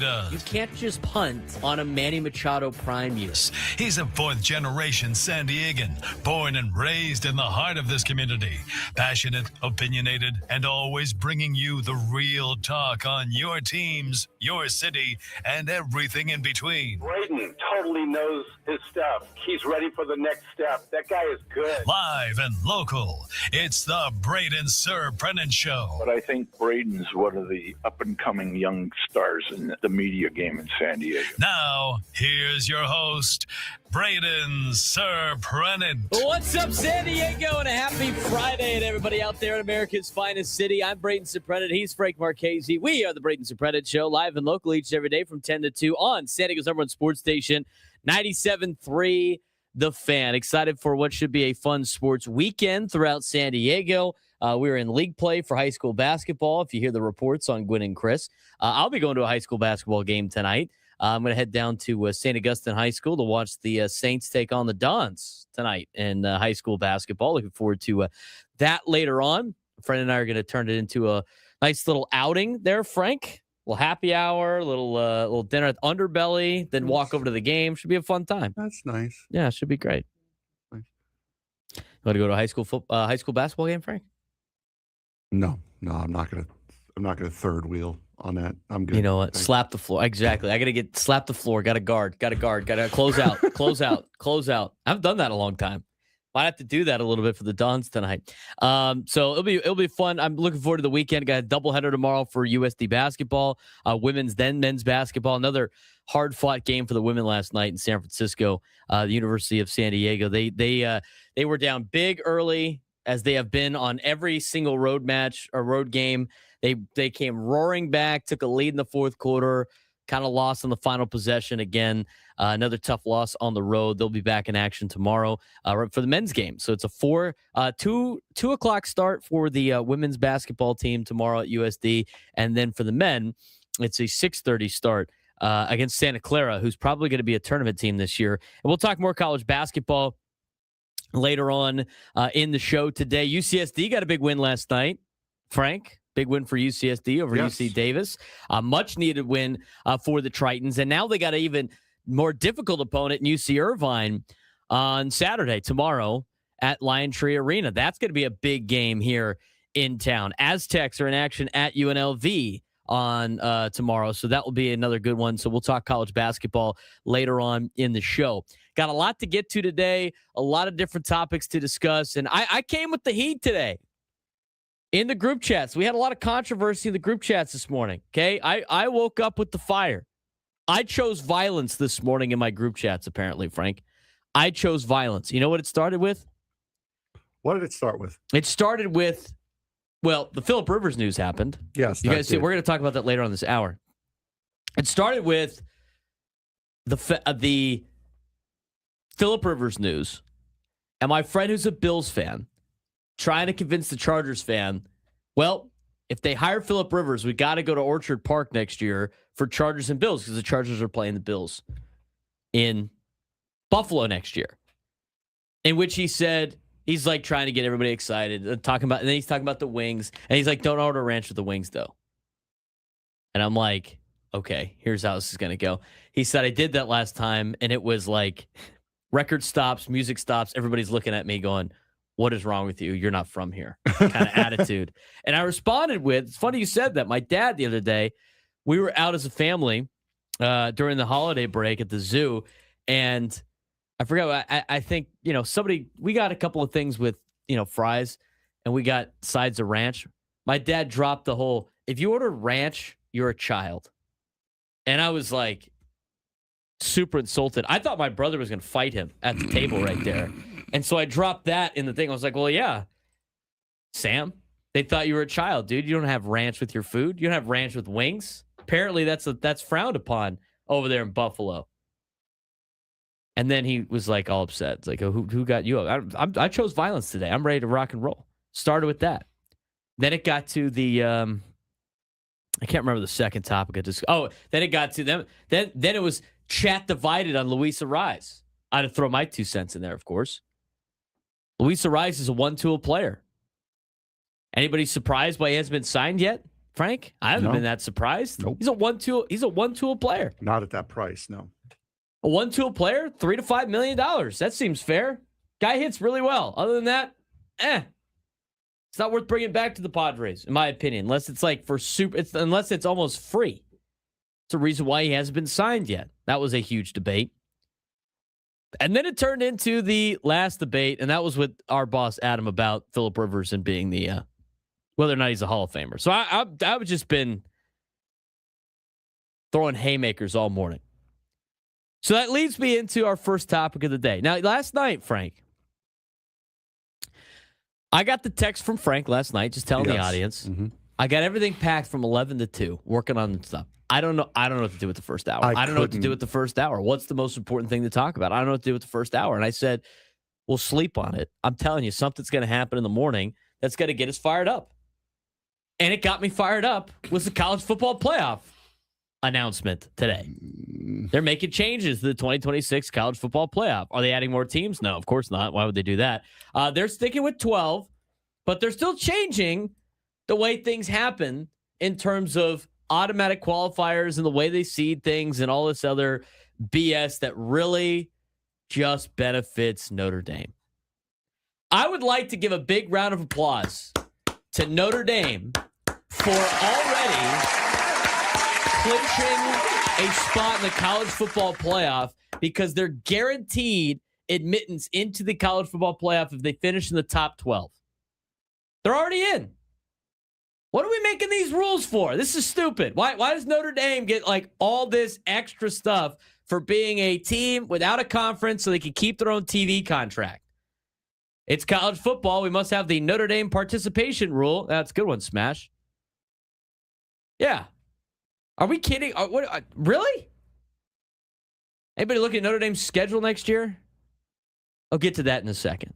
does. You can't just punt on a Manny Machado prime year. He's a fourth-generation San Diegan, born and raised in the heart of this community. Passionate, opinionated, and always bringing you the real talk on your teams, your city, and everything in between. Braden totally knows his stuff. He's ready for the next step. That guy is good. Live and local, it's the Braden Surprenant Show. But I think Braden's one of the up-and-coming young stars in the media game in San Diego. Now, here's your host, Braden Surprenant. What's up, San Diego, and a happy Friday to everybody out there in America's finest city. I'm Braden Surprenant. He's Frank Marchese. We are the Braden Surprenant Show, live and local each and every day from 10 to 2 on San Diego's number one sports station, 97.3 The Fan. Excited for what should be a fun sports weekend throughout San Diego. We're in league play for high school basketball. If you hear the reports on Gwen and Chris, I'll be going to a high school basketball game tonight. I'm going to head down to St. Augustine High School to watch the Saints take on the Dons tonight in high school basketball. Looking forward to that later on. A friend and I are going to turn it into a nice little outing there, Frank. A little happy hour, little dinner at Underbelly, then walk over to the game. Should be a fun time. That's nice. Yeah, it should be great. Nice. You want to go to a high school basketball game, Frank? No, I'm not gonna third wheel on that. I'm good. You know what? Slap the floor. Exactly. I gotta slap the floor. Got to guard. Got to close out. close out. I haven't done that in a long time. Might have to do that a little bit for the Dons tonight. So it'll be fun. I'm looking forward to the weekend. Got a doubleheader tomorrow for USD basketball, women's then men's basketball. Another hard fought game for the women last night in San Francisco. The University of San Diego. They were down big early, as they have been on every single road match or road game. They came roaring back, took a lead in the fourth quarter, kind of lost on the final possession again. Another tough loss on the road. They'll be back in action tomorrow for the men's game. So it's a 2 o'clock start for the women's basketball team tomorrow at USD. And then for the men, it's a 6:30 start against Santa Clara, who's probably going to be a tournament team this year. And we'll talk more college basketball later on in the show today. UCSD got a big win last night. Frank, big win for UCSD over UC Davis. A much-needed win for the Tritons. And now they got an even more difficult opponent in UC Irvine on Saturday, tomorrow, at Lion Tree Arena. That's going to be a big game here in town. Aztecs are in action at UNLV on tomorrow, so that will be another good one. So we'll talk college basketball later on in the show. Got a lot to get to today, a lot of different topics to discuss, and I came with the heat today in the group chats. We had a lot of controversy in the group chats this morning, okay? I woke up with the fire. I chose violence this morning in my group chats, apparently, Frank. I chose violence. You know what it started with? What did it start with? It started with, well, the Phillip Rivers news happened. Yes. You guys see, we're going to talk about that later on this hour. It started with the Phillip Rivers news, and my friend who's a Bills fan trying to convince the Chargers fan, well, if they hire Phillip Rivers, we got to go to Orchard Park next year for Chargers and Bills, because the Chargers are playing the Bills in Buffalo next year. In which he said, he's like trying to get everybody excited, and then he's talking about the wings, and he's like, don't order a ranch with the wings, though. And I'm like, okay, here's how this is going to go. He said, I did that last time, and it was like record stops, music stops, everybody's looking at me going, what is wrong with you? You're not from here, kind of attitude. And I responded with, it's funny you said that. My dad the other day, we were out as a family during the holiday break at the zoo, and I forgot, I think, we got a couple of things with, fries, and we got sides of ranch. My dad dropped the whole, if you order ranch, you're a child. And I was like, super insulted. I thought my brother was going to fight him at the table right there. And so I dropped that in the thing. I was like, well, yeah, Sam, they thought you were a child, dude. You don't have ranch with your food. You don't have ranch with wings. Apparently that's frowned upon over there in Buffalo. And then he was like all upset. It's like, oh, who got you up? I chose violence today. I'm ready to rock and roll. Started with that. Then it got to the, I can't remember the second topic. Then it got to them. Then it was chat divided on Luisa Rise. I had to throw my 2 cents in there, of course. Luisa Rise is a one-tool player. Anybody surprised why he hasn't been signed yet? Frank? I haven't No. been that surprised. Nope. He's a one-tool player. Not at that price, no. A one-tool player, $3 to $5 million. That seems fair. Guy hits really well. Other than that, it's not worth bringing back to the Padres, in my opinion, unless it's like unless it's almost free. It's a reason why he hasn't been signed yet. That was a huge debate. And then it turned into the last debate, and that was with our boss Adam about Phillip Rivers and being the whether or not he's a Hall of Famer. So I've just been throwing haymakers all morning. So that leads me into our first topic of the day. Now, last night, Frank, I got the text from Frank last night, just telling the audience. Mm-hmm. I got everything packed from 11 to 2, working on stuff. I don't know what to do with the first hour. I don't know what to do with the first hour. What's the most important thing to talk about? I don't know what to do with the first hour. And I said, we'll sleep on it. I'm telling you, something's going to happen in the morning that's going to get us fired up. And it got me fired up was the college football playoff announcement today. They're making changes to the 2026 college football playoff. Are they adding more teams? No, of course not. Why would they do that? They're sticking with 12, but they're still changing the way things happen in terms of automatic qualifiers and the way they seed things and all this other BS that really just benefits Notre Dame. I would like to give a big round of applause to Notre Dame for already clinching a spot in the college football playoff because they're guaranteed admittance into the college football playoff if they finish in the top 12. They're already in. What are we making these rules for? This is stupid. Why does Notre Dame get like all this extra stuff for being a team without a conference so they can keep their own TV contract? It's college football. We must have the Notre Dame participation rule. That's a good one, Smash. Yeah. Are we kidding? Really? Anybody look at Notre Dame's schedule next year? I'll get to that in a second.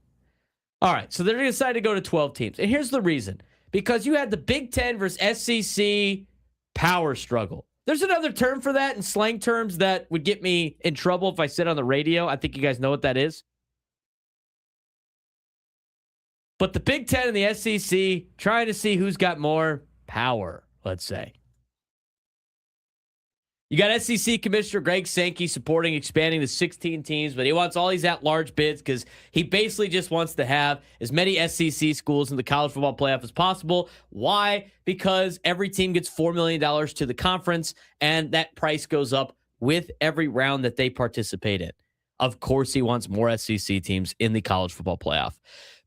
All right, so they're going to decide to go to 12 teams. And here's the reason. Because you had the Big Ten versus SEC power struggle. There's another term for that in slang terms that would get me in trouble if I said on the radio. I think you guys know what that is. But the Big Ten and the SEC trying to see who's got more power, let's say. You got SEC Commissioner Greg Sankey supporting expanding to 16 teams, but he wants all these at-large bids because he basically just wants to have as many SEC schools in the college football playoff as possible. Why? Because every team gets $4 million to the conference, and that price goes up with every round that they participate in. Of course, he wants more SEC teams in the college football playoff.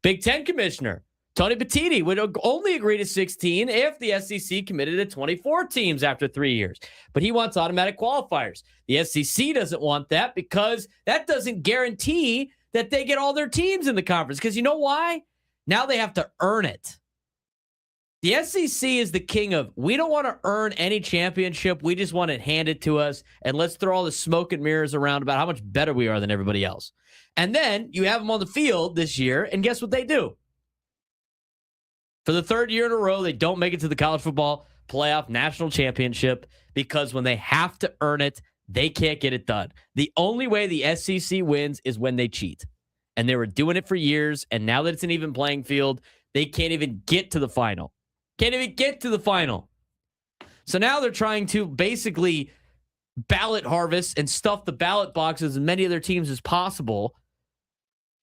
Big Ten Commissioner Tony Petitti would only agree to 16 if the SEC committed to 24 teams after 3 years. But he wants automatic qualifiers. The SEC doesn't want that because that doesn't guarantee that they get all their teams in the conference. Because you know why? Now they have to earn it. The SEC is the king of, we don't want to earn any championship. We just want it handed to us. And let's throw all the smoke and mirrors around about how much better we are than everybody else. And then you have them on the field this year, and guess what they do? For the third year in a row, they don't make it to the college football playoff national championship because when they have to earn it, they can't get it done. The only way the SEC wins is when they cheat. And they were doing it for years, and now that it's an even playing field, they can't even get to the final. Can't even get to the final. So now they're trying to basically ballot harvest and stuff the ballot boxes as many of their teams as possible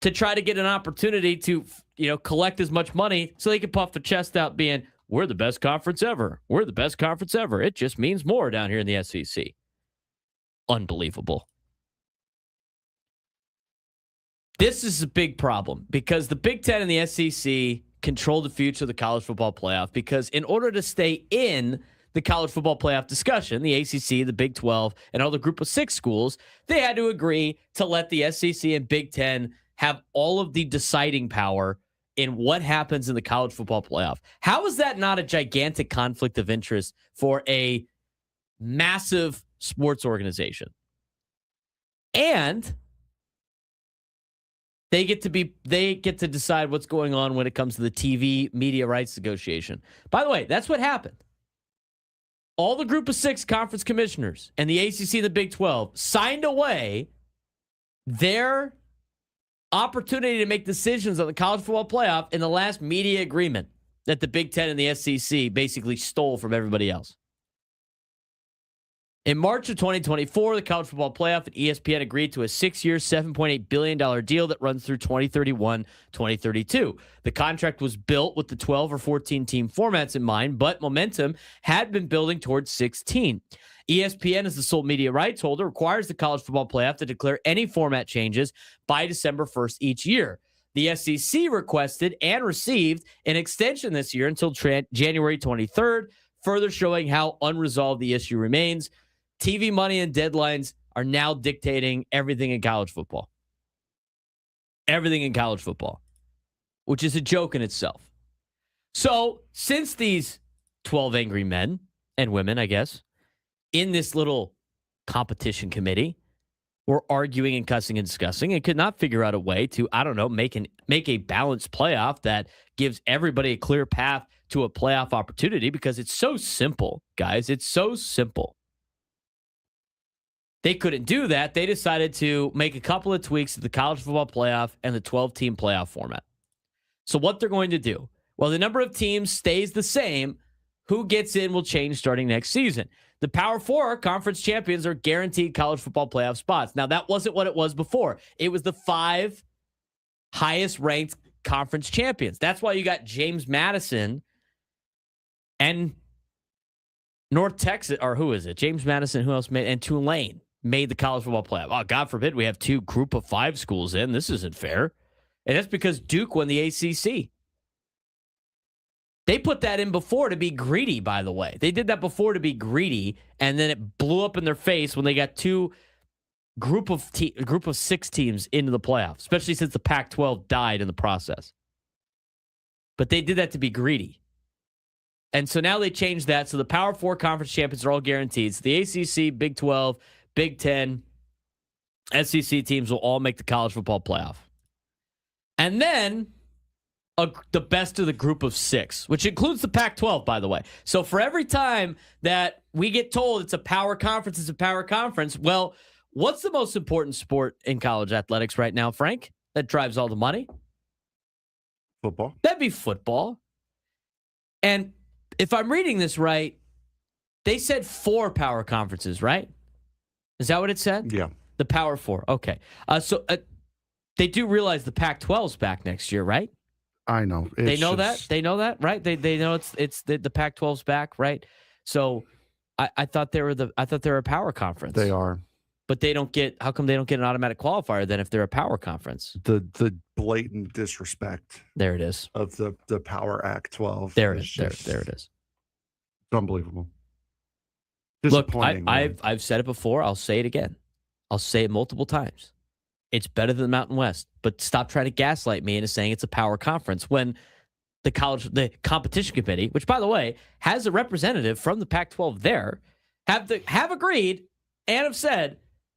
to try to get an opportunity to, collect as much money so they can puff their chest out being, we're the best conference ever. We're the best conference ever. It just means more down here in the SEC. Unbelievable. This is a big problem because the Big Ten and the SEC control the future of the college football playoff because in order to stay in the college football playoff discussion, the ACC, the Big 12, and all the group of 6 schools, they had to agree to let the SEC and Big Ten have all of the deciding power in what happens in the college football playoff. How is that not a gigantic conflict of interest for a massive sports organization? And they get to decide what's going on when it comes to the TV media rights negotiation. By the way, that's what happened. All the group of 6 conference commissioners and the ACC and the Big 12 signed away their opportunity to make decisions on the college football playoff in the last media agreement. that the Big Ten and the SEC basically stole from everybody else. In March of 2024, the College Football Playoff and ESPN agreed to a 6-year, $7.8 billion deal that runs through 2031-2032. The contract was built with the 12 or 14 team formats in mind, but momentum had been building towards 16. ESPN, as the sole media rights holder, requires the College Football Playoff to declare any format changes by December 1st each year. The SEC requested and received an extension this year until January 23rd, further showing how unresolved the issue remains. TV money and deadlines are now dictating everything in college football. Everything in college football, which is a joke in itself. So, since these 12 angry men and women, I guess, in this little competition committee were arguing and cussing and discussing and could not figure out a way to, I don't know, make a balanced playoff that gives everybody a clear path to a playoff opportunity, because it's so simple, guys. It's so simple. They couldn't do that. They decided to make a couple of tweaks to the college football playoff and the 12-team playoff format. So what they're going to do, well, the number of teams stays the same. Who gets in will change starting next season. The Power Four conference champions are guaranteed college football playoff spots. Now, that wasn't what it was before. It was the 5 highest-ranked conference champions. That's why you got James Madison and North Texas, or who is it? James Madison, who else made, and Tulane made the college football playoff. Oh, God forbid we have 2 group of 5 schools in. This isn't fair. And that's because Duke won the ACC. They put that in before to be greedy, by the way. They did that before to be greedy, and then it blew up in their face when they got 2 group of 6 teams into the playoffs, especially since the Pac-12 died in the process. But they did that to be greedy. And so now they changed that, so the Power 4 conference champions are all guaranteed. So the ACC, Big 12, Big 10, SEC teams will all make the college football playoff. And then the best of the group of 6, which includes the Pac-12, by the way. So for every time that we get told it's a power conference, well, what's the most important sport in college athletics right now, Frank, that drives all the money? Football. That'd be football. And if I'm reading this right, they said 4 power conferences, right? Is that what it said? Yeah. The Power 4. Okay. So they do realize the Pac-12's back next year, right? I know. They know that. They know that, right? They know it's the Pac-12's back, right? So I thought they were a power conference. They are. But they don't get. How come they don't get an automatic qualifier then if they're a power conference? The blatant disrespect. There it is. Of the Power Act 12. There it is. There it is. It's unbelievable. Look, I've said it before. I'll say it again. I'll say it multiple times. It's better than the Mountain West, but stop trying to gaslight me into saying it's a power conference when the competition committee, which by the way has a representative from the Pac-12 there, have agreed and have said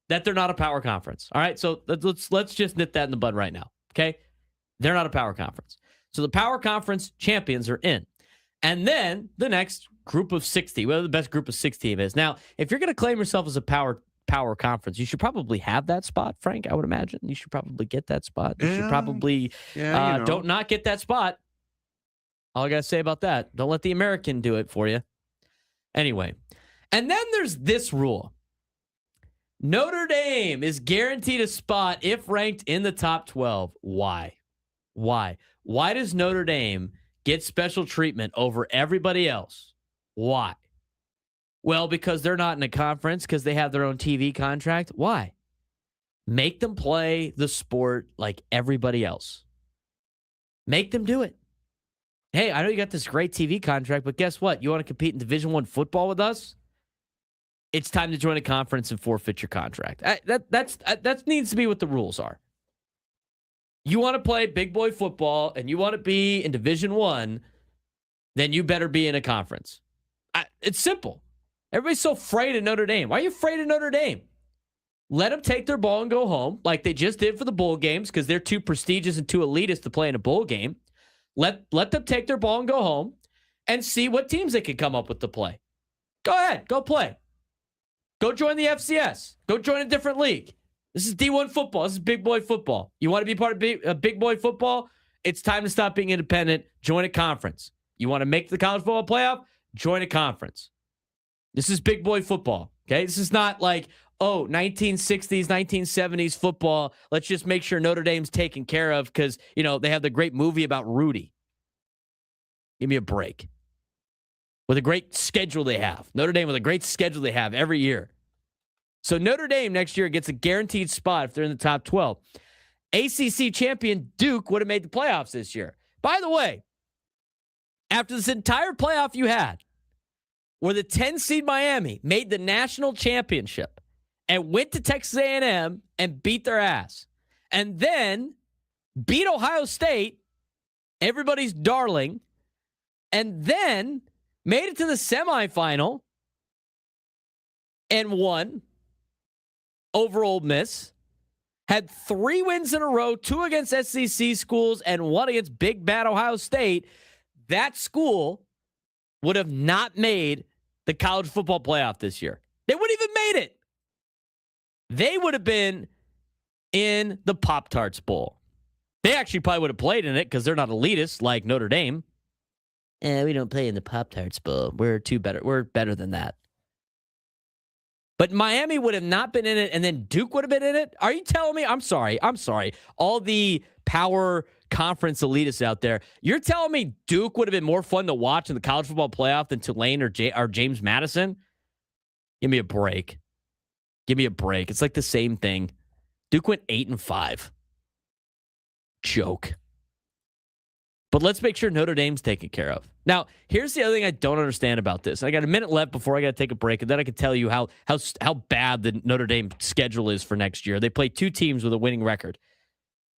that they're not a power conference. All right, so let's just nip that in the bud right now. Okay, they're not a power conference. So the power conference champions are in, and then the next group of 60, whatever the best group of 6 team is. Now, if you're going to claim yourself as a power conference, you should probably have that spot, Frank. I would imagine you should probably get that spot. You should probably don't not get that spot. All I gotta say about that, don't let the American do it for you. Anyway, and then there's this rule: Notre Dame is guaranteed a spot if ranked in the top 12. Why does Notre Dame get special treatment over everybody else? Why? Well, because they're not in a conference, because they have their own TV contract. Why? Make them play the sport like everybody else. Make them do it. Hey, I know you got this great TV contract, but guess what? You want to compete in Division I football with us? It's time to join a conference and forfeit your contract. That needs to be what the rules are. You want to play big boy football and you want to be in Division I, then you better be in a conference. It's simple. Everybody's so afraid of Notre Dame. Why are you afraid of Notre Dame? Let them take their ball and go home like they just did for the bowl games because they're too prestigious and too elitist to play in a bowl game. Let them take their ball and go home and see what teams they can come up with to play. Go ahead. Go play. Go join the FCS. Go join a different league. This is D1 football. This is big boy football. You want to be part of big boy football? It's time to stop being independent. Join a conference. You want to make the college football playoff? Join a conference. This is big boy football, okay? This is not like, 1960s, 1970s football. Let's just make sure Notre Dame's taken care of because, they have the great movie about Rudy. Give me a break. With a great schedule they have. Notre Dame with a great schedule they have every year. So Notre Dame next year gets a guaranteed spot if they're in the top 12. ACC champion Duke would have made the playoffs this year. By the way, after this entire playoff you had, where the 10 seed Miami made the national championship and went to Texas A&M and beat their ass, and then beat Ohio State, everybody's darling, and then made it to the semifinal and won over Ole Miss, had 3 wins in a row, 2 against SEC schools and 1 against big bad Ohio State, that school would have not made the college football playoff this year. They wouldn't even made it. They would have been in the Pop-Tarts Bowl. They actually probably would have played in it because they're not elitists like Notre Dame. We don't play in the Pop-Tarts Bowl. We're better than that. But Miami would have not been in it, and then Duke would have been in it? Are you telling me? I'm sorry. All the power conference elitists out there, you're telling me Duke would have been more fun to watch in the college football playoff than Tulane or James Madison? Give me a break. It's like the same thing. Duke went 8-5. Joke. But let's make sure Notre Dame's taken care of. Now, here's the other thing I don't understand about this. I got a minute left before I got to take a break, and then I can tell you how bad the Notre Dame schedule is for next year. They play 2 teams with a winning record.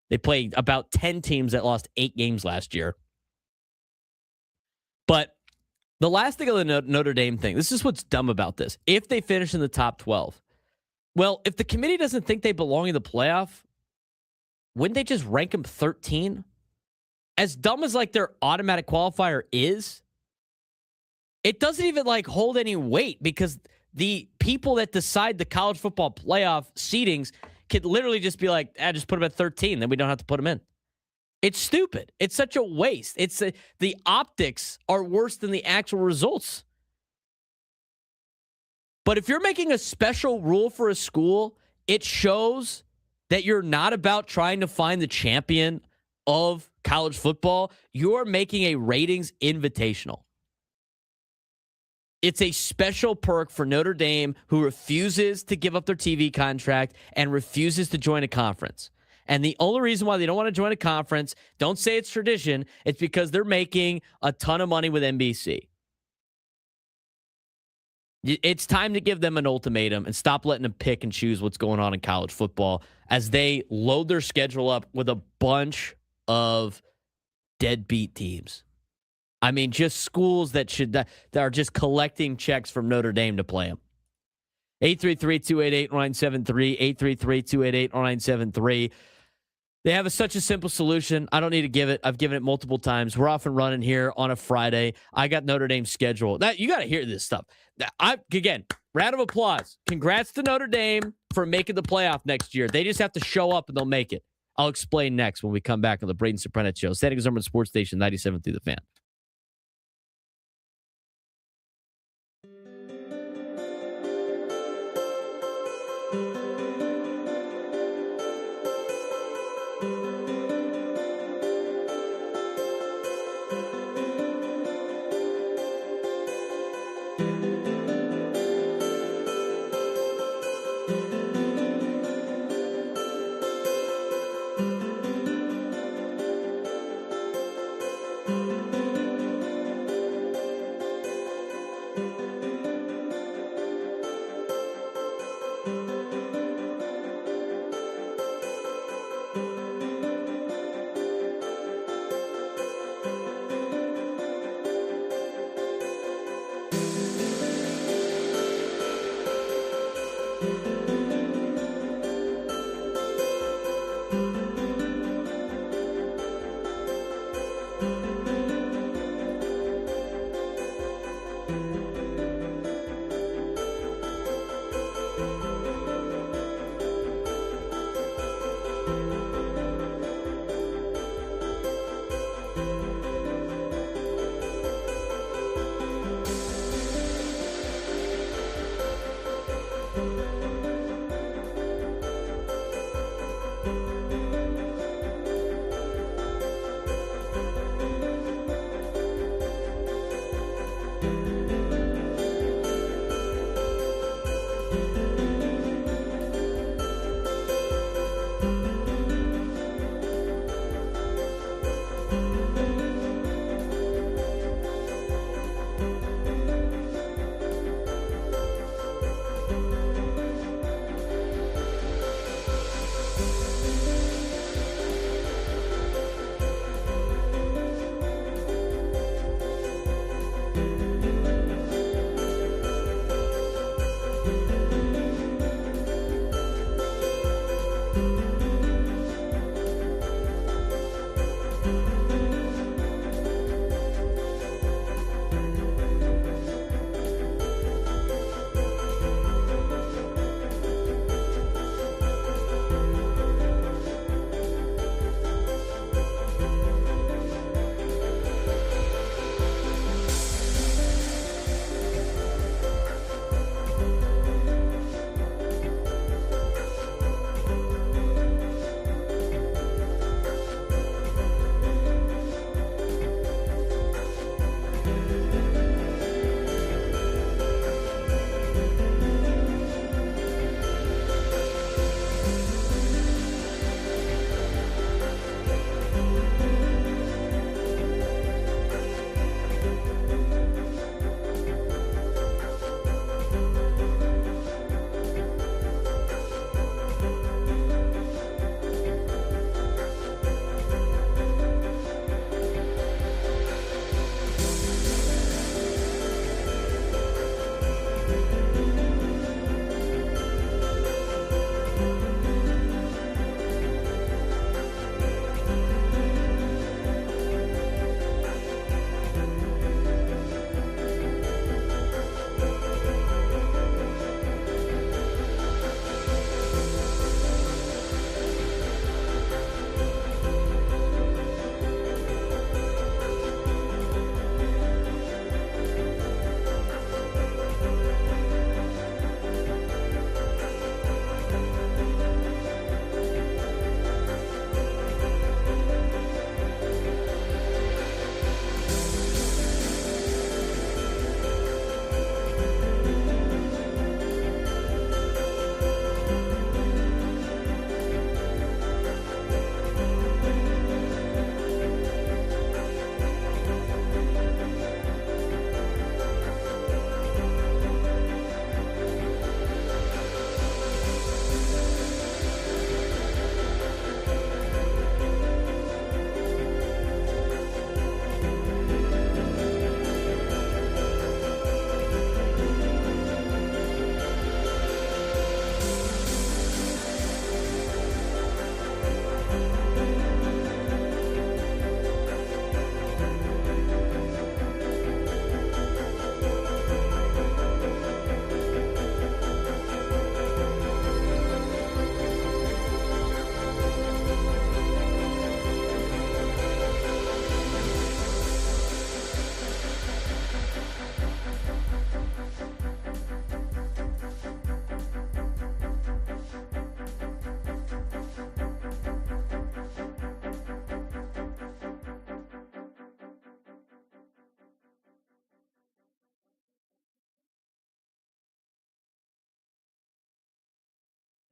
They played about 10 teams that lost 8 games last year. But the last thing on the Notre Dame thing, this is what's dumb about this. If they finish in the top 12, well, if the committee doesn't think they belong in the playoff, wouldn't they just rank them 13? As dumb as their automatic qualifier is, it doesn't even hold any weight because the people that decide the college football playoff seedings could literally just be just put them at 13, then we don't have to put them in. It's stupid. It's such a waste. The optics are worse than the actual results. But if you're making a special rule for a school, it shows that you're not about trying to find the champion of college football. You're making a ratings invitational. It's a special perk for Notre Dame, who refuses to give up their TV contract and refuses to join a conference. And the only reason why they don't want to join a conference, don't say it's tradition, it's because they're making a ton of money with NBC. It's time to give them an ultimatum and stop letting them pick and choose what's going on in college football as they load their schedule up with a bunch of deadbeat teams. I mean, just schools that are just collecting checks from Notre Dame to play them. 833-288-0973, 833-288-0973. They have such a simple solution. I don't need to give it. I've given it multiple times. We're off and running here on a Friday. I got Notre Dame's schedule. You got to hear this stuff. Again, round of applause. Congrats to Notre Dame for making the playoff next year. They just have to show up and they'll make it. I'll explain next when we come back on the Braden Surprenant Show. San Diego Zimmerman Sports Station 97 through the Fan.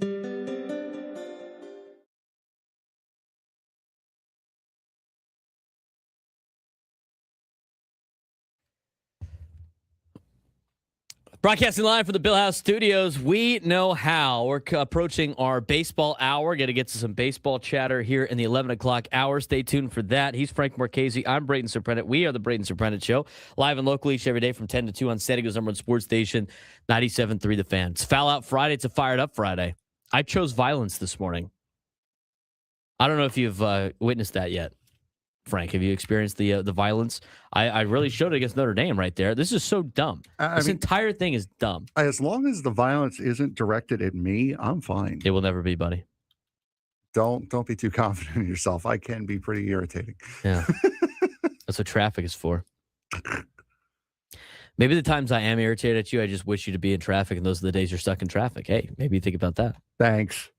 Broadcasting live from the Bill House Studios, we know how. We're approaching our baseball hour. Got to get to some baseball chatter here in the 11 o'clock hour. Stay tuned for that. He's Frank Marchese. I'm Braden Surprenant. We are the Braden Surprenant Show, live and local each every day from 10 to 2 on San Diego's number one sports station, 97.3 The Fan. It's Foul Out Friday. It's a Fired Up Friday. I chose violence this morning. I don't know if you've witnessed that yet. Frank, have you experienced the violence? I really showed it against Notre Dame right there. This is so dumb. This entire thing is dumb. As long as the violence isn't directed at me, I'm fine. It will never be, buddy. Don't be too confident in yourself. I can be pretty irritating. Yeah. That's what traffic is for. Maybe the times I am irritated at you, I just wish you to be in traffic, and those are the days you're stuck in traffic. Hey, maybe you think about that. Thanks.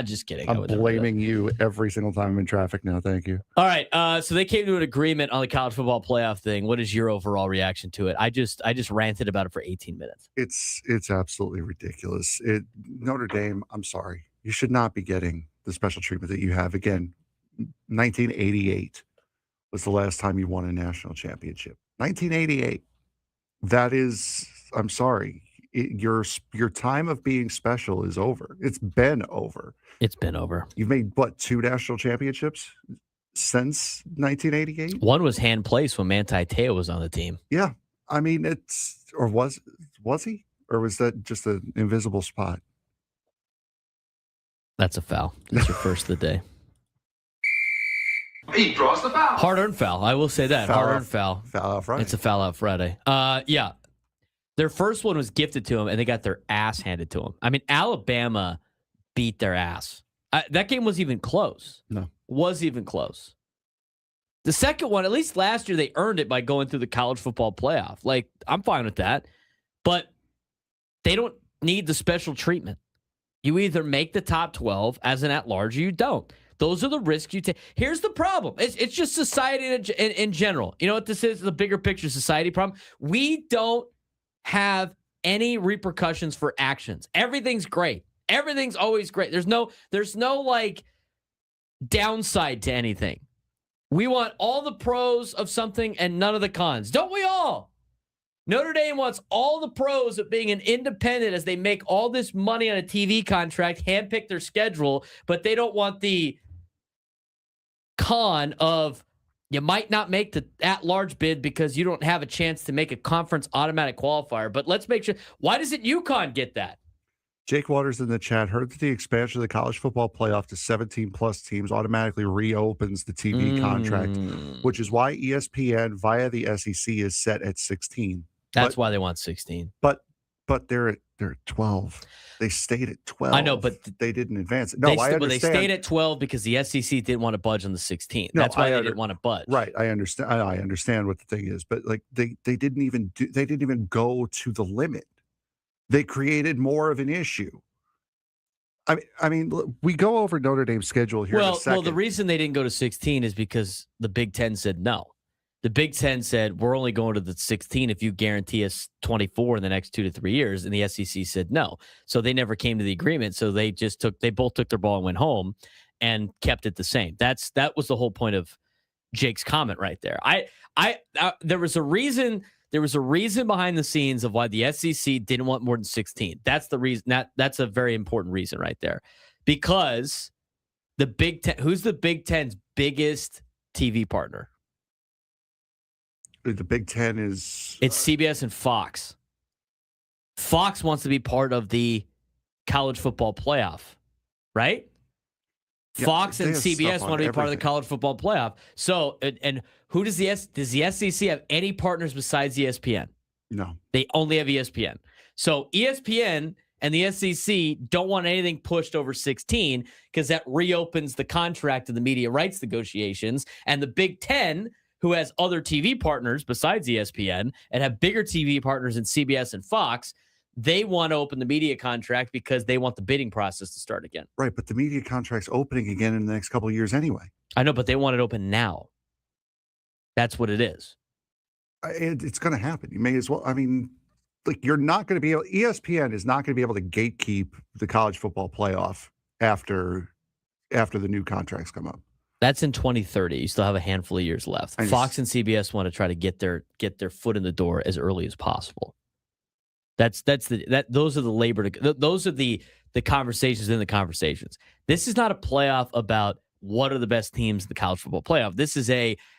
Just kidding. I'm blaming you every single time I'm in traffic now. Thank you. All right. So they came to an agreement on the college football playoff thing. What is your overall reaction to it? I just ranted about it for 18 minutes. It's absolutely ridiculous. Notre Dame, I'm sorry. You should not be getting the special treatment that you have. Again, 1988 was the last time you won a national championship. 1988. That is, I'm sorry. Your time of being special is over. It's been over. It's been over. You've made, what, 2 national championships since 1988? One was hand placed when Manti Te'o was on the team. Yeah. I mean, was he? Or was that just an invisible spot? That's a foul. That's your first of the day. He draws the foul. Hard-earned foul. I will say that. Hard-earned foul. Foul out Friday. It's a foul out Friday. Yeah. Their first one was gifted to them, and they got their ass handed to them. I mean, Alabama beat their ass. That game wasn't even close. No. Was even close. The second one, at least last year, they earned it by going through the college football playoff. Like, I'm fine with that. But they don't need the special treatment. You either make the top 12 as an at-large or you don't. Those are the risks you take. Here's the problem. It's just society in general. You know what this is? The bigger picture society problem. We don't have any repercussions for actions. Everything's great. Everything's always great. There's no like downside to anything. We want all the pros of something and none of the cons. Don't we all? Notre Dame wants all the pros of being an independent as they make all this money on a TV contract, handpick their schedule, but they don't want the con of you might not make the at-large bid because you don't have a chance to make a conference automatic qualifier. But let's make sure. Why doesn't UConn get that? Jake Waters in the chat heard that the expansion of the college football playoff to 17-plus teams automatically reopens the TV contract, which is why ESPN via the SEC is set at 16. That's why they want 16. But they're at 12. They stayed at 12. I know, but they didn't advance. No, I understand. They stayed at 12 because the SEC didn't want to budge on the 16. No, that's why they didn't want to budge. Right, I understand. I understand what the thing is, but like they didn't even go to the limit. They created more of an issue. I mean, look, we go over Notre Dame's schedule here in a second. Well, the reason they didn't go to 16 is because the Big Ten said no. The Big Ten said, we're only going to the 16 if you guarantee us 24 in the next 2 to 3 years. And the SEC said no. So they never came to the agreement. So they both took their ball and went home and kept it the same. That was the whole point of Jake's comment right there. There was a reason behind the scenes of why the SEC didn't want more than 16. That's the reason. That's a very important reason right there. Because the Big Ten, who's the Big Ten's biggest TV partner? The Big Ten is... It's CBS and Fox. Fox wants to be part of the college football playoff, right? Yeah, Fox and CBS want to be part of the college football playoff. So, and who does the SEC have any partners besides ESPN? No. They only have ESPN. So ESPN and the SEC don't want anything pushed over 16 because that reopens the contract of the media rights negotiations. And the Big Ten, who has other TV partners besides ESPN and have bigger TV partners in CBS and Fox, they want to open the media contract because they want the bidding process to start again. Right, but the media contract's opening again in the next couple of years anyway. I know, but they want it open now. That's what it is. It's going to happen. You may as well. I mean, like you're not going to be able. ESPN is not going to be able to gatekeep the college football playoff after the new contracts come up. That's in 2030. You still have a handful of years left. Fox and CBS want to try to get their foot in the door as early as possible. Those are the conversations in the conversations. This is not a playoff about what are the best teams in the college football playoff. This is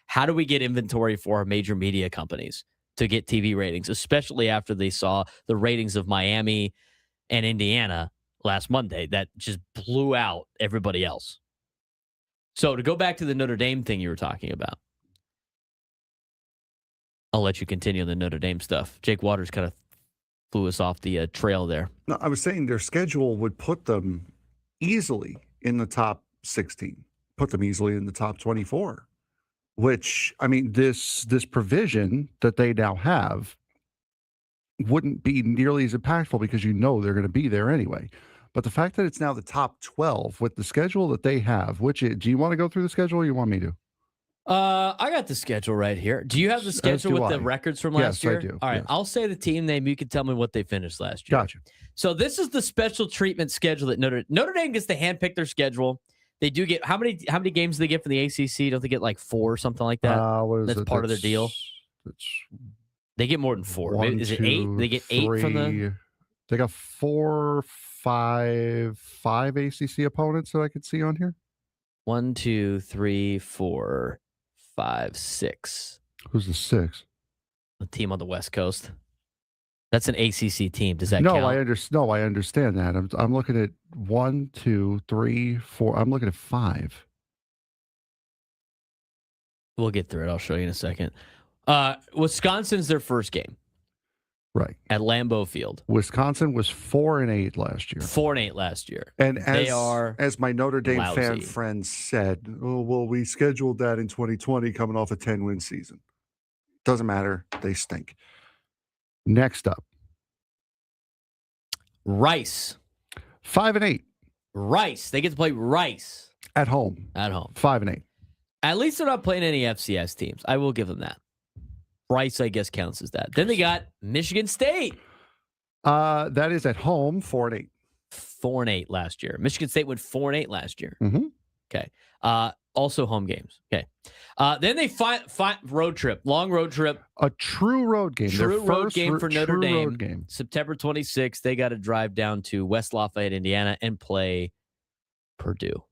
how do we get inventory for our major media companies to get TV ratings, especially after they saw the ratings of Miami and Indiana last Monday that just blew out everybody else. So to go back to the Notre Dame thing you were talking about, I'll let you continue the Notre Dame stuff. Jake Waters kind of flew us off the trail there. No, I was saying their schedule would put them easily in the top 16, put them easily in the top 24, which, I mean, this provision that they now have wouldn't be nearly as impactful because they're going to be there anyway. But the fact that it's now the top 12 with the schedule that they have, do you want to go through the schedule or you want me to? I got the schedule right here. Do you have the schedule with the records from last year? Yes, I do. All right, yes. I'll say the team name. You can tell me what they finished last year. Gotcha. So this is the special treatment schedule that Notre Dame gets to handpick their schedule. They do get how many games do they get from the ACC? Don't they get like 4 or something like that? That's part of their deal. They get more than 4. Is it 8? They get 8 from the. They got 5 ACC opponents that I could see on here. 1, 2, 3, 4, 5, 6. Who's the 6? A team on the West Coast. That's an ACC team. Does that count? I understand that. I'm looking at 1, 2, 3, 4. I'm looking at 5. We'll get through it. I'll show you in a second. Wisconsin's their first game. Right. At Lambeau Field. Wisconsin was 4-8 last year. 4-8 last year. And as my Notre Dame lousy. fan friends said, oh, well, we scheduled that in 2020 coming off a 10-win season. Doesn't matter. They stink. Next up. Rice. 5-8. Rice. They get to play Rice. At home. 5-8. At least they're not playing any FCS teams. I will give them that. Rice, I guess, counts as that. Then they got Michigan State. That is at home, 4-8. 4-8 last year. Michigan State went 4-8 last year. Mm-hmm. Okay. Also home games. Okay. Then they find road trip, long road trip. A true road game. True road game for Notre Dame. Road game. September 26th, they got to drive down to West Lafayette, Indiana, and play Purdue.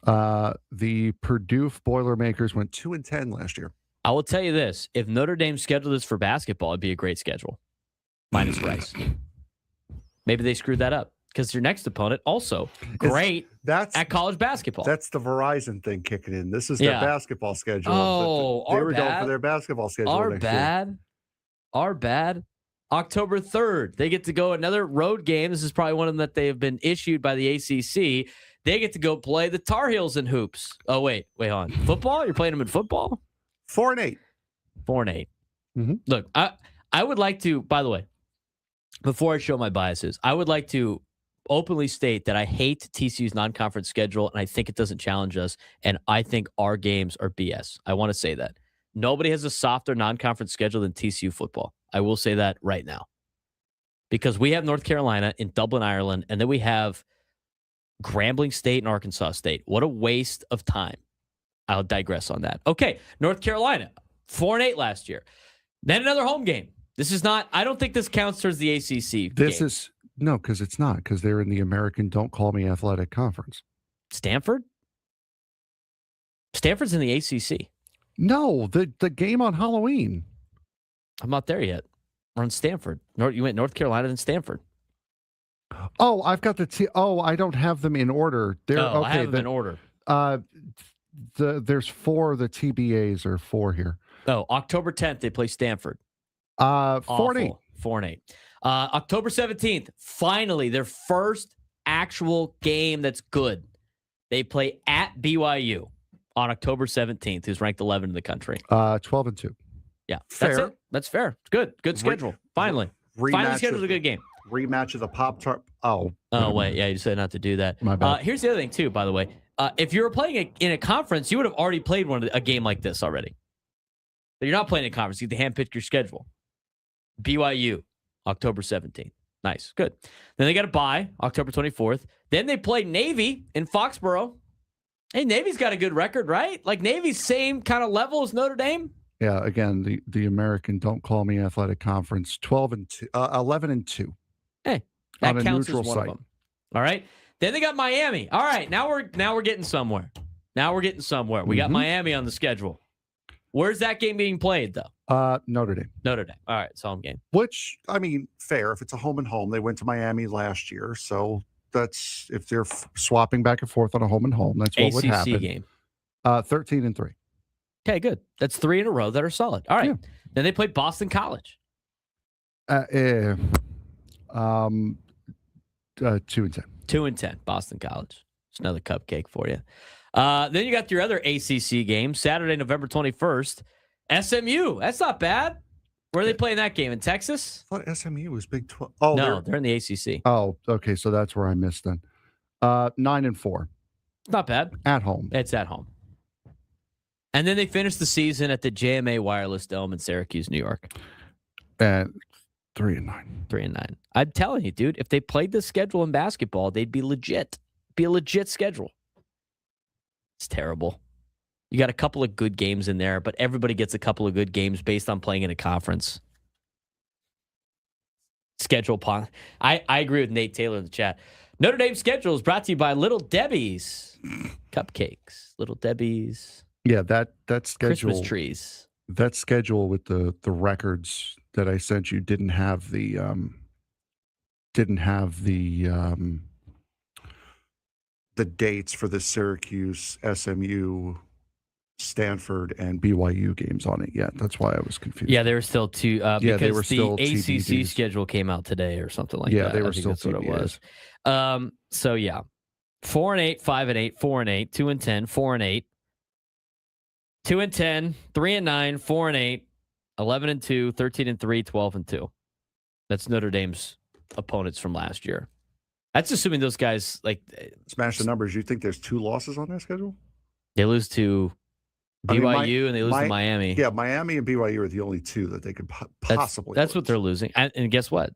The Purdue Boilermakers went 2-10 last year. I will tell you this. If Notre Dame scheduled this for basketball, it'd be a great schedule. Minus Rice. Maybe they screwed that up because your next opponent also great at college basketball. That's the Verizon thing kicking in. This is their basketball schedule. Oh, they were going for their basketball schedule. Our bad. October 3rd, they get to go another road game. This is probably one of them that they have been issued by the ACC. They get to go play the Tar Heels in hoops. Oh, wait, on. Football? You're playing them in football? 4-8. 4-8. Mm-hmm. Look, I would like to, by the way, before I show my biases, I would like to openly state that I hate TCU's non-conference schedule, and I think it doesn't challenge us, and I think our games are BS. I want to say that. Nobody has a softer non-conference schedule than TCU football. I will say that right now. Because we have North Carolina in Dublin, Ireland, and then we have Grambling State and Arkansas State. What a waste of time. I'll digress on that. Okay, North Carolina, 4-8 last year. Then another home game. This is not, I don't think this counts towards the ACC game. No, because it's not, because they're in the American Don't Call Me Athletic Conference. Stanford? Stanford's in the ACC. No, the game on Halloween. I'm not there yet. We're on Stanford. You went North Carolina and Stanford. Oh, I've got I don't have them in order. I have them in order. There's 4. The TBAs are 4 here. Oh, October 10th, they play Stanford. 4-8. 4-8. October 17th, finally, their first actual game that's good. They play at BYU on October 17th, who's ranked 11 in the country. 12-2. Yeah, fair. That's it. That's fair. It's good schedule. Finally scheduled a good game. Rematch of the Pop-Tart. Oh, wait. Yeah, you said not to do that. My bad. Here's the other thing, too, by the way. If you were playing in a conference, you would have already played a game like this already. But you're not playing a conference. You have to handpick your schedule. BYU, October 17th. Nice. Good. Then they got a bye, October 24th. Then they play Navy in Foxborough. Hey, Navy's got a good record, right? Like Navy's same kind of level as Notre Dame. Yeah, again, the American Don't Call Me Athletic Conference, 11-2. Hey, that counts as one of them. All right. Then they got Miami. All right, now we're getting somewhere. We got Miami on the schedule. Where's that game being played, though? Notre Dame. Notre Dame. All right, it's home game. Which, I mean, fair. If it's a home and home, they went to Miami last year, so that's if they're swapping back and forth on a home and home, that's what would happen. ACC game. 13-3. Okay, good. That's 3 in a row that are solid. All right. Yeah. Then they play Boston College. 2-10. 2-10. Boston College. It's another cupcake for you. Then you got your other ACC game, Saturday, November 21st. SMU. That's not bad. Where are they playing that game? In Texas? I thought SMU was Big 12. Oh, no, they're in the ACC. Oh, okay. So that's where I missed then. 9-4. It's not bad. At home. It's at home. And then they finish the season at the JMA Wireless Dome in Syracuse, New York. At 3-9. 3-9. I'm telling you, dude, if they played this schedule in basketball, they'd be legit. Be a legit schedule. It's terrible. You got a couple of good games in there, but everybody gets a couple of good games based on playing in a conference. Schedule pon. I agree with Nate Taylor in the chat. Notre Dame's schedule is brought to you by Little Debbie's Cupcakes. Little Debbie's. Yeah, that schedule. Christmas trees. That schedule with the records that I sent you didn't have the dates for the Syracuse, SMU, Stanford, and BYU games on it yet. That's why I was confused. Yeah, they were still two. Because they were still the ACC TBDs. schedule came out today or something like that. Yeah, they were still that's what it TBDs. was. So yeah, 4-8, 5-8, 4-8, 2-10, 4-8, 2-10, 3-9, 4-8, 11-2, 13-3, 12-2. That's Notre Dame's opponents from last year. That's assuming those guys like Smash the numbers. You think there's 2 losses on that schedule? They lose to BYU and they lose to Miami. Yeah, Miami and BYU are the only 2 that they could possibly. That's lose. what they're losing. And guess what?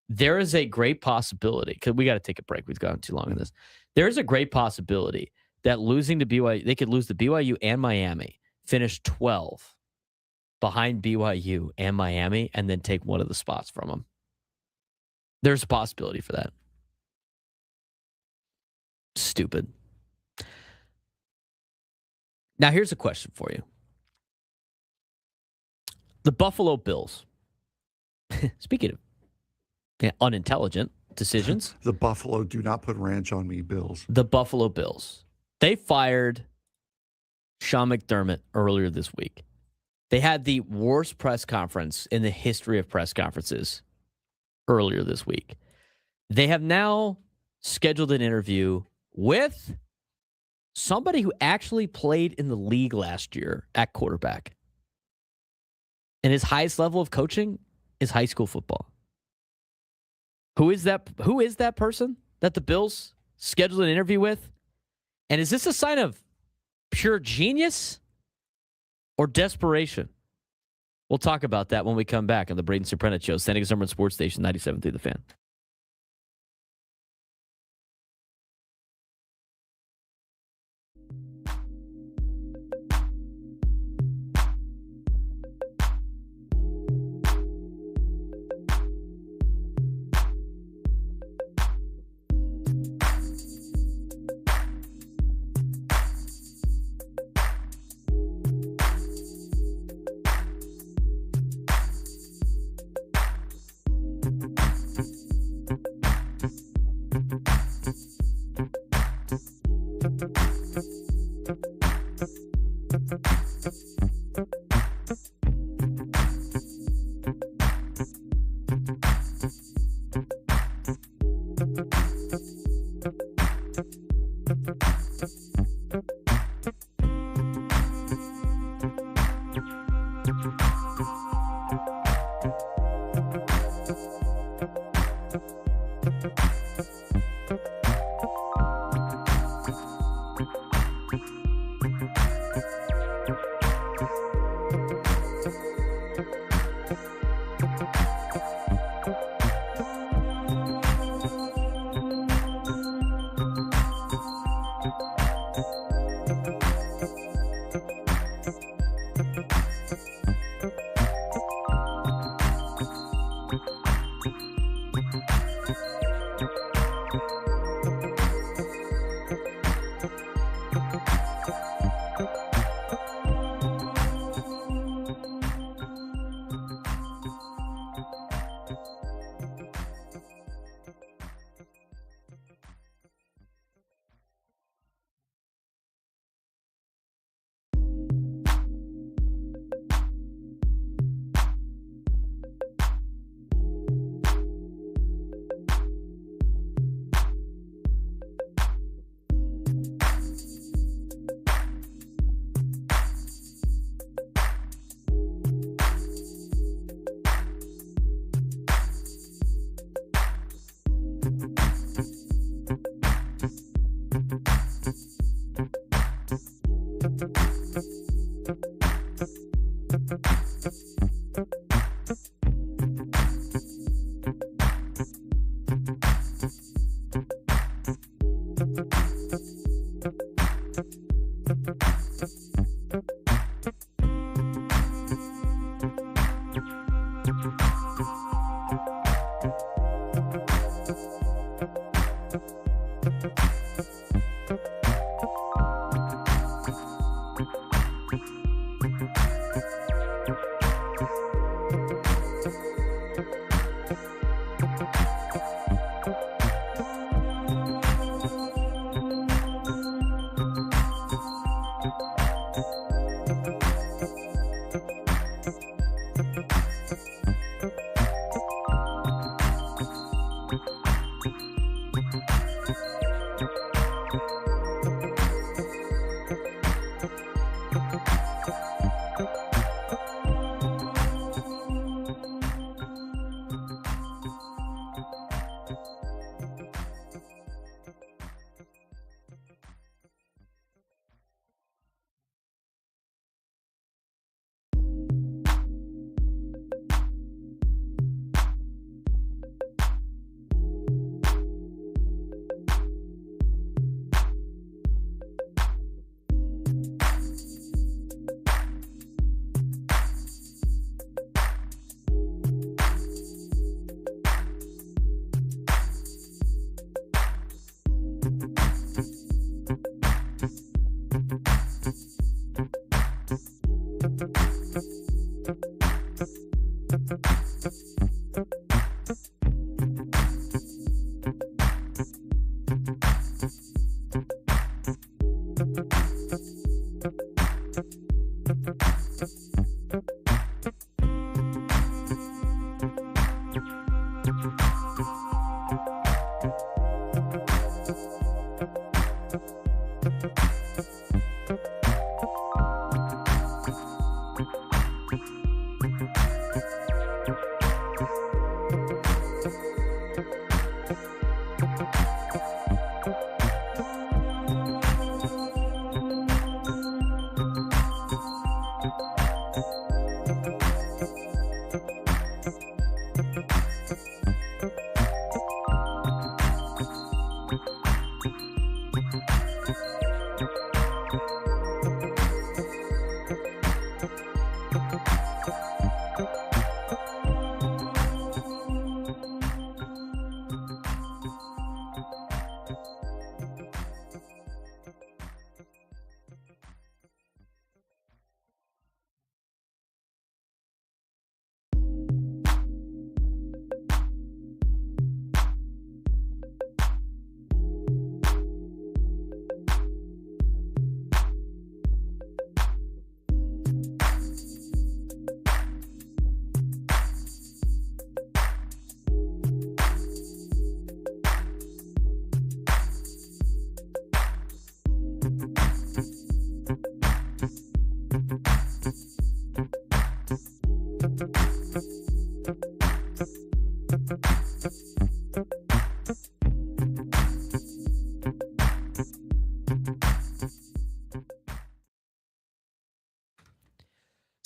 There is a great possibility, because we got to take a break. We've gone too long on this. There is a great possibility that losing to BYU, they could lose to BYU and Miami, finish 12 behind BYU and Miami, and then take one of the spots from them. There's a possibility for that. Stupid. Now, here's a question for you. The Buffalo Bills. Speaking of unintelligent decisions. The Buffalo do not put ranch on me Bills. The Buffalo Bills. They fired Sean McDermott earlier this week. They had the worst press conference in the history of press conferences earlier this week. They have now scheduled an interview with somebody who actually played in the league last year at quarterback. And his highest level of coaching is high school football. Who is that person that the Bills scheduled an interview with? And is this a sign of pure genius or desperation? We'll talk about that when we come back on the Braden Surprenant Show, San Diego's number one sports station, 97.3 The Fan.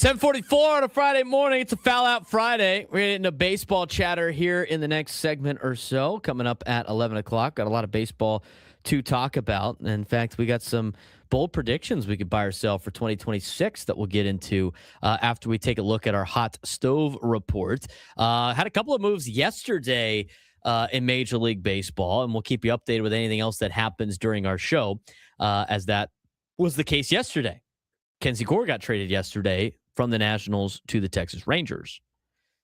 7:44 on a Friday morning. It's a Foul Out Friday. We're getting into baseball chatter here in the next segment or so. Coming up at 11 o'clock. Got a lot of baseball to talk about. In fact, we got some bold predictions we could buy or sell for 2026 that we'll get into after we take a look at our hot stove report. Had a couple of moves yesterday in Major League Baseball, and we'll keep you updated with anything else that happens during our show, as that was the case yesterday. Kenzie Gore got traded yesterday from the Nationals to the Texas Rangers.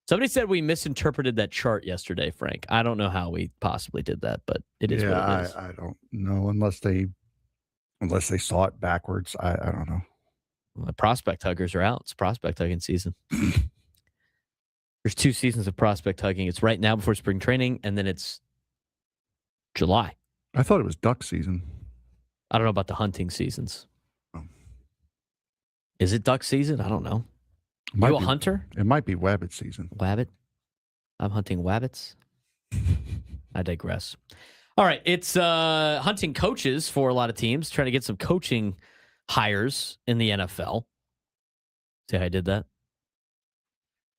Somebody said we misinterpreted that chart yesterday, Frank. I don't know how we possibly did that, but it is what it is. I don't know unless they saw it backwards. I don't know. Well, the prospect huggers are out. It's prospect hugging season. There's 2 seasons of prospect hugging. It's right now before spring training, and then it's July. I thought it was duck season. I don't know about the hunting seasons. Oh. Is it duck season? I don't know. Might You a be- hunter? It might be wabbit season. Wabbit? I'm hunting wabbits. I digress. All right. It's hunting coaches for a lot of teams, trying to get some coaching hires in the NFL. See how I did that?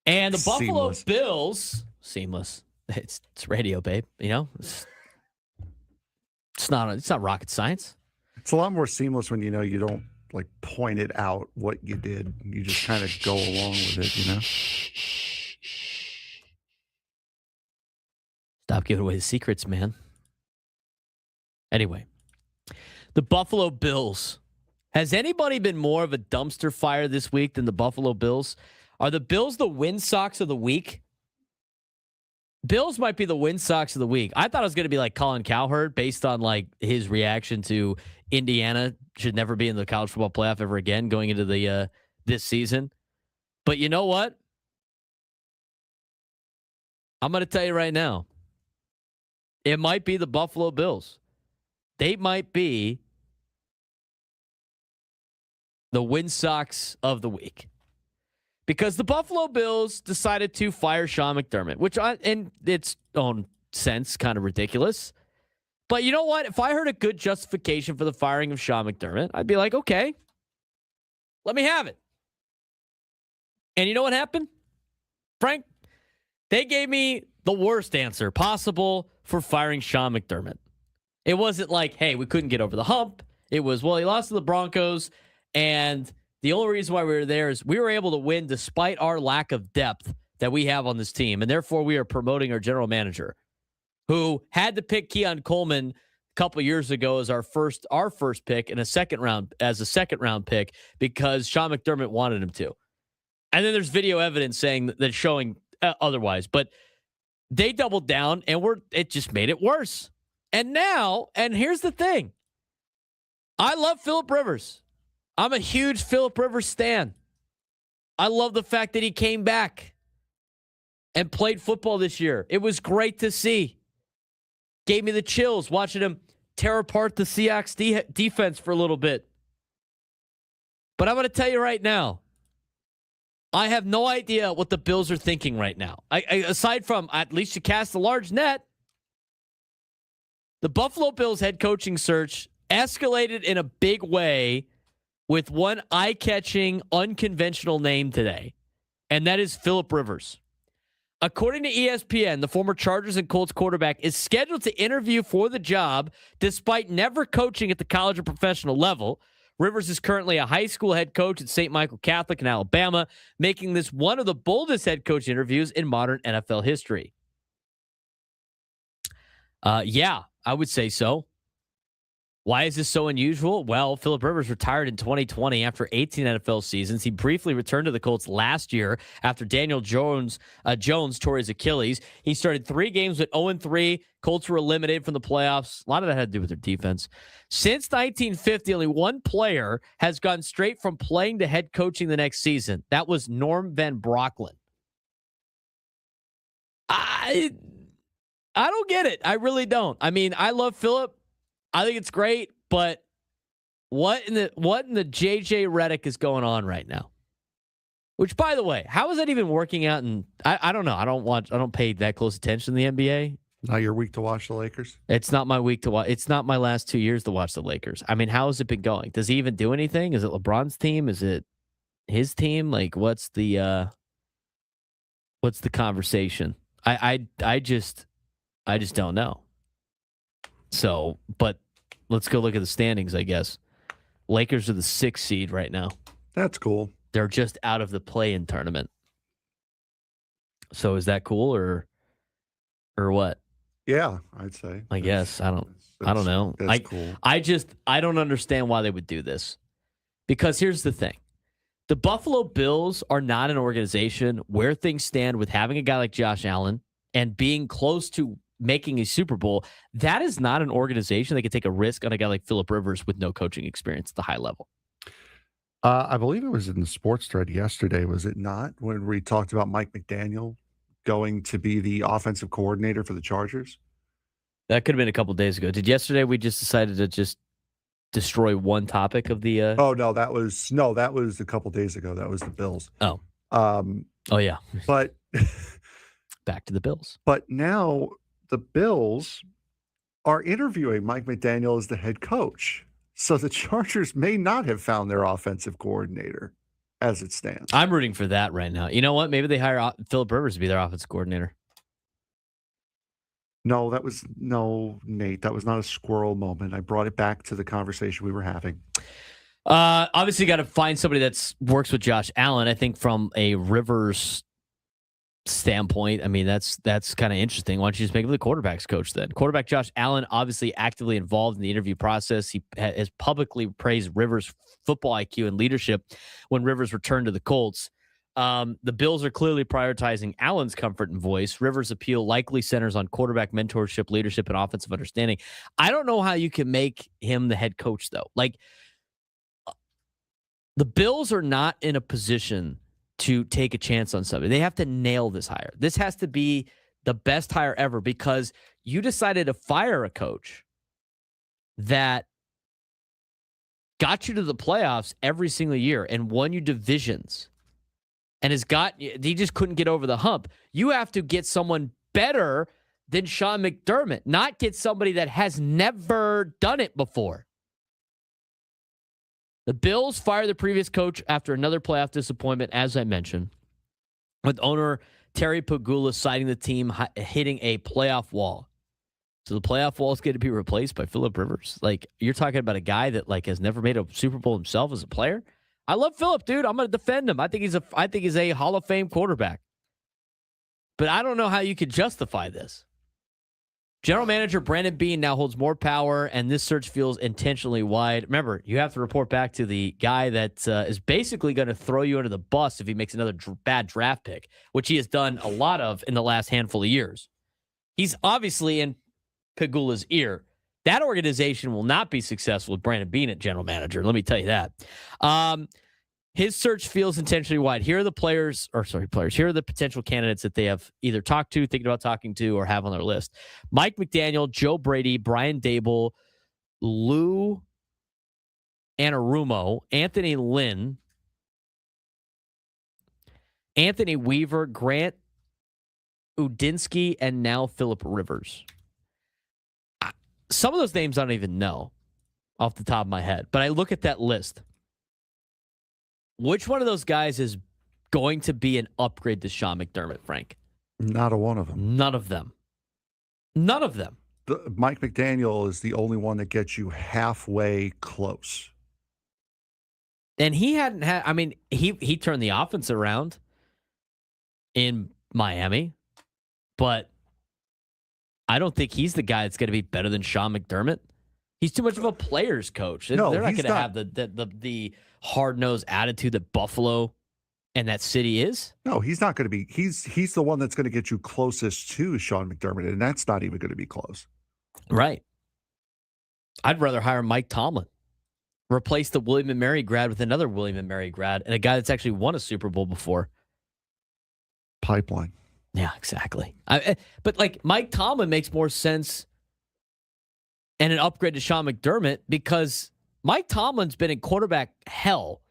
And the Buffalo Seamless. Bills, seamless. It's radio, babe. You know, it's not rocket science. It's a lot more seamless when you don't like point it out what you did. You just kind of go along with it, Stop giving away the secrets, man. Anyway, the Buffalo Bills. Has anybody been more of a dumpster fire this week than the Buffalo Bills? Are the Bills the win socks of the week? Bills might be the win socks of the week. I thought it was going to be like Colin Cowherd based on like his reaction to Indiana should never be in the college football playoff ever again going into the this season. But you know what? I'm going to tell you right now. It might be the Buffalo Bills. They might be the win socks of the week. Because the Buffalo Bills decided to fire Sean McDermott, which in its own sense, kind of ridiculous. But you know what? If I heard a good justification for the firing of Sean McDermott, I'd be like, okay, let me have it. And you know what happened? Frank, they gave me the worst answer possible for firing Sean McDermott. It wasn't like, hey, we couldn't get over the hump. It was, well, he lost to the Broncos, and the only reason why we were there is we were able to win despite our lack of depth that we have on this team. And therefore, we are promoting our general manager, who had to pick Keon Coleman a couple years ago as our first pick in a second round pick because Sean McDermott wanted him to. And then there's video evidence saying that showing otherwise. But they doubled down, and it just made it worse. And now, and here's the thing. I love Phillip Rivers. I'm a huge Phillip Rivers stan. I love the fact that he came back and played football this year. It was great to see. Gave me the chills watching him tear apart the Seahawks defense for a little bit. But I'm going to tell you right now, I have no idea what the Bills are thinking right now. Aside from at least you cast a large net, the Buffalo Bills head coaching search escalated in a big way with one eye-catching, unconventional name today, and that is Phillip Rivers. According to ESPN, the former Chargers and Colts quarterback is scheduled to interview for the job despite never coaching at the college or professional level. Rivers is currently a high school head coach at St. Michael Catholic in Alabama, making this one of the boldest head coach interviews in modern NFL history. Yeah, I would say so. Why is this so unusual? Well, Phillip Rivers retired in 2020 after 18 NFL seasons. He briefly returned to the Colts last year after Daniel Jones tore his Achilles. He started 3 games with 0-3. Colts were eliminated from the playoffs. A lot of that had to do with their defense. Since 1950, only one player has gone straight from playing to head coaching the next season. That was Norm Van Brocklin. I don't get it. I really don't. I mean, I love Phillip. I think it's great, but what in the JJ Redick is going on right now? Which, by the way, how is that even working out? And I don't know. I don't pay that close attention to the NBA. Not your week to watch the Lakers? It's not my week to watch. It's not my last 2 years to watch the Lakers. I mean, how has it been going? Does he even do anything? Is it LeBron's team? Is it his team? Like, what's the conversation? I just don't know. So, but let's go look at the standings, I guess. Lakers are the 6th seed right now. That's cool. They're just out of the play-in tournament. So is that cool or what? Yeah, I'd say. I guess. I don't know. That's cool. I don't understand why they would do this. Because here's the thing. The Buffalo Bills are not an organization where things stand with having a guy like Josh Allen and being close to making a Super Bowl. That is not an organization that could take a risk on a guy like Phillip Rivers with no coaching experience at the high level. I believe it was in the sports thread yesterday, was it not? When we talked about Mike McDaniel going to be the offensive coordinator for the Chargers? That could have been a couple days ago. Did yesterday we just decided to just destroy one topic of the Oh no, that was a couple days ago. That was the Bills. Oh yeah. But back to the Bills. But now the Bills are interviewing Mike McDaniel as the head coach. So the Chargers may not have found their offensive coordinator as it stands. I'm rooting for that right now. You know what? Maybe they hire Phillip Rivers to be their offensive coordinator. No, Nate, that was not a squirrel moment. I brought it back to the conversation we were having. Obviously, got to find somebody that works with Josh Allen. I think from a Rivers standpoint, I mean, that's kind of interesting. Why don't you just make him the quarterback's coach then? Quarterback Josh Allen, obviously actively involved in the interview process. He has publicly praised Rivers' football IQ and leadership when Rivers returned to the Colts. The Bills are clearly prioritizing Allen's comfort and voice. Rivers' appeal likely centers on quarterback mentorship, leadership, and offensive understanding. I don't know how you can make him the head coach, though. Like, the Bills are not in a position to take a chance on something. They have to nail this hire. This has to be the best hire ever because you decided to fire a coach that got you to the playoffs every single year and won you divisions and he just couldn't get over the hump. You have to get someone better than Sean McDermott, not get somebody that has never done it before. The Bills fired the previous coach after another playoff disappointment, as I mentioned, with owner Terry Pegula citing the team hitting a playoff wall. So the playoff wall is going to be replaced by Phillip Rivers. Like, you're talking about a guy that has never made a Super Bowl himself as a player. I love Phillip, dude. I'm going to defend him. I think he's a Hall of Fame quarterback. But I don't know how you could justify this. General manager Brandon Beane now holds more power, and this search feels intentionally wide. Remember, you have to report back to the guy that is basically going to throw you under the bus if he makes another bad draft pick, which he has done a lot of in the last handful of years. He's obviously in Pegula's ear. That organization will not be successful with Brandon Beane at general manager. Let me tell you that. His search feels intentionally wide. Here are the players. Here are the potential candidates that they have either talked to, thinking about talking to, or have on their list. Mike McDaniel, Joe Brady, Brian Dable, Lou Anarumo, Anthony Lynn, Anthony Weaver, Grant Udinsky, and now Phillip Rivers. Some of those names I don't even know off the top of my head, but I look at that list. Which one of those guys is going to be an upgrade to Sean McDermott, Frank? Not a one of them. None of them. None of them. Mike McDaniel is the only one that gets you halfway close. And he hadn't had, I mean, he turned the offense around in Miami, but I don't think he's the guy that's going to be better than Sean McDermott. He's too much of a player's coach. No, they're not going to have the hard-nosed attitude that Buffalo and that city is. No, he's not going to be. He's the one that's going to get you closest to Sean McDermott, and that's not even going to be close. Right. I'd rather hire Mike Tomlin. Replace the William & Mary grad with another William & Mary grad and a guy that's actually won a Super Bowl before. Pipeline. Yeah, exactly. But like Mike Tomlin makes more sense and an upgrade to Sean McDermott because Mike Tomlin's been in quarterback hell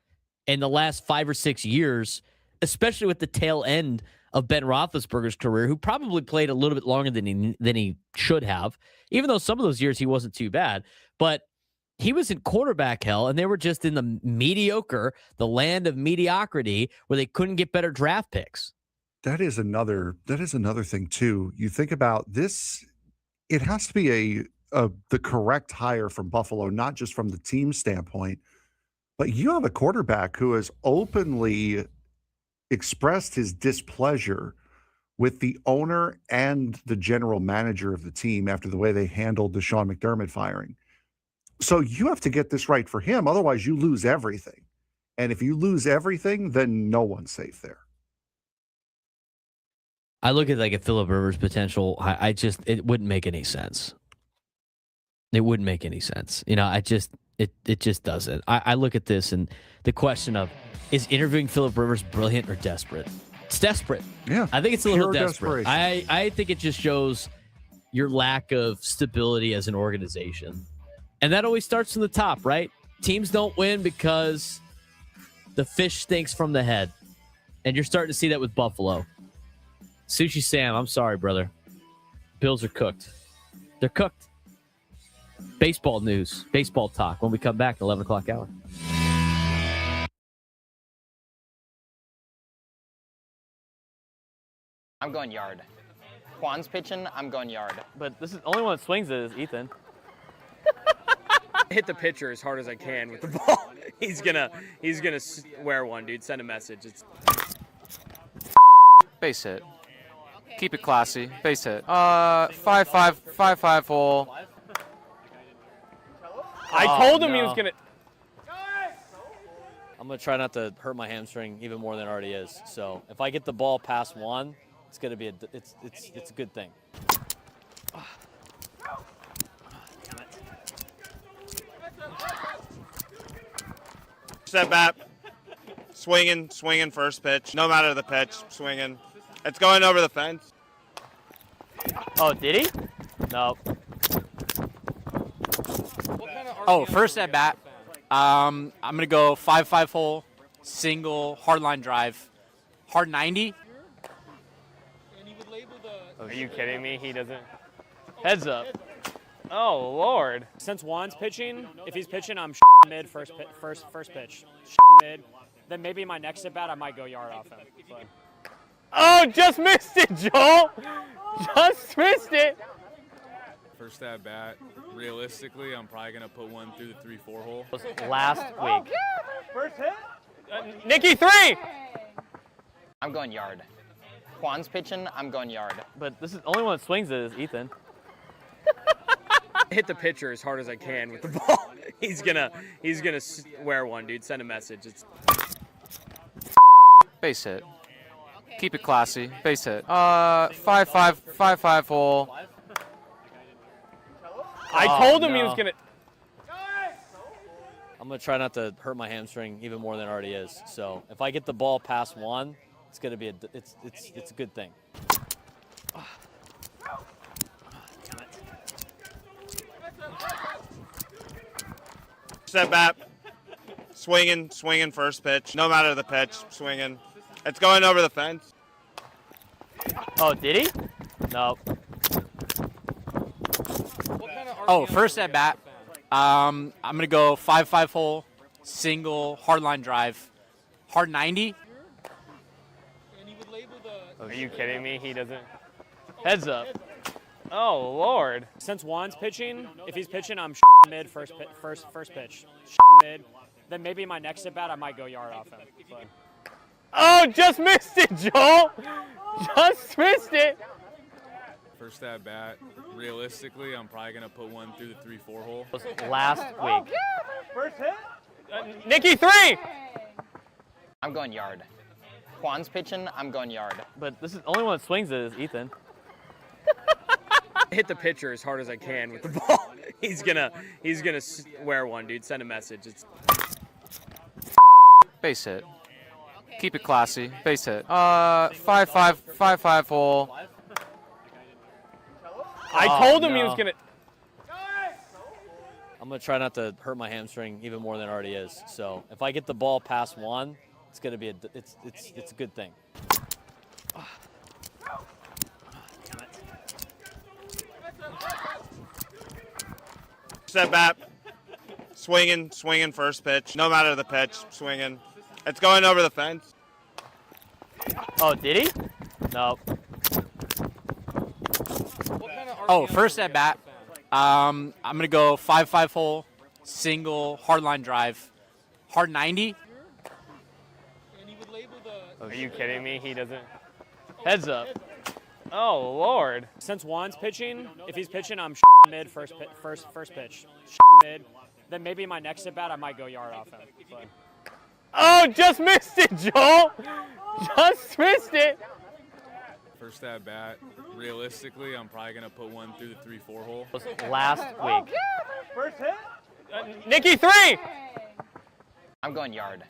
in the last 5 or 6 years, especially with the tail end of Ben Roethlisberger's career, who probably played a little bit longer than he should have, even though some of those years he wasn't too bad. But he was in quarterback hell, and they were just in the mediocre, the land of mediocrity, where they couldn't get better draft picks. That is another thing too. You think about this, it has to be the correct hire from Buffalo, not just from the team standpoint, but you have a quarterback who has openly expressed his displeasure with the owner and the general manager of the team after the way they handled the Sean McDermott firing. So you have to get this right for him. Otherwise, you lose everything. And if you lose everything, then no one's safe there. I look at like a Phillip Rivers potential. It wouldn't make any sense. It wouldn't make any sense. You know, it just doesn't. I look at this and the question of, is interviewing Phillip Rivers brilliant or desperate? It's desperate. Yeah. I think it's a little desperate. Desperation. I think it just shows your lack of stability as an organization. And that always starts from the top, right? Teams don't win because the fish stinks from the head. And you're starting to see that with Buffalo. Sushi Sam, I'm sorry, brother. Bills are cooked. They're cooked. Baseball news, baseball talk when we come back at 11 o'clock hour. I'm going yard. Juan's pitching, I'm going yard. But this is the only one that swings it is Ethan. Hit the pitcher as hard as I can with the ball. He's gonna wear one, dude. Send a message. It's Base hit. Keep it classy. Base hit. 5-5 hole. I told him he was gonna. I'm gonna try not to hurt my hamstring even more than it already is. So if I get the ball past one, it's gonna be it's a good thing. Step back, swinging first pitch. No matter the pitch, swinging. It's going over the fence. Oh, did he? No. Oh, first at bat. I'm gonna go 5-5 hole, single, hard line drive, hard 90. Are you kidding me? He doesn't. Heads up. Oh Lord. Since Juan's pitching, if he's pitching, I'm mid first pitch. Mid. Then maybe my next at bat, I might go yard off him. But. Oh, just missed it, Joel. Just missed it. First at bat, realistically, I'm probably going to put one through the 3-4 hole. Last week. First hit. Nikki 3. I'm going yard. Juan's pitching, I'm going yard. But this is the only one that swings it is Ethan. Hit the pitcher as hard as I can with the ball. He's gonna wear one, dude. Send a message. It's Base hit. Keep it classy. Base hit. 5-5 hole. I told him he was gonna. I'm gonna try not to hurt my hamstring even more than it already is. So if I get the ball past one, it's gonna be it's a good thing. Step back, swinging first pitch. No matter the pitch, swinging. It's going over the fence. Oh, did he? No. Oh, first at bat. I'm gonna go 5-5 hole, single, hard line drive, hard 90. Are you kidding me? He doesn't. Heads up. Oh Lord. Since Juan's pitching, if he's pitching, I'm mid first pitch. Mid. Then maybe my next at bat, I might go yard off him. But. Oh, just missed it, Joel. Just missed it. First at bat, realistically, I'm probably going to put one through the 3-4 hole. Last week. First hit. Nikki 3. I'm going yard. Juan's pitching, I'm going yard. But this is the only one that swings it is Ethan. Hit the pitcher as hard as I can with the ball. He's gonna wear one, dude. Send a message. It's Base hit. Keep it classy. Base hit. 5-5 hole. I told him he was gonna. I'm gonna try not to hurt my hamstring even more than it already is. So if I get the ball past one, it's gonna be it's a good thing. Step back, swinging first pitch. No matter the pitch, swinging. It's going over the fence. Oh, did he? No. Oh, first at bat. I'm gonna go 5-5 hole, single, hard line drive, hard 90. Are you kidding me? He doesn't. Heads up. Oh Lord. Since Juan's pitching, if he's pitching, I'm mid first pitch. Mid. Then maybe my next at bat, I might go yard off him. But. Oh, just missed it, Joel. Just missed it. First at bat, realistically, I'm probably going to put one through the 3-4 hole. Last week. First hit. Nikki 3. I'm going yard.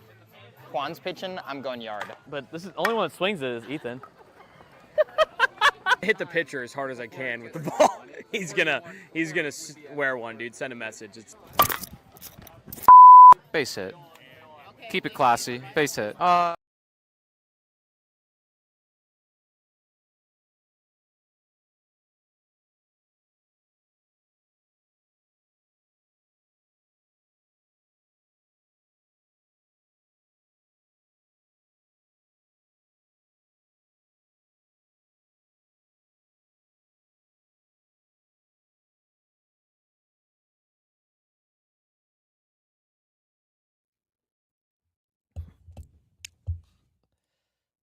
Juan's pitching, I'm going yard. But this is the only one that swings it is Ethan. Hit the pitcher as hard as I can with the ball. He's gonna wear one, dude. Send a message. It's Base hit. Keep it classy. Base hit.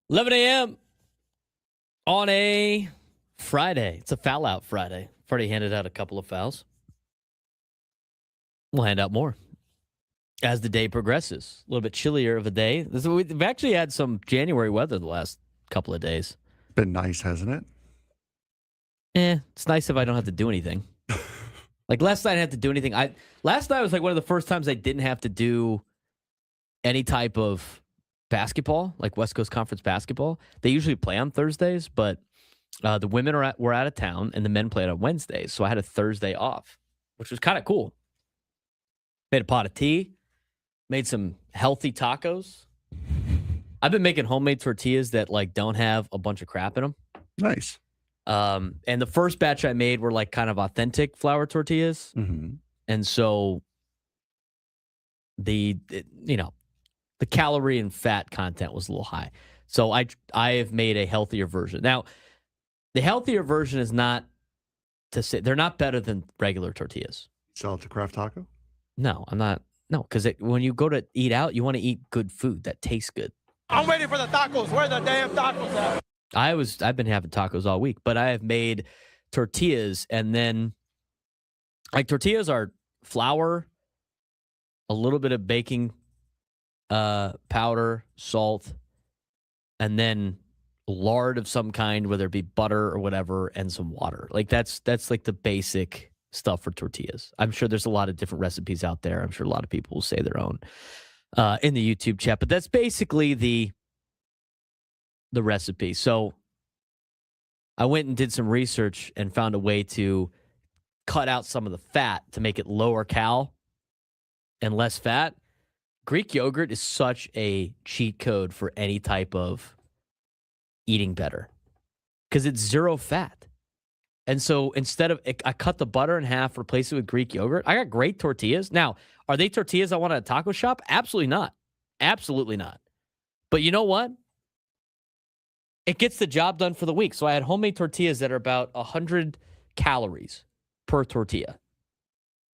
$11 a.m. On a Friday, it's a foul out Friday. I've already handed out a couple of fouls. We'll hand out more as the day progresses. A little bit chillier of a day. We've actually had some January weather the last couple of days. Been nice, hasn't it? It's nice if I don't have to do anything. Like last night I didn't have to do anything. Last night was like one of the first times I didn't have to do any type of basketball, like West Coast Conference basketball. They usually play on Thursdays, but the women were out of town and the men played on Wednesdays. So I had a Thursday off, which was kind of cool. Made a pot of tea, made some healthy tacos. I've been making homemade tortillas that like don't have a bunch of crap in them. Nice. And the first batch I made were like kind of authentic flour tortillas. Mm-hmm. And so the calorie and fat content was a little high. So I have made a healthier version. Now, the healthier version is not to say they're not better than regular tortillas. Sell it to Craft Taco? No, I'm not. No, because when you go to eat out, you want to eat good food that tastes good. I'm waiting for the tacos. Where the damn tacos at? I've been having tacos all week, but I have made tortillas, and then like tortillas are flour, a little bit of baking powder, salt, and then lard of some kind, whether it be butter or whatever, and some water. Like that's like the basic stuff for tortillas. I'm sure there's a lot of different recipes out there. I'm sure a lot of people will say their own in the YouTube chat, but that's basically the recipe. So I went and did some research and found a way to cut out some of the fat to make it lower cal and less fat. Greek yogurt is such a cheat code for any type of eating better because it's zero fat. And so instead of, I cut the butter in half, replace it with Greek yogurt. I got great tortillas. Now, are they tortillas I want at a taco shop? Absolutely not. Absolutely not. But you know what? It gets the job done for the week. So I had homemade tortillas that are about 100 calories per tortilla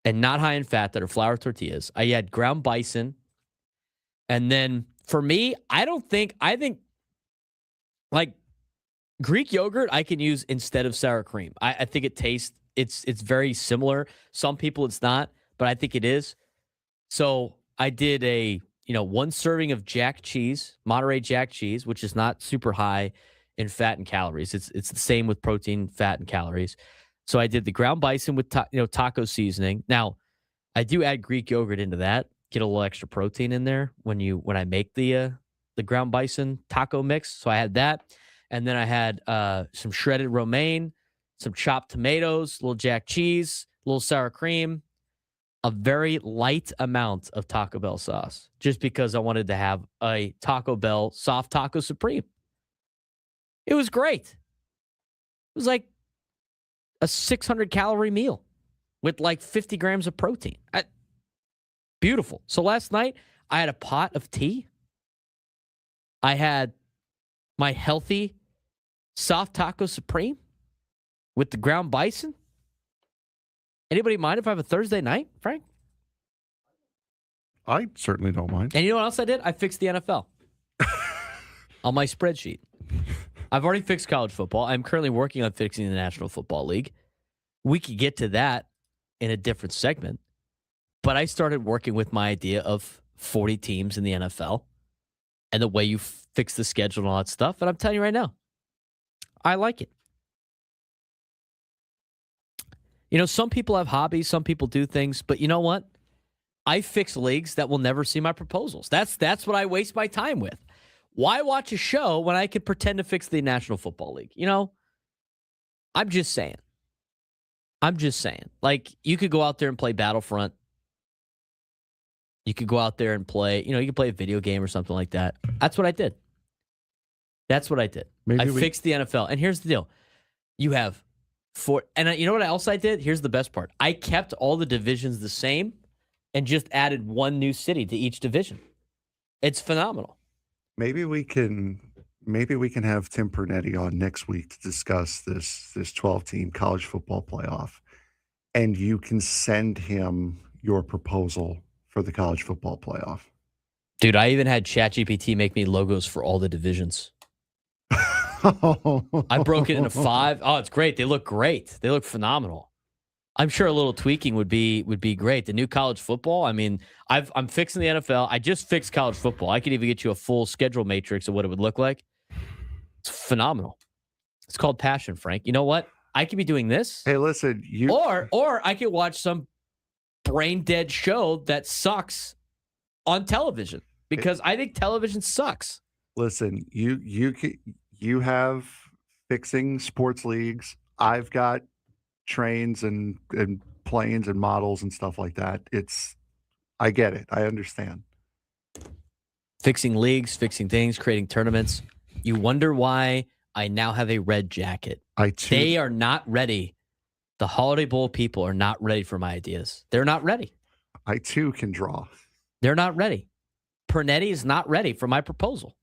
and not high in fat, that are flour tortillas. I had ground bison. And then for me, I think like Greek yogurt I can use instead of sour cream. I think it tastes, it's very similar. Some people it's not, but I think it is. So I did a, one serving of Jack cheese, Monterey Jack cheese, which is not super high in fat and calories. It's the same with protein, fat, and calories. So I did the ground bison with taco seasoning. Now, I do add Greek yogurt into that. Get a little extra protein in there when I make the ground bison taco mix. So I had that, and then I had some shredded romaine, some chopped tomatoes, a little Jack cheese, a little sour cream, a very light amount of Taco Bell sauce, just because I wanted to have a Taco Bell soft taco supreme. It was great. It was like a 600-calorie meal with like 50 grams of protein. Beautiful. So last night, I had a pot of tea. I had my healthy soft taco supreme with the ground bison. Anybody mind if I have a Thursday night, Frank? I certainly don't mind. And you know what else I did? I fixed the NFL on my spreadsheet. I've already fixed college football. I'm currently working on fixing the National Football League. We could get to that in a different segment. But I started working with my idea of 40 teams in the NFL and the way you fix the schedule and all that stuff. And I'm telling you right now, I like it. Some people have hobbies, some people do things, but you know what? I fix leagues that will never see my proposals. That's what I waste my time with. Why watch a show when I could pretend to fix the National Football League? I'm just saying. Like, you could go out there and play Battlefront. You could go out there and play, you could play a video game or something like that. That's what I did. I fixed the NFL. And here's the deal. You have and you know what else I did? Here's the best part. I kept all the divisions the same and just added one new city to each division. It's phenomenal. Maybe we can have Tim Pernetti on next week to discuss this 12-team college football playoff, and you can send him your proposal for the college football playoff. Dude, I even had ChatGPT make me logos for all the divisions. I broke it into 5. Oh, it's great. They look great. They look phenomenal. I'm sure a little tweaking would be great. The new college football. I mean, I'm fixing the NFL. I just fixed college football. I could even get you a full schedule matrix of what it would look like. It's phenomenal. It's called passion, Frank. You know what? I could be doing this. Hey, listen, or I could watch some brain dead show that sucks on television because I think television sucks. Listen, you have fixing sports leagues. I've got trains and planes and models and stuff like that. I get it. I understand. Fixing leagues, fixing things, creating tournaments. You wonder why I now have a red jacket. They are not ready. The Holiday Bowl people are not ready for my ideas. They're not ready. I too can draw. They're not ready. Pernetti is not ready for my proposal.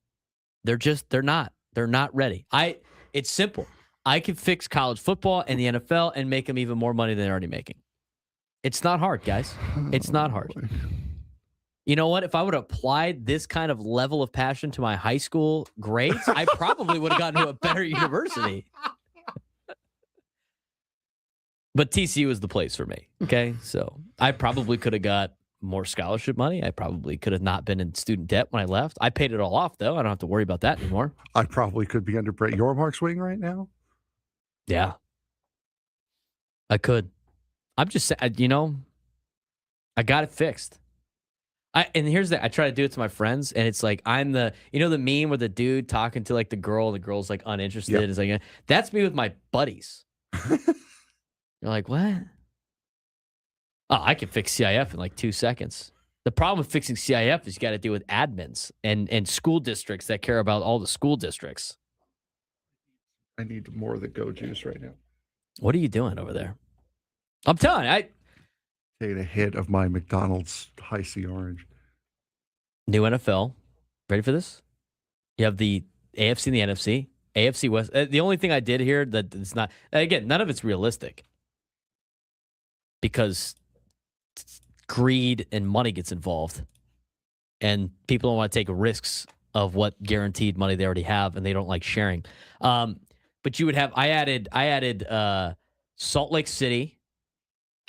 They're not. They're not ready. It's simple. I can fix college football and the NFL and make them even more money than they're already making. It's not hard, guys. It's not hard. You know what? If I would have applied this kind of level of passion to my high school grades, I probably would have gotten to a better university. But TCU is the place for me. Okay. So I probably could have got more scholarship money. I probably could have not been in student debt when I left. I paid it all off, though. I don't have to worry about that anymore. I probably could be under Brett Yormark's wing right now. Yeah. I could. I'm just saying, I got it fixed. And here's I try to do it to my friends, and it's like I'm the meme where the dude talking to like the girl, and the girl's like uninterested. Yep. It's like, that's me with my buddies. You're like, what? Oh, I can fix CIF in like 2 seconds. The problem with fixing CIF is you got to deal with admins and school districts that care about all the school districts. I need more of the Go Juice right now. What are you doing over there? I'm telling you, taking a hit of my McDonald's High C Orange. New NFL. Ready for this? You have the AFC and the NFC. AFC West. The only thing I did here that it's not, again, none of it's realistic because greed and money gets involved, and people don't want to take risks of what guaranteed money they already have, and they don't like sharing. But you would have. I added Salt Lake City.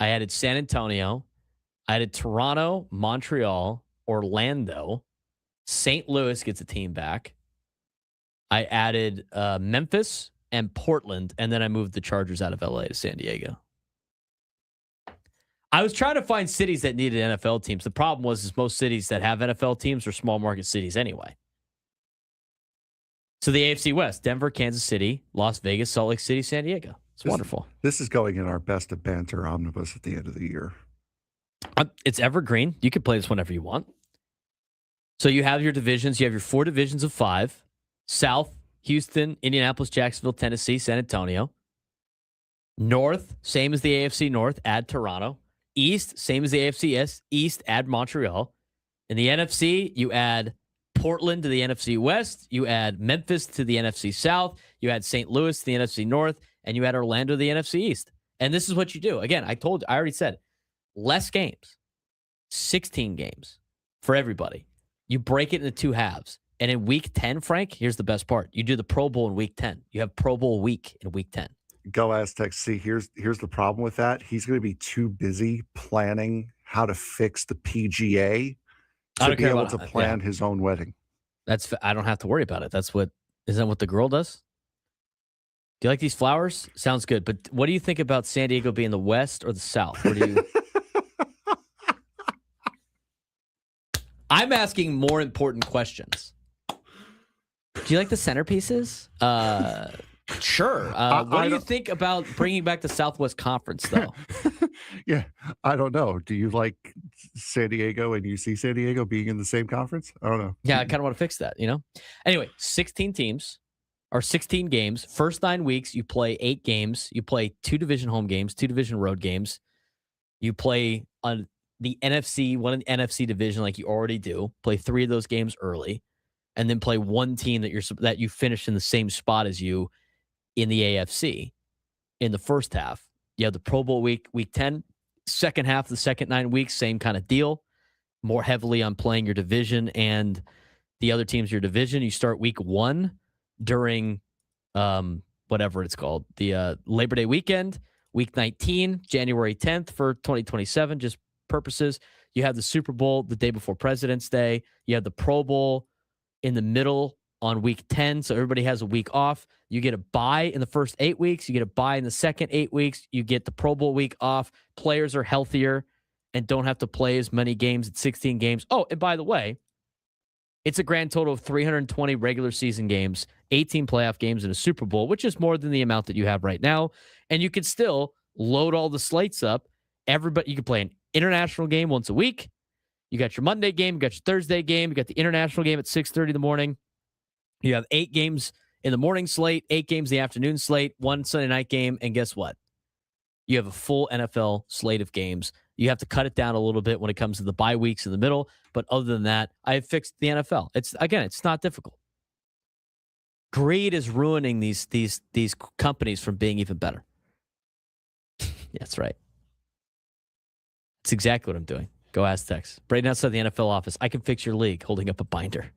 I added San Antonio. I added Toronto, Montreal, Orlando. St. Louis gets a team back. I added Memphis and Portland, and then I moved the Chargers out of LA to San Diego. I was trying to find cities that needed NFL teams. The problem was most cities that have NFL teams are small market cities anyway. So the AFC West, Denver, Kansas City, Las Vegas, Salt Lake City, San Diego. It's wonderful. This is going in our best of banter omnibus at the end of the year. It's evergreen. You can play this whenever you want. So you have your divisions. You have your 4 divisions of 5. South, Houston, Indianapolis, Jacksonville, Tennessee, San Antonio. North, same as the AFC North, add Toronto. East, same as the AFC East, add Montreal. In the NFC, you add Portland to the NFC West. You add Memphis to the NFC South. You add St. Louis to the NFC North. And you add Orlando to the NFC East. And this is what you do. Again, I already said, less games. 16 games for everybody. You break it into 2 halves. And in week 10, Frank, here's the best part. You do the Pro Bowl in week 10. You have Pro Bowl week in week 10. Go Aztecs. See, here's the problem with that. He's going to be too busy planning how to fix the PGA to be able to plan his own wedding. I don't have to worry about it. Isn't that what the girl does? Do you like these flowers? Sounds good. But what do you think about San Diego being the West or the South? Where do you... I'm asking more important questions. Do you like the centerpieces? Sure. What do you think about bringing back the Southwest Conference, though? Yeah, I don't know. Do you like San Diego and UC San Diego being in the same conference? I don't know. Yeah, I kind of want to fix that, Anyway, 16 teams or 16 games. First 9 weeks, you play 8 games. You play 2 division home games, 2 division road games. You play on the NFC, one in the NFC division like you already do. Play 3 of those games early, and then play one team that you finish in the same spot as you in the AFC in the first half. You have the Pro Bowl week 10. Second half, the second 9 weeks, same kind of deal. More heavily on playing your division and the other teams your division. You start week 1 during whatever it's called, the Labor Day weekend, week 19, January 10th for 2027, just purposes. You have the Super Bowl the day before President's Day. You have the Pro Bowl in the middle on week 10, so everybody has a week off. You get a bye in the first 8 weeks. You get a bye in the second 8 weeks. You get the Pro Bowl week off. Players are healthier and don't have to play as many games at 16 games. Oh, and by the way, it's a grand total of 320 regular season games, 18 playoff games, and a Super Bowl, which is more than the amount that you have right now. And you could still load all the slates up. Everybody, you can play an international game once a week. You got your Monday game, you got your Thursday game, you got the international game at 6:30 in the morning. You have 8 games in the morning slate, 8 games in the afternoon slate, 1 Sunday night game, and guess what? You have a full NFL slate of games. You have to cut it down a little bit when it comes to the bye weeks in the middle, but other than that, I have fixed the NFL. It's not difficult. Greed is ruining these companies from being even better. That's right. That's exactly what I'm doing. Go Aztecs. Braden outside the NFL office. I can fix your league holding up a binder.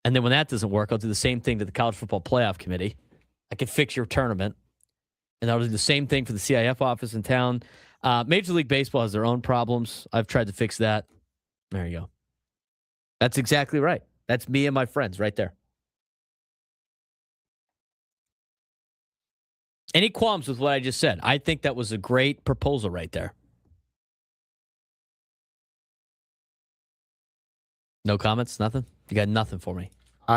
And then when that doesn't work, I'll do the same thing to the College Football Playoff Committee. I can fix your tournament. And I'll do the same thing for the CIF office in town. Major League Baseball has their own problems. I've tried to fix that. There you go. That's exactly right. That's me and my friends right there. Any qualms with what I just said? I think that was a great proposal right there. No comments, nothing. You got nothing for me.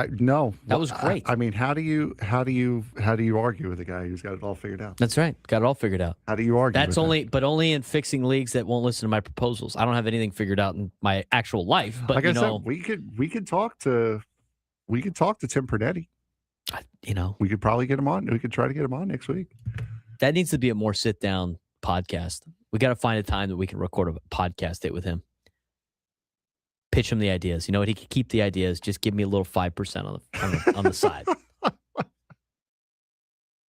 No, that was great. I mean, how do you argue with a guy who's got it all figured out? That's right, got it all figured out. How do you argue? That's only in fixing leagues that won't listen to my proposals. I don't have anything figured out in my actual life. But like I said, we could talk to Tim Pernetti. We could probably get him on. We could try to get him on next week. That needs to be a more sit down podcast. We got to find a time that we can record a podcast date with him. Pitch him the ideas. You know what? He could keep the ideas. Just give me a little 5% on the side.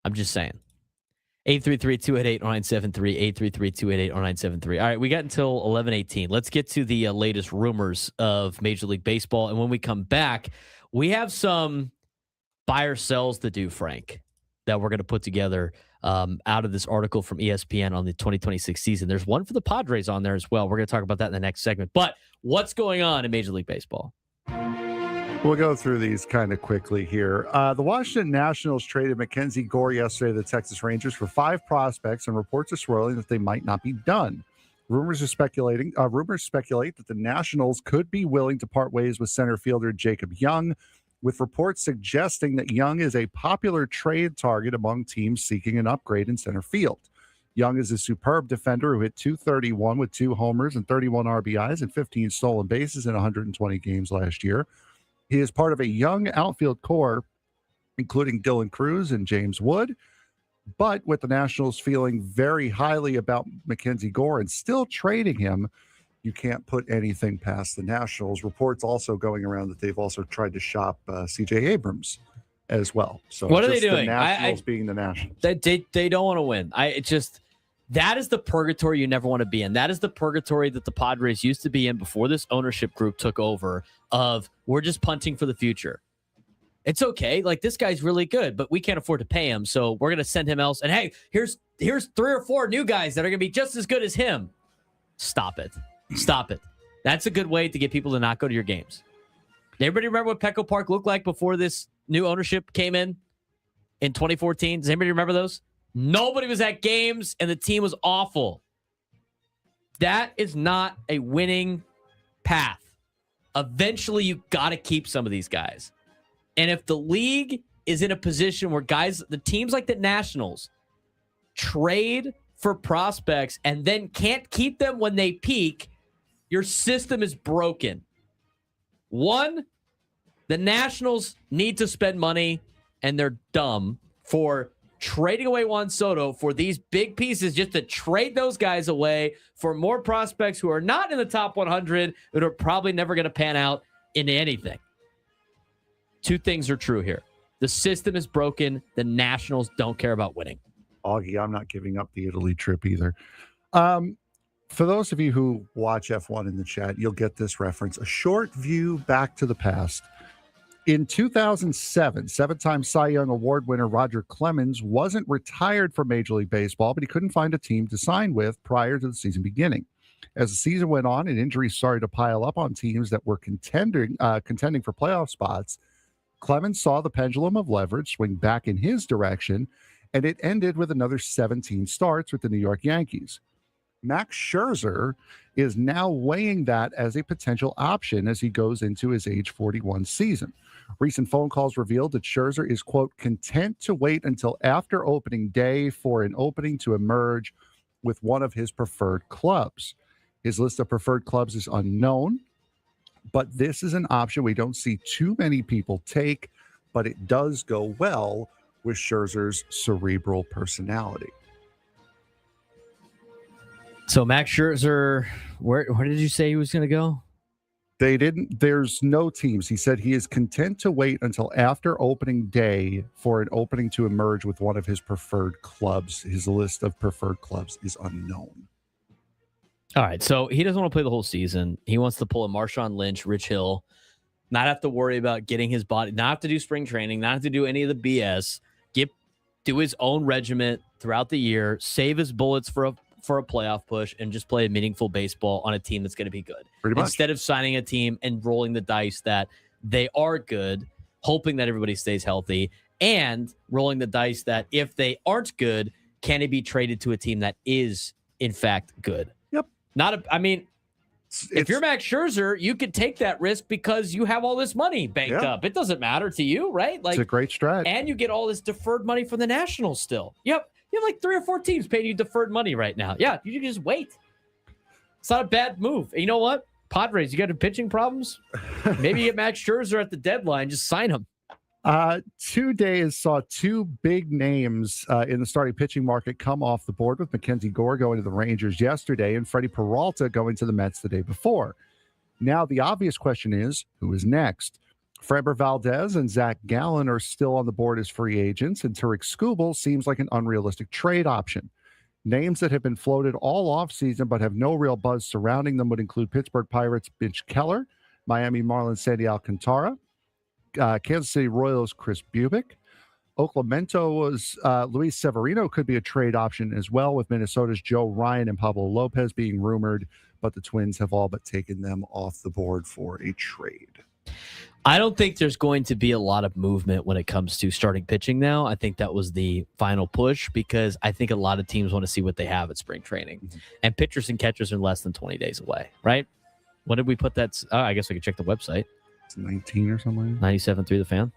I'm just saying. 833-288-0973. 833-288-0973. All right, we got until 11:18. Let's get to the latest rumors of Major League Baseball. And when we come back, we have some buy or sells to do, Frank, that we're going to put together out of this article from ESPN on the 2026 season. There's one for the Padres on there as well. We're going to talk about that in the next segment. But what's going on in Major League Baseball? We'll go through these kind of quickly here. The Washington Nationals traded Mackenzie Gore yesterday to the Texas Rangers for 5 prospects, and reports are swirling that they might not be done. Rumors speculate that the Nationals could be willing to part ways with center fielder Jacob Young, with reports suggesting that Young is a popular trade target among teams seeking an upgrade in center field. Young is a superb defender who hit .231 with 2 homers and 31 RBIs and 15 stolen bases in 120 games last year. He is part of a young outfield core, including Dylan Cruz and James Wood. But with the Nationals feeling very highly about Mackenzie Gore and still trading him, you can't put anything past the Nationals. Reports also going around that they've also tried to shop C.J. Abrams as well. So what are they doing? The Nationals being the Nationals. They don't want to win. That is the purgatory you never want to be in. That is the purgatory that the Padres used to be in before this ownership group took over of we're just punting for the future. It's okay. Like, this guy's really good, but we can't afford to pay him. So we're going to send him else. And hey, here's 3 or 4 new guys that are going to be just as good as him. Stop it. Stop it. That's a good way to get people to not go to your games. Everybody remember what Petco Park looked like before this new ownership came in 2014? Does anybody remember those? Nobody was at games, and the team was awful. That is not a winning path. Eventually, you got to keep some of these guys. And if the league is in a position where the teams like the Nationals trade for prospects and then can't keep them when they peak, your system is broken. 1, the Nationals need to spend money, and they're dumb for trading away Juan Soto for these big pieces just to trade those guys away for more prospects who are not in the top 100 and are probably never going to pan out into anything. 2 things are true here. The system is broken. The Nationals don't care about winning. Augie, I'm not giving up the Italy trip either. For those of you who watch F1 in the chat, you'll get this reference. A short view back to the past. In 2007, seven-time Cy Young Award winner Roger Clemens wasn't retired from Major League Baseball, but he couldn't find a team to sign with prior to the season beginning. As the season went on and injuries started to pile up on teams that were contending for playoff spots, Clemens saw the pendulum of leverage swing back in his direction, and it ended with another 17 starts with the New York Yankees. Max Scherzer is now weighing that as a potential option as he goes into his age 41 season. Recent phone calls revealed that Scherzer is, quote, content to wait until after opening day for an opening to emerge with one of his preferred clubs. His list of preferred clubs is unknown, but this is an option we don't see too many people take, but it does go well with Scherzer's cerebral personality. So Max Scherzer, where did you say he was going to go? There's no teams. He said he is content to wait until after opening day for an opening to emerge with one of his preferred clubs. His list of preferred clubs is unknown. All right, so he doesn't want to play the whole season. He wants to pull a Marshawn Lynch, Rich Hill, not have to worry about getting his body, not have to do spring training, not have to do any of the BS, do his own regiment throughout the year, save his bullets for a playoff push, and just play meaningful baseball on a team that's going to be good. Pretty much. Instead of signing a team and rolling the dice that they are good, hoping that everybody stays healthy, and rolling the dice that if they aren't good, can it be traded to a team that is, in fact, good? Yep. If you're Max Scherzer, you could take that risk because you have all this money banked up. It doesn't matter to you, right? Like, it's a great strat. And you get all this deferred money from the Nationals still. Yep. You have like 3 or 4 teams paying you deferred money right now. Yeah, you can just wait. It's not a bad move. And you know what? Padres, you got any pitching problems? Maybe you get Max Scherzer at the deadline. Just sign him. 2 days saw 2 big names in the starting pitching market come off the board, with Mackenzie Gore going to the Rangers yesterday and Freddie Peralta going to the Mets the day before. Now, the obvious question is, who is next? Framber Valdez and Zach Gallen are still on the board as free agents, and Tarek Skubal seems like an unrealistic trade option. Names that have been floated all offseason but have no real buzz surrounding them would include Pittsburgh Pirates' Mitch Keller, Miami Marlins' Sandy Alcantara, Kansas City Royals' Chris Bubick. Oklahomato's Luis Severino could be a trade option as well, with Minnesota's Joe Ryan and Pablo Lopez being rumored, but the Twins have all but taken them off the board for a trade. I don't think there's going to be a lot of movement when it comes to starting pitching now. I think that was the final push because I think a lot of teams want to see what they have at spring training. Mm-hmm. And pitchers and catchers are less than 20 days away, right? When did we put that? I guess we could check the website. It's 19 or something. 97 through the fan.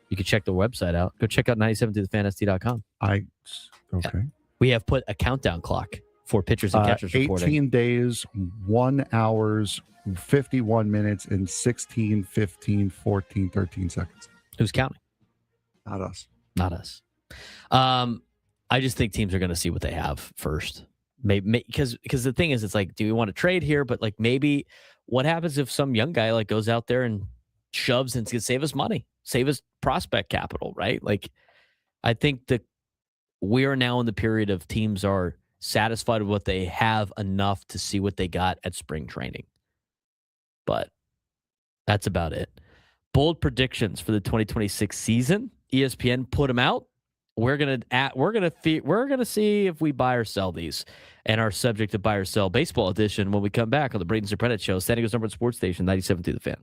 You can check the website out. Go check out 97throughthefanst.com. Okay. Yeah. We have put a countdown clock for pitchers and catchers 18 reporting. 18 days, 1 hours, 51 minutes, and 16, 15, 14, 13 seconds. Who's counting? Not us. Not us. I just think teams are going to see what they have first. Maybe because the thing is, it's like, do we want to trade here? But like, maybe what happens if some young guy like goes out there and shoves and can save us money, save us prospect capital, right? Like, I think that we are now in the period of teams are satisfied with what they have enough to see what they got at spring training. But that's about it. Bold predictions for the 2026 season. ESPN put them out. We're gonna see if we buy or sell these, and our subject to buy or sell baseball edition when we come back on the Braden Surprenant Show, San Diego's number one sports station, 97 through the fan.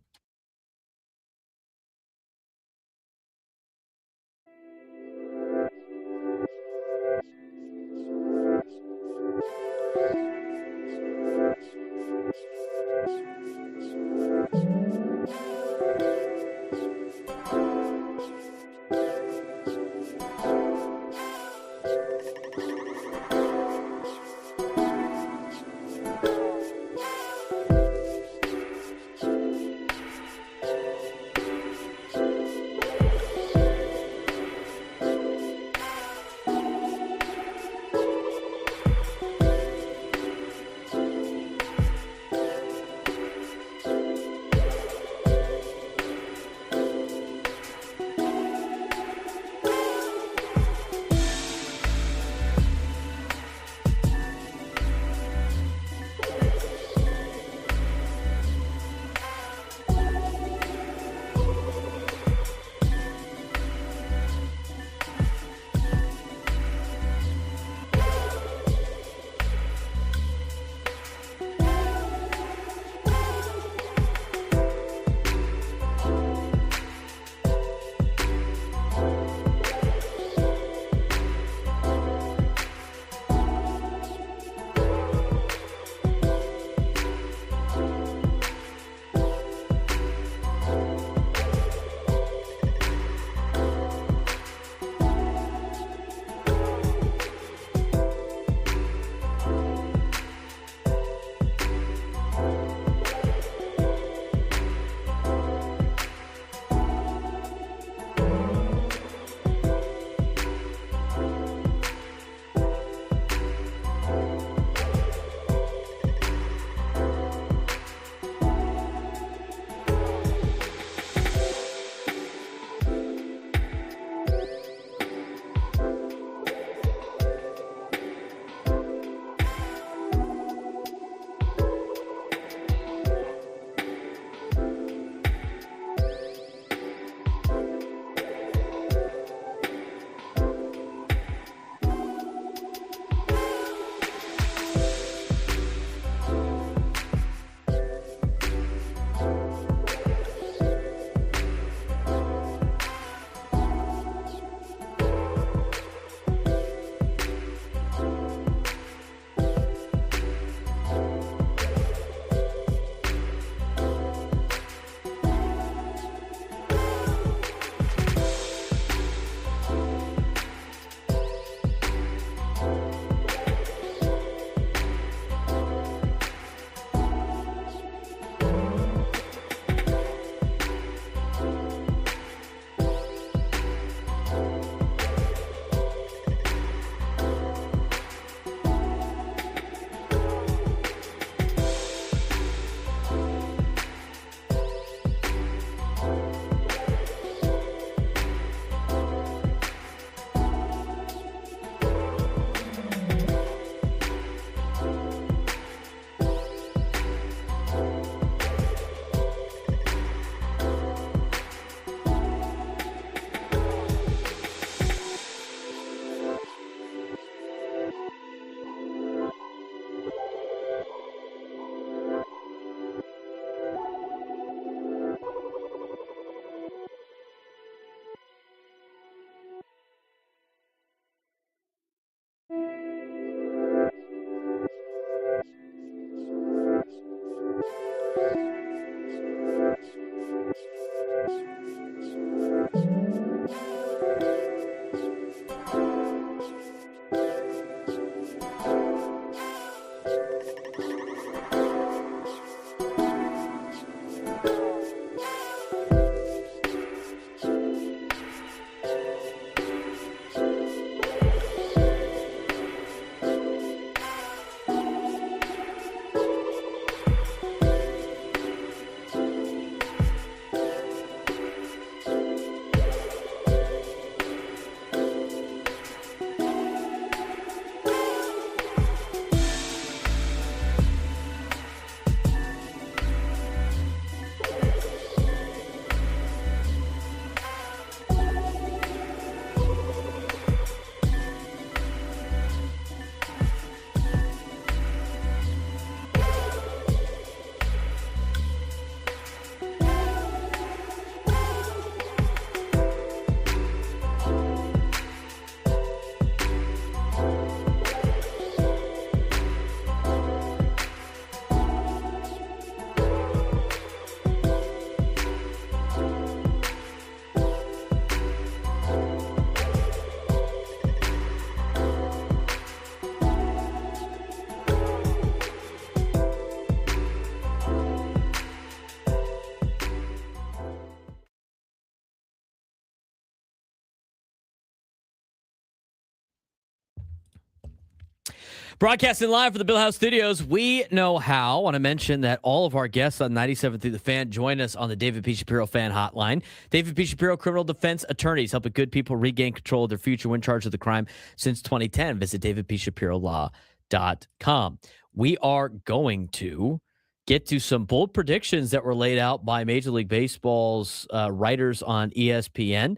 Broadcasting live for the Bill House Studios. We know how. I want to mention that all of our guests on 97 Through the Fan join us on the David P. Shapiro Fan Hotline. David P. Shapiro criminal defense attorneys helping good people regain control of their future when charged with a crime since 2010. Visit davidpshapirolaw.com. We are going to get to some bold predictions that were laid out by Major League Baseball's writers on ESPN.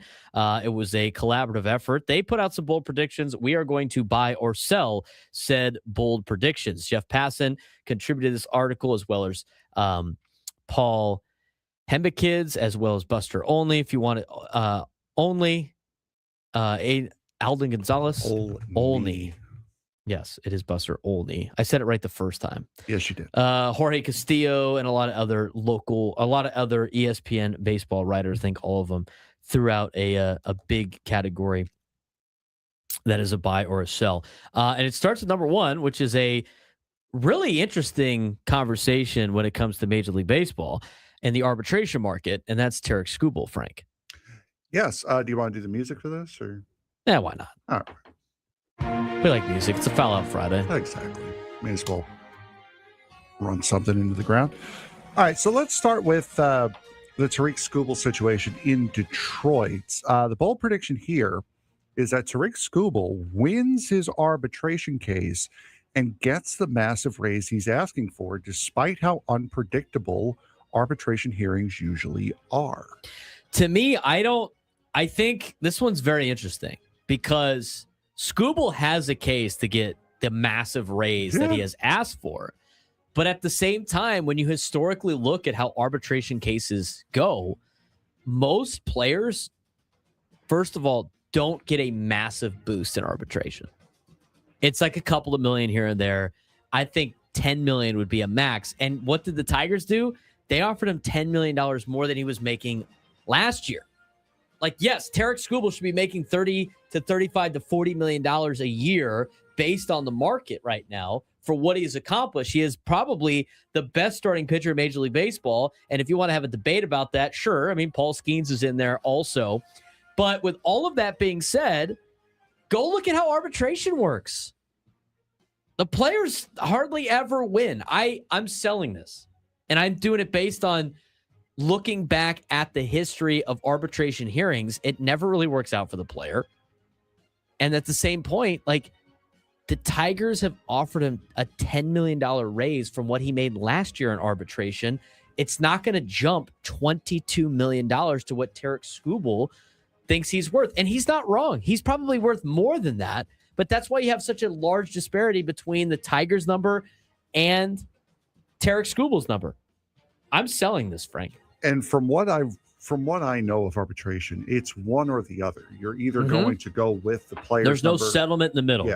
It was a collaborative effort. They put out some bold predictions. We are going to buy or sell said bold predictions. Jeff Passan contributed this article, as well as Paul Hembekids, as well as Buster Olney. If you want it, Alden Gonzalez. Olney. Yes, it is Buster Olney. I said it right the first time. Yes, you did. Jorge Castillo and a lot of other ESPN baseball writers. I think all of them throughout a big category that is a buy or a sell. And it starts with number one, which is a really interesting conversation when it comes to Major League Baseball and the arbitration market, and that's Tarek Skubal, Frank. Yes. Do you want to do the music for this? Or? Yeah, why not? All right. We like music. It's a Foul Out Friday. Exactly. May as well run something into the ground. All right, so let's start with the Tarek Skubal situation in Detroit. The bold prediction here is that Tarek Skubal wins his arbitration case and gets the massive raise he's asking for, despite how unpredictable arbitration hearings usually are. To me, I think this one's very interesting because Skubal has a case to get the massive raise that he has asked for. But at the same time, when you historically look at how arbitration cases go, most players, first of all, don't get a massive boost in arbitration. It's like a couple of million here and there. I think 10 million would be a max. And what did the Tigers do? They offered him $10 million more than he was making last year. Like, yes, Tarek Skubal should be making $30 to $35 to $40 million a year based on the market right now for what he's accomplished. He is probably the best starting pitcher in Major League Baseball. And if you want to have a debate about that, sure. I mean, Paul Skeens is in there also. But with all of that being said, go look at how arbitration works. The players hardly ever win. I'm selling this. And I'm doing it based on looking back at the history of arbitration hearings. It never really works out for the player. And at the same point, like, the Tigers have offered him a $10 million raise from what he made last year in arbitration. It's not going to jump $22 million to what Tarek Skubal thinks he's worth. And he's not wrong. He's probably worth more than that. But that's why you have such a large disparity between the Tigers number and Tarek Skubal's number. I'm selling this, Frank. And from what I know of arbitration, it's one or the other. You're either going to go with the player. There's no settlement in the middle. Yeah,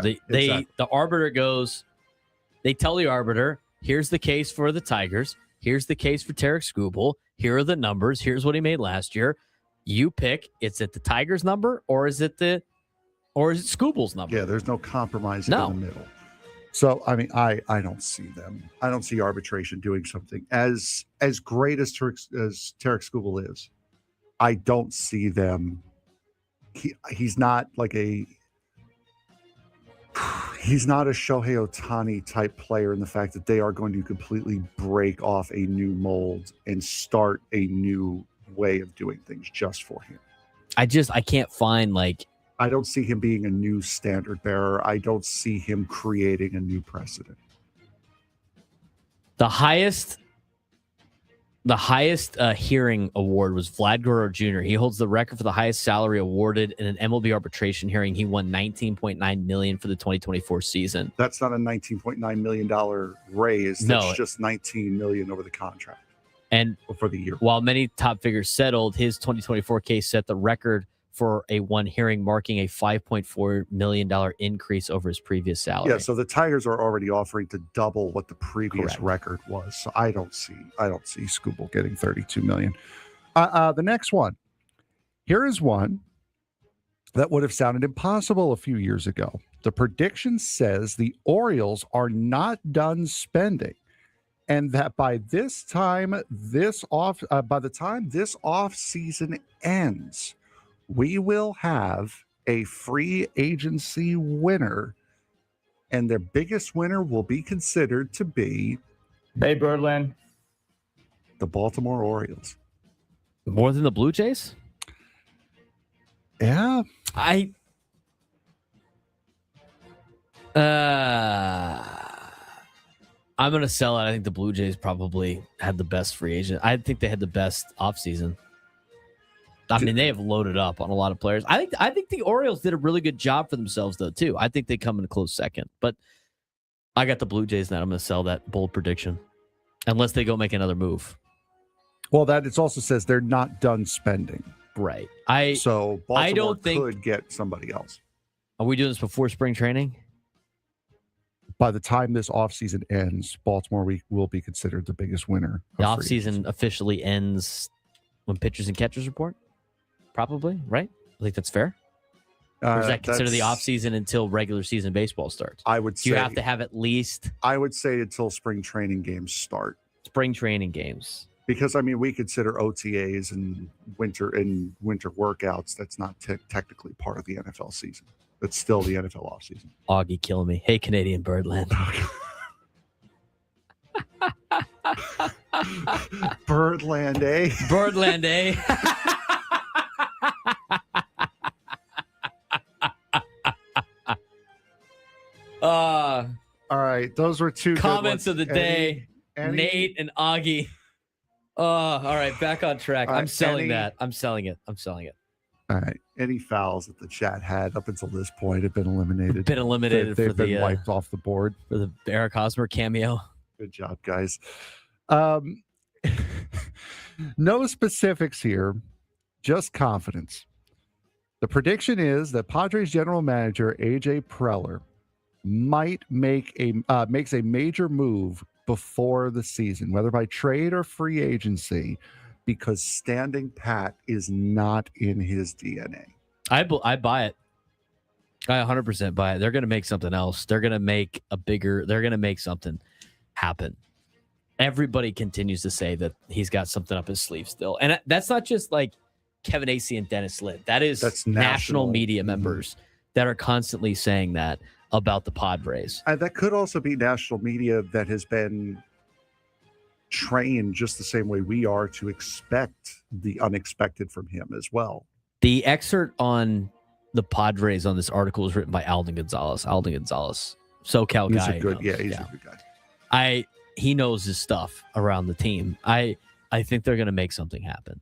The arbiter goes, they tell the arbiter, here's the case for the Tigers. Here's the case for Tarek Skubal. Here are the numbers. Here's what he made last year. You pick. It's at the Tigers number, or is it Skubal's number? Yeah, there's no compromise in the middle. So, I mean, I don't see them. I don't see arbitration doing something as great as Tarek Skubal is. I don't see them. He's not like he's not a Shohei Ohtani type player in the fact that they are going to completely break off a new mold and start a new way of doing things just for him. I can't find like. I don't see him being a new standard bearer. I don't see him creating a new precedent. The highest hearing award was Vlad Guerrero Jr. He holds the record for the highest salary awarded in an MLB arbitration hearing. He won $19.9 million for the 2024 season. That's not a $19.9 million raise. That's just $19 million over the contract. And for the year. While many top figures settled, his 2024 case set the record for a one hearing, marking a $5.4 million increase over his previous salary. Yeah, so the Tigers are already offering to double what the previous record was. So I don't see Skubal getting $32 million. The next one. Here is one that would have sounded impossible a few years ago. The prediction says the Orioles are not done spending, and that by the time this off season ends, we will have a free agency winner and their biggest winner will be considered to be Hey, Birdland. the Baltimore Orioles. More than the Blue Jays? Yeah. I'm gonna sell it. I think the Blue Jays probably had the best free agent. I think they had the best offseason. I mean, they have loaded up on a lot of players. I think the Orioles did a really good job for themselves, though, too. I think they come in a close second. But I got the Blue Jays now. I'm going to sell that bold prediction. Unless they go make another move. Well, that it also says they're not done spending. Right. So Baltimore I don't think, could get somebody else. Are we doing this before spring training? By the time this offseason ends, Baltimore will be considered the biggest winner. The offseason officially ends when pitchers and catchers report? Probably, right? I think that's fair. Or is that considered the offseason until regular season baseball starts? I would say. You have to have at least. I would say until spring training games start. Spring training games. Because, I mean, we consider OTAs and winter workouts. That's not technically part of the NFL season. It's still the NFL offseason. Augie killing me. Hey, Canadian Birdland. Birdland, eh? Birdland, eh? All right. Those were two comments of the day. Eddie? Nate and Augie. All right. Back on track. I'm selling that. I'm selling it. All right. Any fouls that the chat had up until this point have been eliminated. They've been wiped off the board. For the Eric Hosmer cameo. Good job, guys. No specifics here, just confidence. The prediction is that Padres general manager AJ Preller might makes a major move before the season, whether by trade or free agency, because standing pat is not in his DNA. I buy it. I 100% buy it. They're going to make something else. They're going to make something happen. Everybody continues to say that he's got something up his sleeve still. And that's not just like Kevin Acee and Dennis Litt. That's national media members that are constantly saying that about the Padres. That could also be national media that has been trained just the same way we are to expect the unexpected from him as well. The excerpt on the Padres on this article was written by Alden Gonzalez. SoCal he's guy. A good guy. He knows his stuff around the team. I think they're going to make something happen.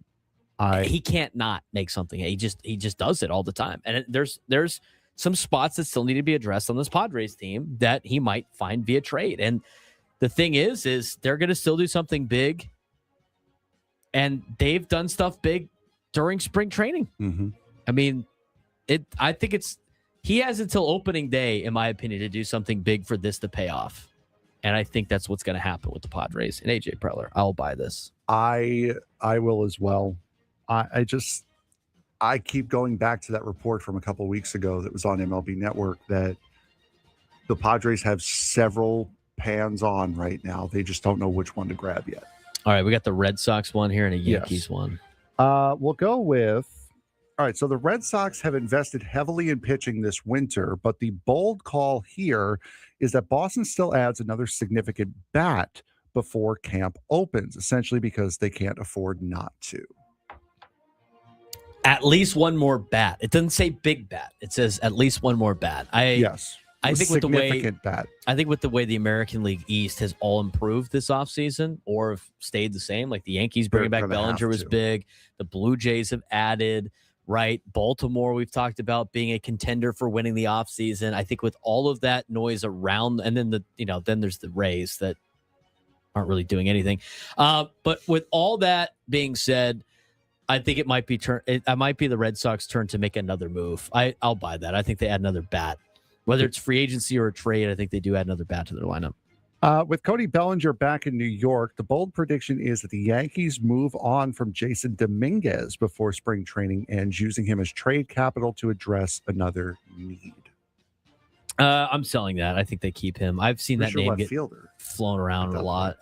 He can't not make something. He just does it all the time. And there's some spots that still need to be addressed on this Padres team that he might find via trade. And the thing is they're going to still do something big. And they've done stuff big during spring training. Mm-hmm. I mean, I think he has until opening day, in my opinion, to do something big for this to pay off. And I think that's what's going to happen with the Padres and AJ Preller. I'll buy this. I will as well. I keep going back to that report from a couple of weeks ago that was on MLB Network that the Padres have several pans on right now. They just don't know which one to grab yet. All right, we got the Red Sox one here and a Yankees one. We'll go with, all right, so the Red Sox have invested heavily in pitching this winter, but the bold call here is that Boston still adds another significant bat before camp opens, essentially because they can't afford not to. At least one more bat. It doesn't say big bat. It says at least one more bat. I think with the way the American League East has all improved this offseason or have stayed the same, like the Yankees bringing back Bellinger was big. The Blue Jays have added, right? Baltimore, we've talked about being a contender for winning the offseason. I think with all of that noise around, and then then there's the Rays that aren't really doing anything. But with all that being said, I think it might be the Red Sox turn to make another move. I'll buy that. I think they add another bat. Whether it's free agency or a trade, I think they do add another bat to their lineup. With Cody Bellinger back in New York, the bold prediction is that the Yankees move on from Jason Dominguez before spring training ends, using him as trade capital to address another need. I'm selling that. I think they keep him. I've seen that name get flown around a lot.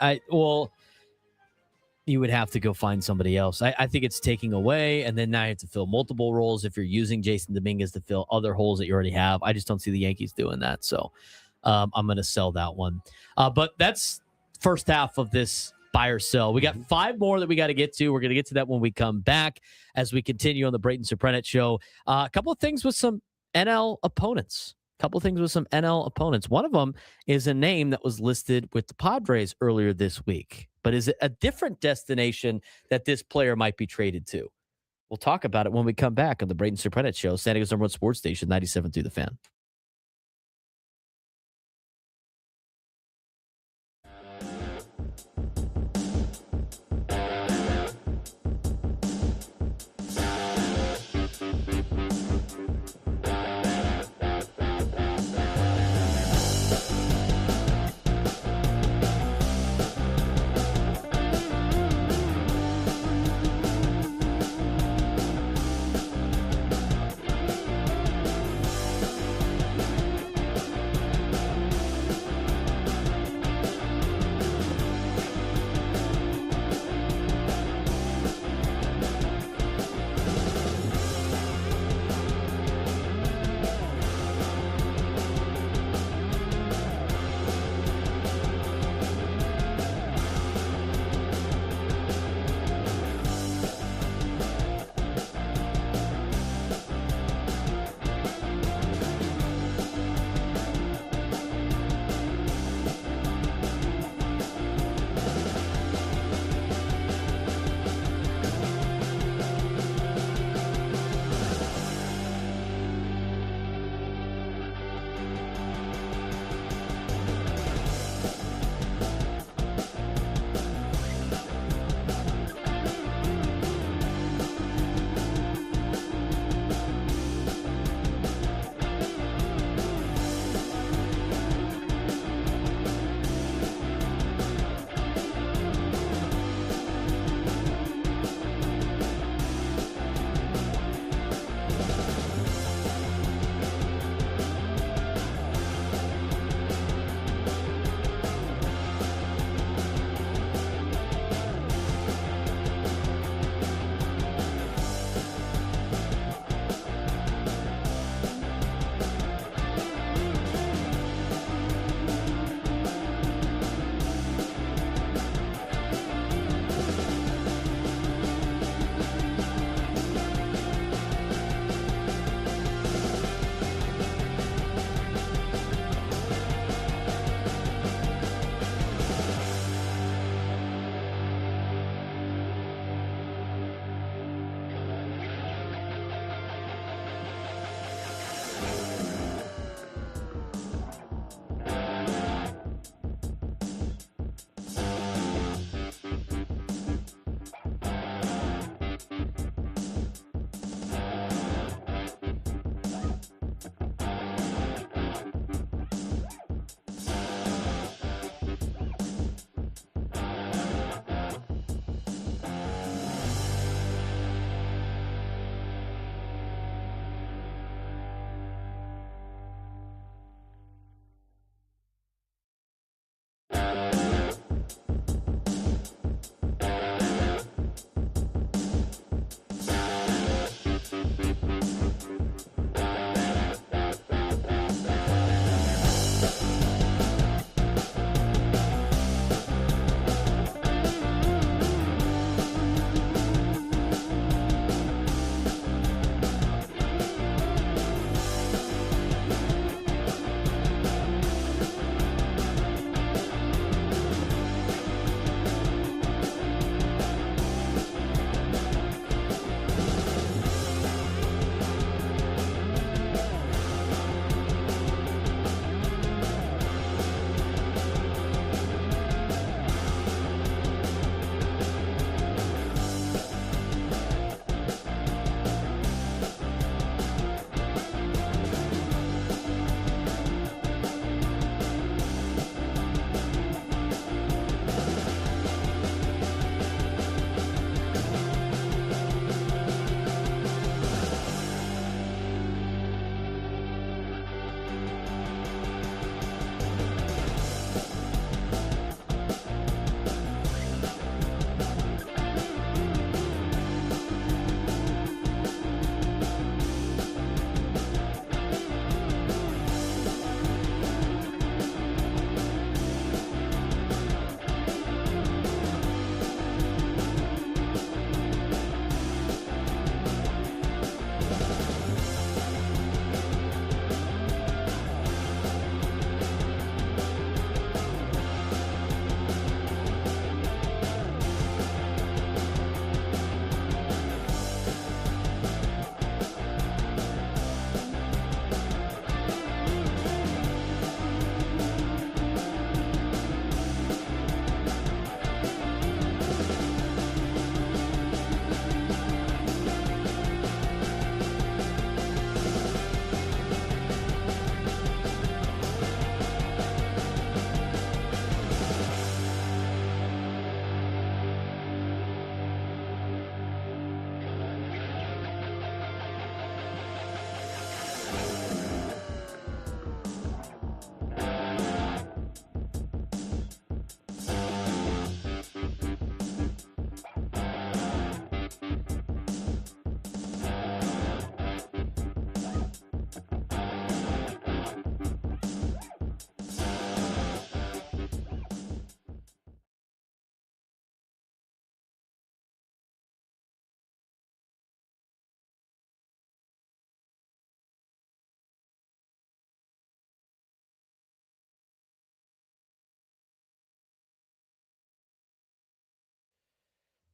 You would have to go find somebody else. I think it's taking away, and then now you have to fill multiple roles if you're using Jason Dominguez to fill other holes that you already have. I just don't see the Yankees doing that. So I'm going to sell that one. But that's first half of this buy or sell. We got 5 more that we got to get to. We're going to get to that when we come back as we continue on the Braden Surprenant show. A couple of things with some NL opponents. One of them is a name that was listed with the Padres earlier this week. But is it a different destination that this player might be traded to? We'll talk about it when we come back on the Braden Surprenant show, San Diego's #1 sports station, 97.3 The Fan.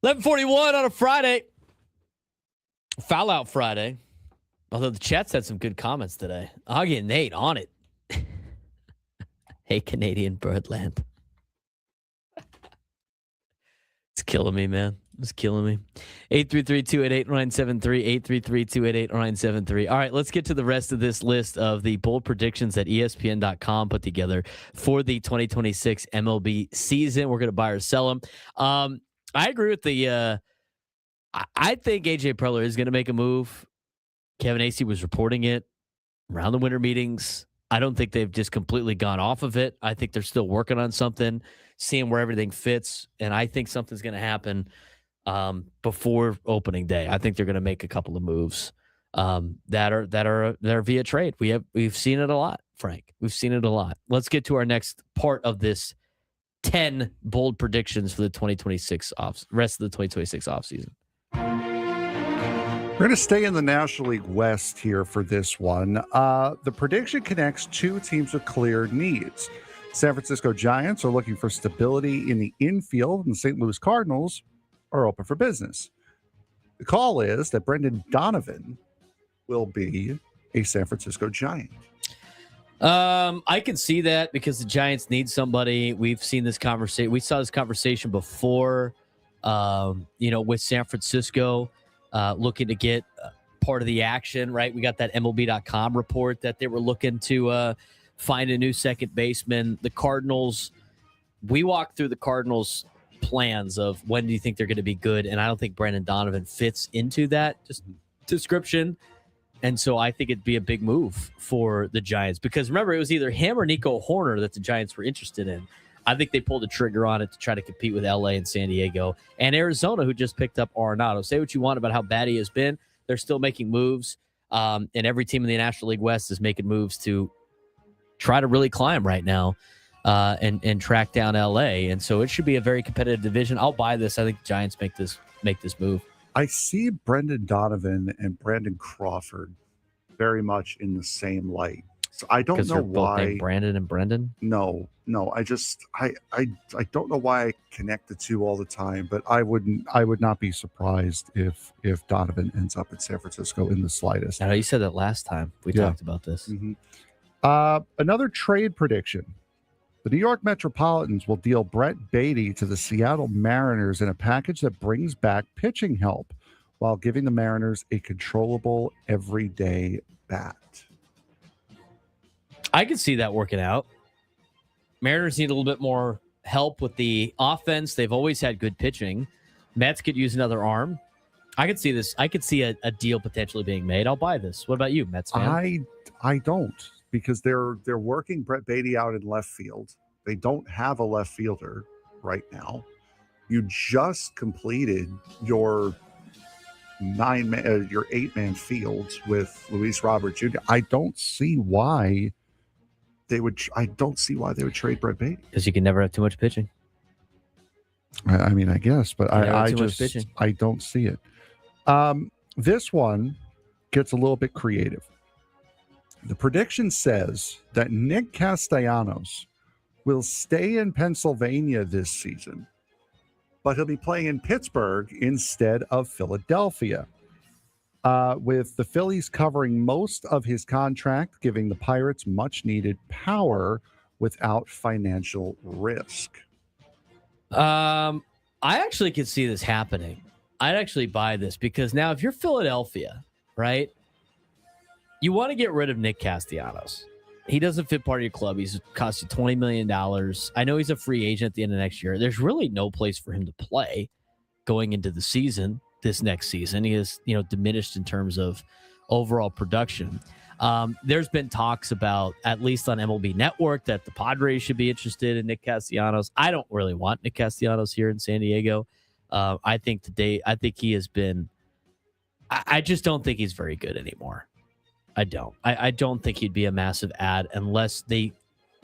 11:41 on a Friday. Foul out Friday. Although the chat's had some good comments today. Augie and Nate on it. Hey, Canadian Birdland. It's killing me, man. It's killing me. 833-288-0973. 833-288-0973. All right, let's get to the rest of this list of the bold predictions that ESPN.com put together for the 2026 MLB season. We're going to buy or sell them. I agree with the I think AJ Preller is going to make a move. Kevin Acee was reporting it around the winter meetings. I don't think they've just completely gone off of it. I think they're still working on something, seeing where everything fits, and I think something's going to happen before opening day. I think they're going to make a couple of moves that are via trade. We've seen it a lot, Frank. We've seen it a lot. Let's get to our next part of this 10 bold predictions for the 2026 rest of the 2026 offseason. We're going to stay in the National League West here for this one. The prediction connects two teams with clear needs. San Francisco Giants are looking for stability in the infield, and the St. Louis Cardinals are open for business. The call is that Brendan Donovan will be a San Francisco Giant. I can see that because the Giants need somebody. We've seen this conversation. We saw this conversation before, with San Francisco. Looking to get part of the action, right? We got that MLB.com report that they were looking to find a new second baseman. The Cardinals, we walked through the Cardinals' plans of when do you think they're going to be good, and I don't think Brandon Donovan fits into that description. And so I think it'd be a big move for the Giants because remember, it was either him or Nico Horner that the Giants were interested in. I think they pulled the trigger on it to try to compete with LA and San Diego and Arizona, who just picked up Arenado. Say what you want about how bad he has been. They're still making moves. And every team in the National League West is making moves to try to really climb right now and track down LA. And so it should be a very competitive division. I'll buy this. I think the Giants make this move. I see Brendan Donovan and Brandon Crawford very much in the same light. So I don't know why. Both named Brandon and Brendan? No. I don't know why I connect the two all the time, but I would not be surprised if Donovan ends up in San Francisco in the slightest. I know you said that last time we talked about this. Mm-hmm. Another trade prediction. The New York Metropolitans will deal Brett Beatty to the Seattle Mariners in a package that brings back pitching help while giving the Mariners a controllable everyday bat. I could see that working out. Mariners need a little bit more help with the offense. They've always had good pitching. Mets could use another arm. I could see this. I could see a deal potentially being made. I'll buy this. What about you, Mets fan? I don't, because they're working Brett Beatty out in left field. They don't have a left fielder right now. You just completed your 8-man fields with Luis Robert Jr. I don't see why they would trade Brett Beatty. Because you can never have too much pitching. I mean, I guess, but I don't see it. This one gets a little bit creative. The prediction says that Nick Castellanos will stay in Pennsylvania this season, but he'll be playing in Pittsburgh instead of Philadelphia. With the Phillies covering most of his contract, giving the Pirates much-needed power without financial risk. I actually could see this happening. I'd actually buy this because now if you're Philadelphia, right, you want to get rid of Nick Castellanos. He doesn't fit part of your club. He's cost you $20 million. I know he's a free agent at the end of next year. There's really no place for him to play going into the season. This next season, he is, diminished in terms of overall production. There's been talks about, at least on MLB Network, that the Padres should be interested in Nick Castellanos. I don't really want Nick Castellanos here in San Diego. I think he has been. I just don't think he's very good anymore. I don't. I don't think he'd be a massive ad unless they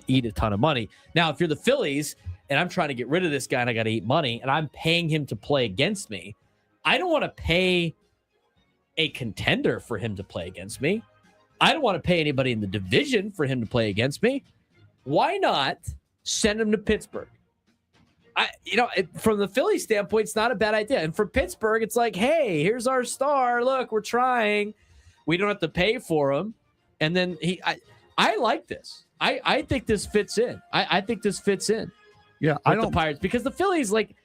eat a ton of money. Now, if you're the Phillies and I'm trying to get rid of this guy and I got to eat money and I'm paying him to play against me, I don't want to pay a contender for him to play against me. I don't want to pay anybody in the division for him to play against me. Why not send him to Pittsburgh? From the Philly standpoint, it's not a bad idea. And for Pittsburgh, it's like, hey, here's our star. Look, we're trying. We don't have to pay for him. And then I like this. I think this fits in. I think this fits in. Yeah, with the Pirates, because the Phillies, like,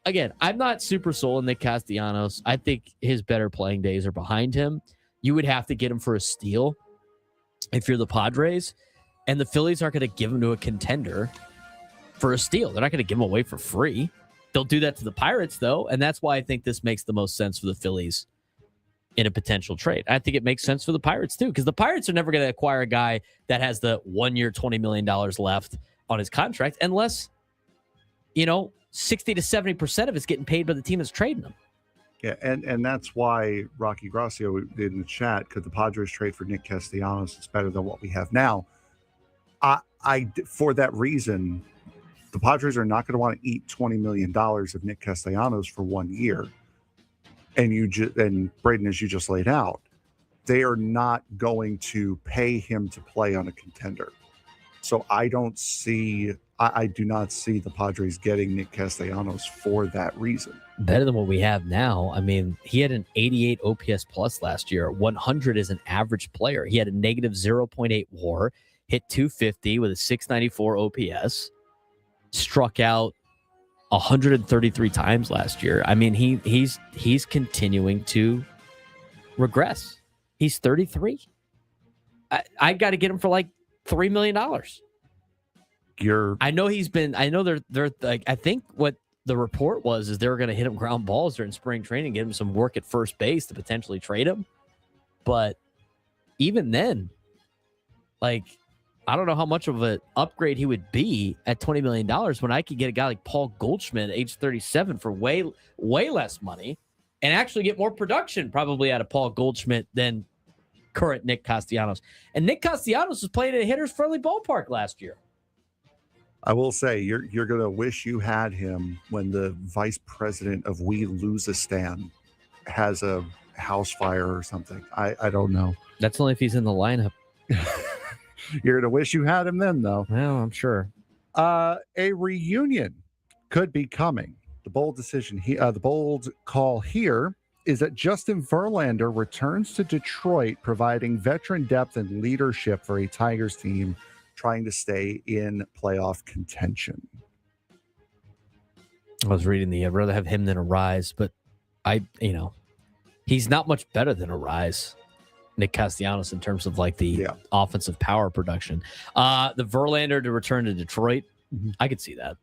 again, I'm not super sold on Nick Castellanos. I think his better playing days are behind him. You would have to get him for a steal if you're the Padres, and the Phillies aren't going to give him to a contender for a steal. They're not going to give him away for free. They'll do that to the Pirates, though, and that's why I think this makes the most sense for the Phillies in a potential trade. I think it makes sense for the Pirates, too, because the Pirates are never going to acquire a guy that has the 1 year, $20 million left on his contract unless, 60 to 70% of it's getting paid by the team that's trading them. Yeah, and that's why Rocky Gracio did in the chat, could the Padres trade for Nick Castellanos? It's better than what we have now. I for that reason, the Padres are not going to want to eat $20 million of Nick Castellanos for 1 year. And Braden, as you just laid out, they are not going to pay him to play on a contender. So I do not see the Padres getting Nick Castellanos for that reason. Better than what we have now. I mean, he had an 88 OPS plus last year. 100 is an average player. He had a negative 0.8 WAR, hit 250 with a 694 OPS, struck out 133 times last year. I mean, he's continuing to regress. He's 33. I got to get him for like $3 million. I know they're like, I think what the report was is they were going to hit him ground balls during spring training, get him some work at first base to potentially trade him. But even then, like, I don't know how much of an upgrade he would be at $20 million when I could get a guy like Paul Goldschmidt at age 37 for way less money and actually get more production probably out of Paul Goldschmidt than current Nick Castellanos. And Nick Castellanos was playing at a hitter's friendly ballpark last year. I will say you're going to wish you had him when the vice president of We Losistan has a house fire or something. I don't know. That's only if he's in the lineup. You're going to wish you had him then, though. Well, I'm sure. A reunion could be coming. The bold call here is that Justin Verlander returns to Detroit, providing veteran depth and leadership for a Tigers team trying to stay in playoff contention. I was reading I'd rather have him than a Rise, but he's not much better than a Rise, Nick Castellanos, in terms of like the offensive power production. The Verlander to return to Detroit, I could see that.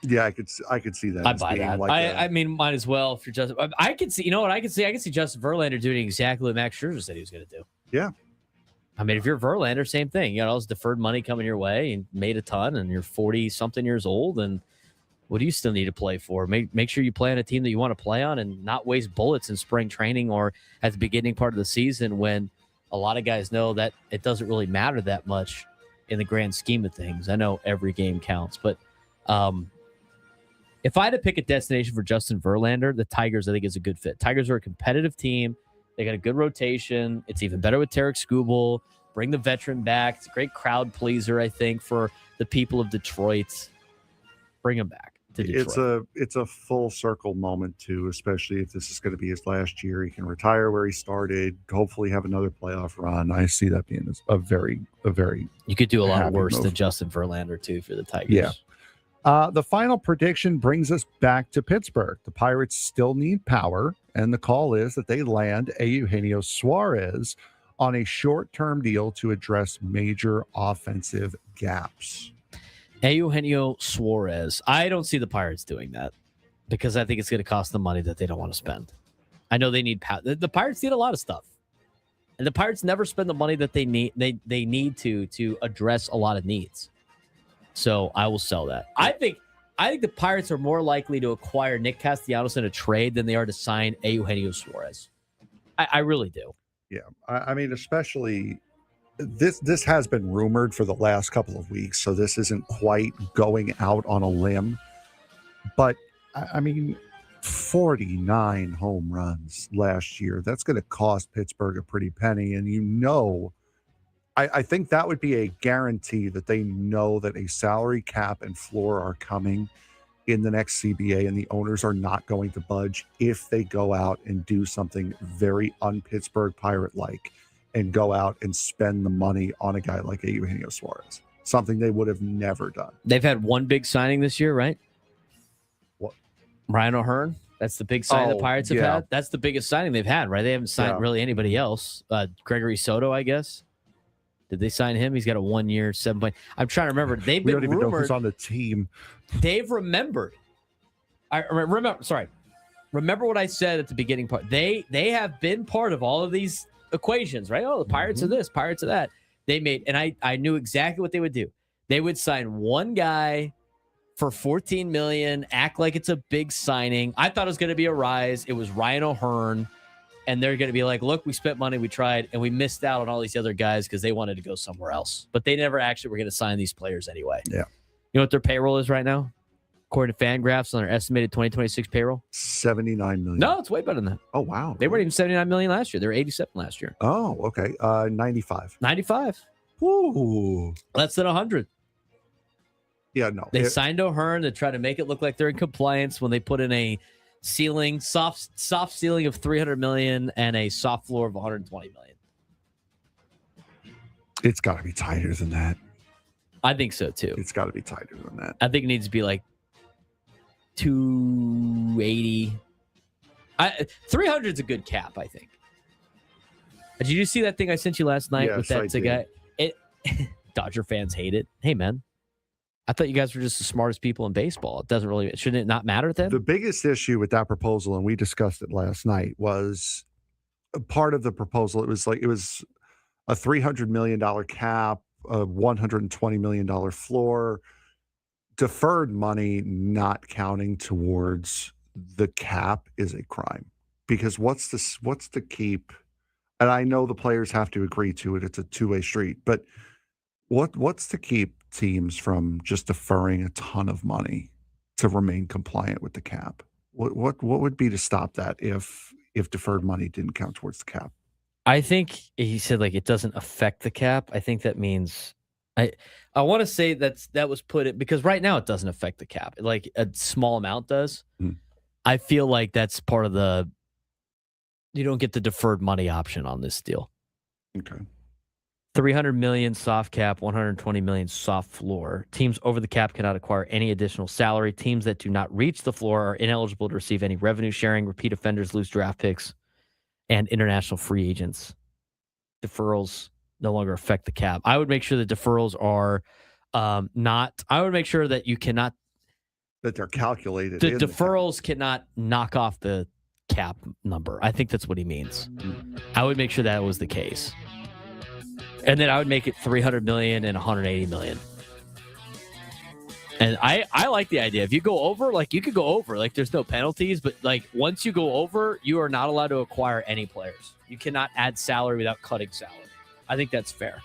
Yeah, I could see that. I buy that. Like I mean, might as well if you're just. I could see. You know what I could see? I could see Justin Verlander doing exactly what Max Scherzer said he was going to do. Yeah. I mean, if you're Verlander, same thing. You got all this deferred money coming your way and made a ton, and you're 40-something years old, and what do you still need to play for? Make sure you play on a team that you want to play on and not waste bullets in spring training or at the beginning part of the season when a lot of guys know that it doesn't really matter that much in the grand scheme of things. I know every game counts, but if I had to pick a destination for Justin Verlander, the Tigers, I think, is a good fit. Tigers are a competitive team. They got a good rotation. It's even better with Tarek Skubal. Bring the veteran back. It's a great crowd pleaser, I think, for the people of Detroit. Bring him back to Detroit. It's a full circle moment, too, especially if this is going to be his last year. He can retire where he started, hopefully have another playoff run. I see that being a very You could do a lot worse move than Justin Verlander, too, for the Tigers. Yeah. The final prediction brings us back to Pittsburgh. The Pirates still need power, and the call is that they land Eugenio Suarez on a short-term deal to address major offensive gaps. Eugenio Suarez. I don't see the Pirates doing that because I think it's going to cost them money that they don't want to spend. I know they need power. The Pirates need a lot of stuff, and the Pirates never spend the money that they need. They need to address a lot of needs. So I will sell that. I think the Pirates are more likely to acquire Nick Castellanos in a trade than they are to sign Eugenio Suarez. I really do. Yeah, I mean, especially this has been rumored for the last couple of weeks, so this isn't quite going out on a limb. But I mean, 49 home runs last year. That's going to cost Pittsburgh a pretty penny, and I think that would be a guarantee that they know that a salary cap and floor are coming in the next CBA, and the owners are not going to budge if they go out and do something very un-Pittsburgh Pirate-like and go out and spend the money on a guy like Eugenio Suarez, something they would have never done. They've had one big signing this year, right? What? Ryan O'Hearn. That's the big signing the Pirates have had. That's the biggest signing they've had, right? They haven't signed really anybody else. Gregory Soto, I guess. Did they sign him? He's got a 1 year, 7 point. I'm trying to remember. They've been don't even know rumored. who's on the team. They've remembered. I remember. Sorry, remember what I said at the beginning part. They have been part of all of these equations, right? Oh, the Pirates are this, Pirates are that. They made, and I knew exactly what they would do. They would sign one guy for $14 million, act like it's a big signing. I thought it was going to be a rise. It was Ryan O'Hearn. And they're going to be like, look, we spent money, we tried, and we missed out on all these other guys because they wanted to go somewhere else. But they never actually were going to sign these players anyway. Yeah. You know what their payroll is right now? According to Fangraphs, on their estimated 2026 payroll? $79 million. No, it's way better than that. Oh, wow. They weren't even $79 million last year. They were $87 last year. Oh, okay. 95. 95. Woo. Less than 100. Yeah, no. They signed O'Hearn to try to make it look like they're in compliance when they put in a ceiling, soft ceiling of $300 million and a soft floor of $120 million. It's got to be tighter than that. I think so too. It's got to be tighter than that. I think it needs to be like 280. 300 is a good cap, I think. Did you see that thing I sent you last night with that guy? Dodger fans hate it. Hey man, I thought you guys were just the smartest people in baseball. It doesn't really, shouldn't it not matter then? The biggest issue with that proposal, and we discussed it last night, was a part of the proposal. It was a $300 million cap, a $120 million floor, deferred money not counting towards the cap is a crime. Because what's the keep? And I know the players have to agree to it. It's a two-way street. But what's to keep teams from just deferring a ton of money to remain compliant with the cap? What would be to stop that if deferred money didn't count towards the cap? I think he said like it doesn't affect the cap. I think that means I want to say that was put it because right now it doesn't affect the cap. Like a small amount does. I feel like that's part of the you don't get the deferred money option on this deal. Okay. 300 million soft cap, 120 million soft floor. Teams over the cap cannot acquire any additional salary. Teams that do not reach the floor are ineligible to receive any revenue sharing. Repeat offenders lose draft picks and international free agents. Deferrals no longer affect the cap. I would make sure the deferrals are I would make sure that you cannot that they're calculated. The deferrals cannot knock off the cap number. I think that's what he means. I would make sure that was the case. And then I would make it 300 million and 180 million. And I like the idea. If you go over, like you could go over, like there's no penalties, but like once you go over, you are not allowed to acquire any players. You cannot add salary without cutting salary. I think that's fair.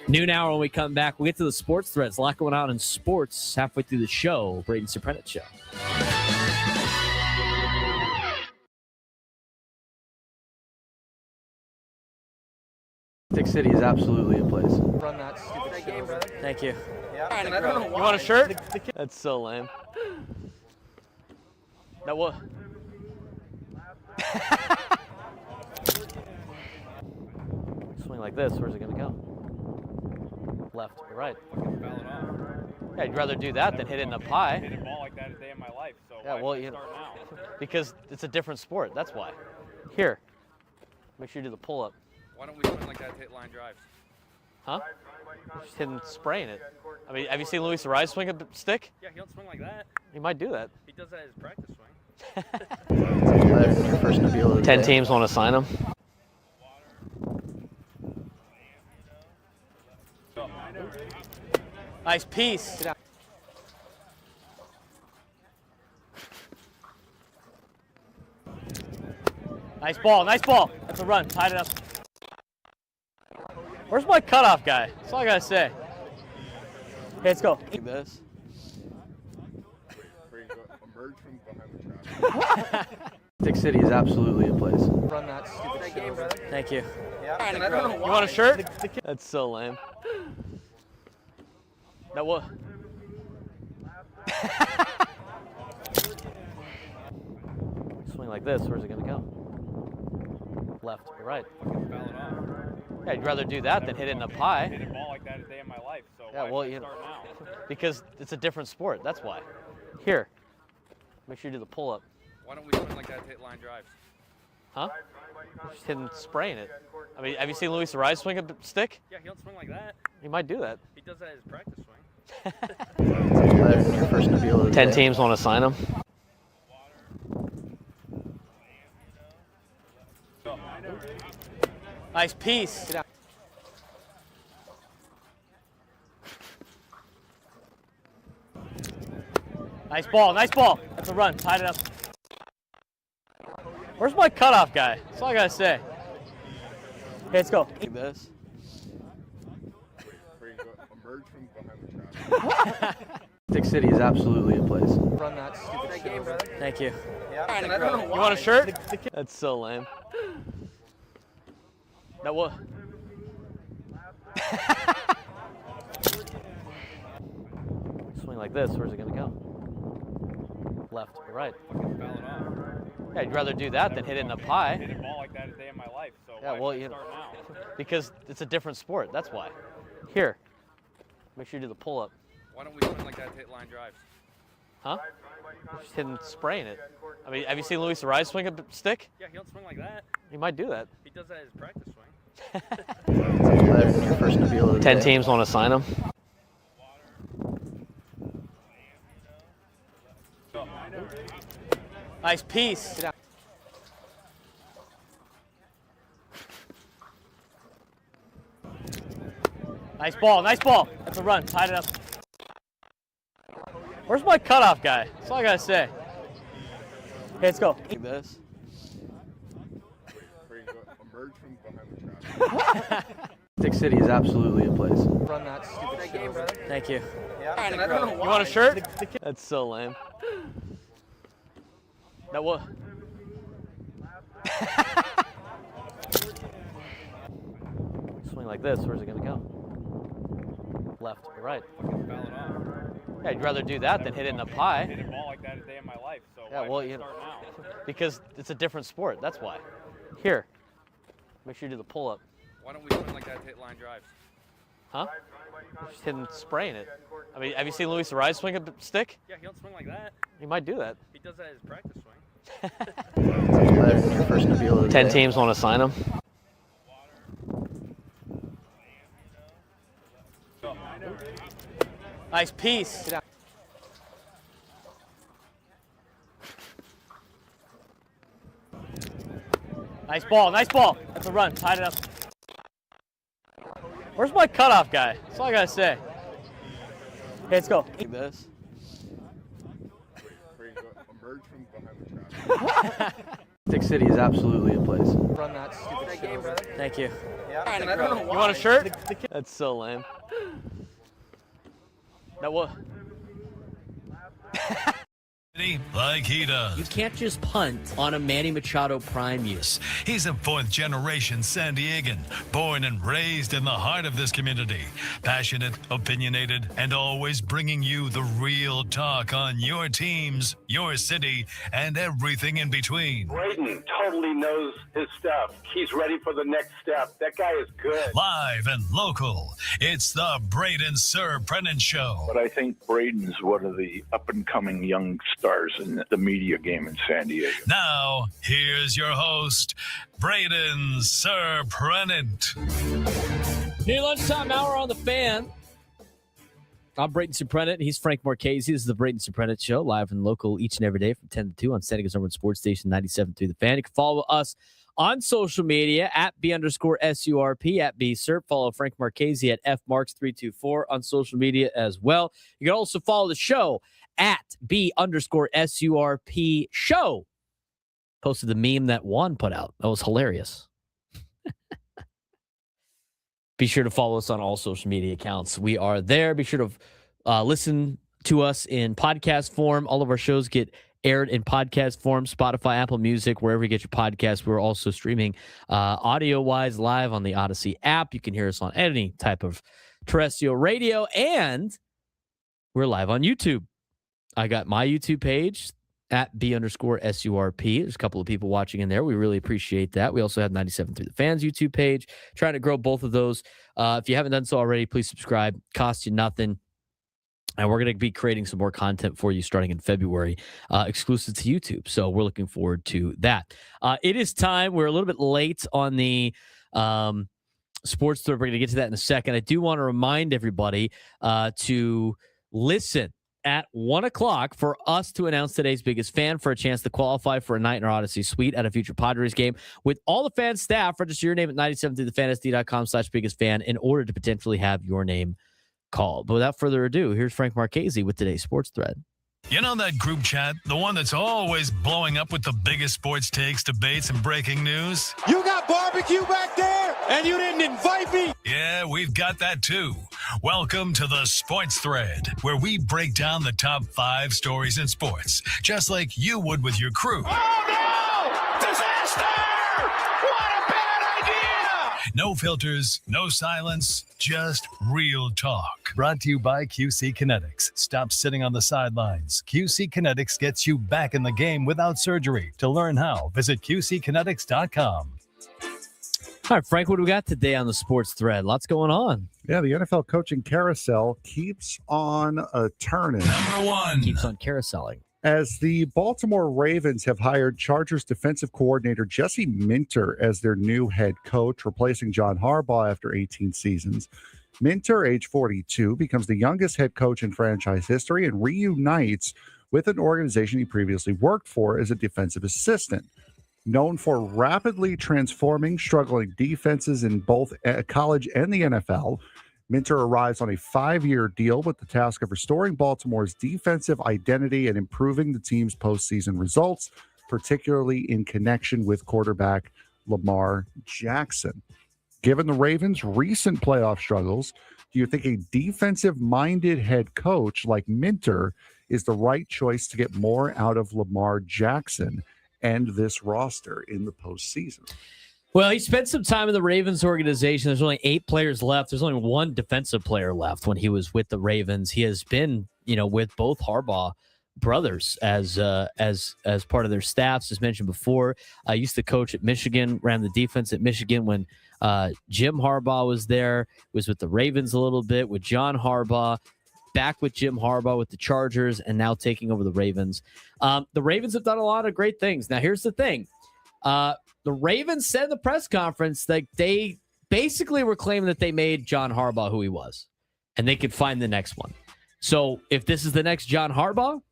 Noon hour when we come back, we'll get to the sports threads. A lot going on in sports halfway through the show. Braden Surprenant Show. City is absolutely in place. Run that stupid game, brother. Thank you. Yeah, you want a shirt? That's so lame. That what? Swing like this. Where's it gonna go? Left or right? Yeah, I'd rather do that than hit it in a pie. I didn't ball like that a day in my life. So yeah, well, you know, because it's a different sport. That's why. Here, make sure you do the pull-up. Why don't we swing like that to hit line drives? Huh? Just hitting, spraying it. I mean, have you seen Luis Ariz swing a stick? Yeah, he don't swing like that. He might do that. He does that as practice swing. First Nabila 10 teams want to sign him. Nice piece. Nice ball, nice ball. That's a run. Tied it up. Where's my cutoff guy? That's all I gotta say. Okay, let's go. Like this. Tick City is absolutely a place. Run that stupid game, brother. Thank you. Yeah. You want a shirt? That's so lame. That what? Swing like this, where's it gonna go? Left or right? Yeah, I'd rather do that than hit it in a pie. Hit a ball like that a day in my life. So Yeah, why well, should I you start now? because it's a different sport. That's why. Here, make sure you do the pull-up. Why don't we swing like that to hit line drives? Huh? Just hitting, spraying it. I mean, have you seen Luis Ariz swing a stick? Yeah, he don't swing like that. He might do that. He does that as his practice swing. Your first Nabila. 10 teams want to sign him. Nice piece. Nice ball, nice ball. That's a run, tied it up. Where's my cutoff guy? That's all I gotta say. Okay, let's go. Like this. Emerge from behind the trap. Tick City is absolutely a place. Run that stupid game, brother. Thank you. Yeah. You want a shirt? That's so lame. That what? Swing like this, where's it gonna go? Left or right? Yeah, I'd rather do that than hit it in a pie. Hit a ball like that a day in my life. So Yeah, why well, should I you start now? because it's a different sport. That's why. Here, make sure you do the pull-up. Why don't we swing like that to hit line drives? Huh? Just hitting, spraying it. I mean, have you seen Luis Ariz swing a stick? Yeah, he don't swing like that. He might do that. He does that as his practice swing. Your first Nabila. 10 teams want to sign him. Nice piece. Nice ball, nice ball. That's a run, tied it up. Where's my cutoff guy? That's all I gotta say. Okay, let's go. Like this. Emerge from behind the trap. Tick City is absolutely a place. Run that stupid game, brother. Thank you. Yeah. You want a shirt? That's so lame. That what? Swing like this, where's it gonna go? Left or right? Yeah, I'd rather do that than hit it in a pie. Hit a ball like that a day in my life. So Yeah, why well, should I you start now? because it's a different sport. That's why. Here, make sure you do the pull-up. Why don't we swing like that to hit line drives? Huh? Just hitting, spraying it. I mean, have you seen Luis Ariz swing a stick? Yeah, he don't swing like that. He might do that. He does that as his practice swing. Your first Nabila. 10 teams want to sign him. Nice piece. Nice ball, nice ball. That's a run, tied it up. Where's my cutoff guy? That's all I gotta say. Okay, let's go. Like this. Emerge from behind the trap. Tick City is absolutely a place. Run that stupid game, brother. Thank you. Yeah. You want a shirt? That's so lame. That what? Like he You does. can't just punt on a Manny Machado prime use. He's a fourth generation San Diegan, born and raised in the heart of this community. Passionate, opinionated, and always bringing you the real talk on your teams, your city, and everything in between. Braden totally knows his stuff. He's ready for the next step. That guy is good. Live and local, it's the Braden Surprenant Show. But I think Braden's one of the up-and-coming young stars in the media game in San Diego. Now, here's your host, Braden Surprenant. New lunchtime hour on the Fan. I'm Braden Surprenant. He's Frank Marchese. This is the Braden Surprenant Show, live and local each and every day from 10 to 2 on San Diego's number one sports station, 97.3 The Fan. You can follow us on social media at B_SURP, at BSURP. Follow Frank Marchese at FMarks324 on social media as well. You can also follow the show at B_SURP show. Posted the meme that Juan put out. That was hilarious. Be sure to follow us on all social media accounts. We are there. Be sure to listen to us in podcast form. All of our shows get aired in podcast form, Spotify, Apple Music, wherever you get your podcasts. We're also streaming audio-wise live on the Odyssey app. You can hear us on any type of terrestrial radio, and we're live on YouTube. I got my YouTube page at B_SURP. There's a couple of people watching in there. We really appreciate that. We also have 97 Through the Fans YouTube page. Trying to grow both of those. If you haven't done so already, please subscribe. Costs you nothing. And we're going to be creating some more content for you starting in February, exclusive to YouTube. So we're looking forward to that. It is time. We're a little bit late on the sports thread. We're going to get to that in a second. I do want to remind everybody to listen at 1 o'clock for us to announce today's biggest fan for a chance to qualify for a night in our Odyssey suite at a future Padres game. With all the fan staff, register your name at 97throughthefansd.com/biggest fan in order to potentially have your name called. But without further ado, here's Frank Marchese with today's sports thread. You know that group chat? The one that's always blowing up with the biggest sports takes, debates, and breaking news? You got barbecue back there, and you didn't invite me? Yeah, we've got that too. Welcome to the Sports Thread, where we break down the top 5 stories in sports, just like you would with your crew. Oh, no! Disaster! What a bad idea! No filters, no silence, just real talk. Brought to you by QC Kinetics. Stop sitting on the sidelines. QC Kinetics gets you back in the game without surgery. To learn how, visit QCkinetics.com. All right, Frank, what do we got today on the sports thread? Lots going on. Yeah, the NFL coaching carousel keeps on turning. Number 1. Keeps on carouseling. As the Baltimore Ravens have hired Chargers defensive coordinator Jesse Minter as their new head coach, replacing John Harbaugh after 18 seasons. Minter, age 42, becomes the youngest head coach in franchise history and reunites with an organization he previously worked for as a defensive assistant. Known for rapidly transforming struggling defenses in both college and the NFL, Minter arrives on a 5-year deal with the task of restoring Baltimore's defensive identity and improving the team's postseason results, particularly in connection with quarterback Lamar Jackson. Given the Ravens' recent playoff struggles, do you think a defensive-minded head coach like Minter is the right choice to get more out of Lamar Jackson and this roster in the postseason? Well, he spent some time in the Ravens organization. There's only 8 players left. There's only 1 defensive player left when he was with the Ravens. He has been, with both Harbaugh brothers as part of their staffs, as mentioned before. I used to coach at Michigan, ran the defense at Michigan when Jim Harbaugh was there, was with the Ravens a little bit, with John Harbaugh, back with Jim Harbaugh with the Chargers, and now taking over the Ravens. The Ravens have done a lot of great things. Now, here's the thing. The Ravens said in the press conference that they basically were claiming that they made John Harbaugh who he was, and they could find the next one. So if this is the next John Harbaugh,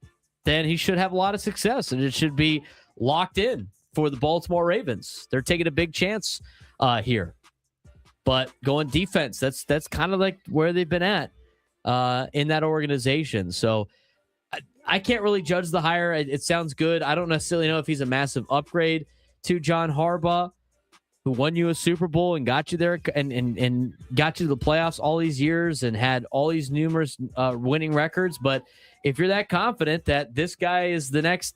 then he should have a lot of success, and it should be locked in for the Baltimore Ravens. They're taking a big chance here. But going defense, that's kind of like where they've been at in that organization. So I can't really judge the hire. It sounds good. I don't necessarily know if he's a massive upgrade to John Harbaugh, who won you a Super Bowl and got you there and got you to the playoffs all these years and had all these numerous winning records. But if you're that confident that this guy is the next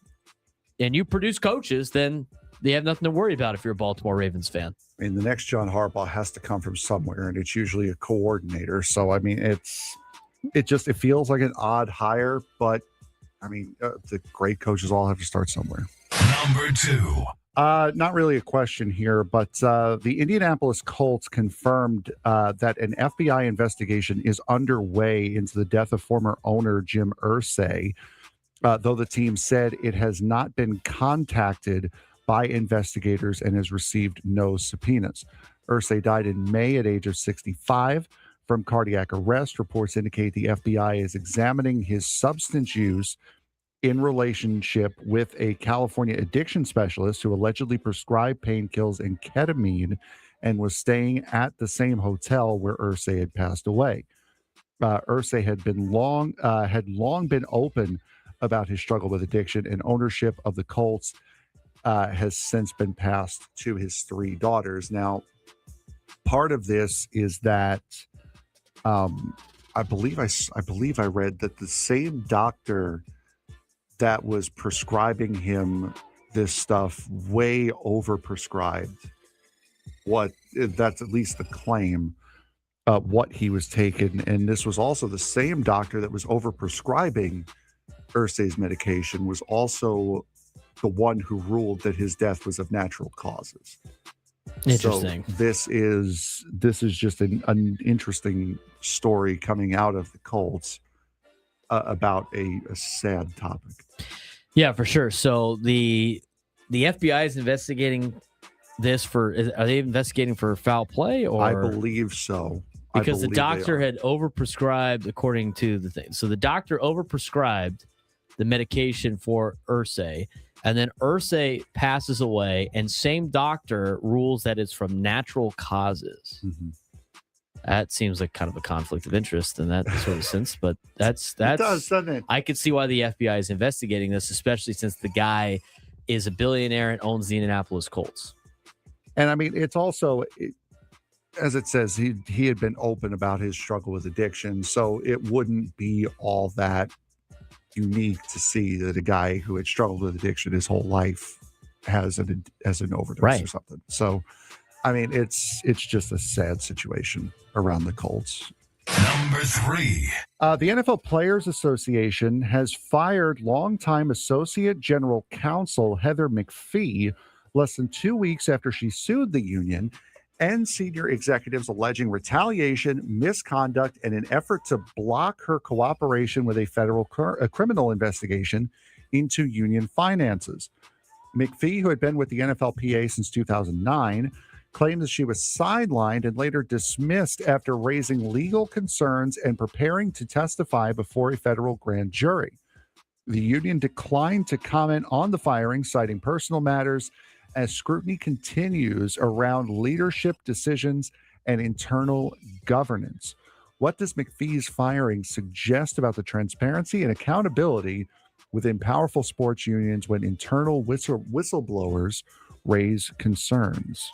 and you produce coaches, then they have nothing to worry about if you're a Baltimore Ravens fan. I mean, the next John Harbaugh has to come from somewhere, and it's usually a coordinator. So, I mean, it feels like an odd hire, but I mean, the great coaches all have to start somewhere. Number 2. Not really a question here, but the Indianapolis Colts confirmed that an FBI investigation is underway into the death of former owner Jim Irsay, though the team said it has not been contacted by investigators and has received no subpoenas. Irsay died in May at age of 65 from cardiac arrest. Reports indicate the FBI is examining his substance use in relationship with a California addiction specialist who allegedly prescribed painkillers and ketamine and was staying at the same hotel where Irsay had passed away. Irsay had long been open about his struggle with addiction, and ownership of the Colts has since been passed to his 3 daughters. Now, part of this is that I believe I read that the same doctor that was prescribing him this stuff way overprescribed. That's at least the claim. What he was taking, and this was also the same doctor that was overprescribing Irsay's medication was also the one who ruled that his death was of natural causes. Interesting. So this is just an interesting story coming out of the Colts about a sad topic. Yeah, for sure. So the FBI is investigating this are they investigating for foul play, or I believe so. Because the doctor had overprescribed, according to the thing. So the doctor overprescribed the medication for Irsay, and then Irsay passes away, and same doctor rules that it's from natural causes. Mm-hmm. That seems like kind of a conflict of interest in that sort of sense, but that's it does, doesn't it? I could see why the FBI is investigating this, especially since the guy is a billionaire and owns the Indianapolis Colts. And I mean, it's also, as it says, he had been open about his struggle with addiction, so it wouldn't be all that unique to see that a guy who had struggled with addiction his whole life has an overdose or something. So, I mean, it's just a sad situation around the Colts. Number 3. The NFL Players Association has fired longtime Associate General Counsel Heather McPhee less than 2 weeks after she sued the union and senior executives alleging retaliation, misconduct, and an effort to block her cooperation with a federal criminal investigation into union finances. McPhee, who had been with the NFLPA since 2009, claimed that she was sidelined and later dismissed after raising legal concerns and preparing to testify before a federal grand jury. The union declined to comment on the firing, citing personal matters, as scrutiny continues around leadership decisions and internal governance. What does McPhee's firing suggest about the transparency and accountability within powerful sports unions when internal whistleblowers raise concerns?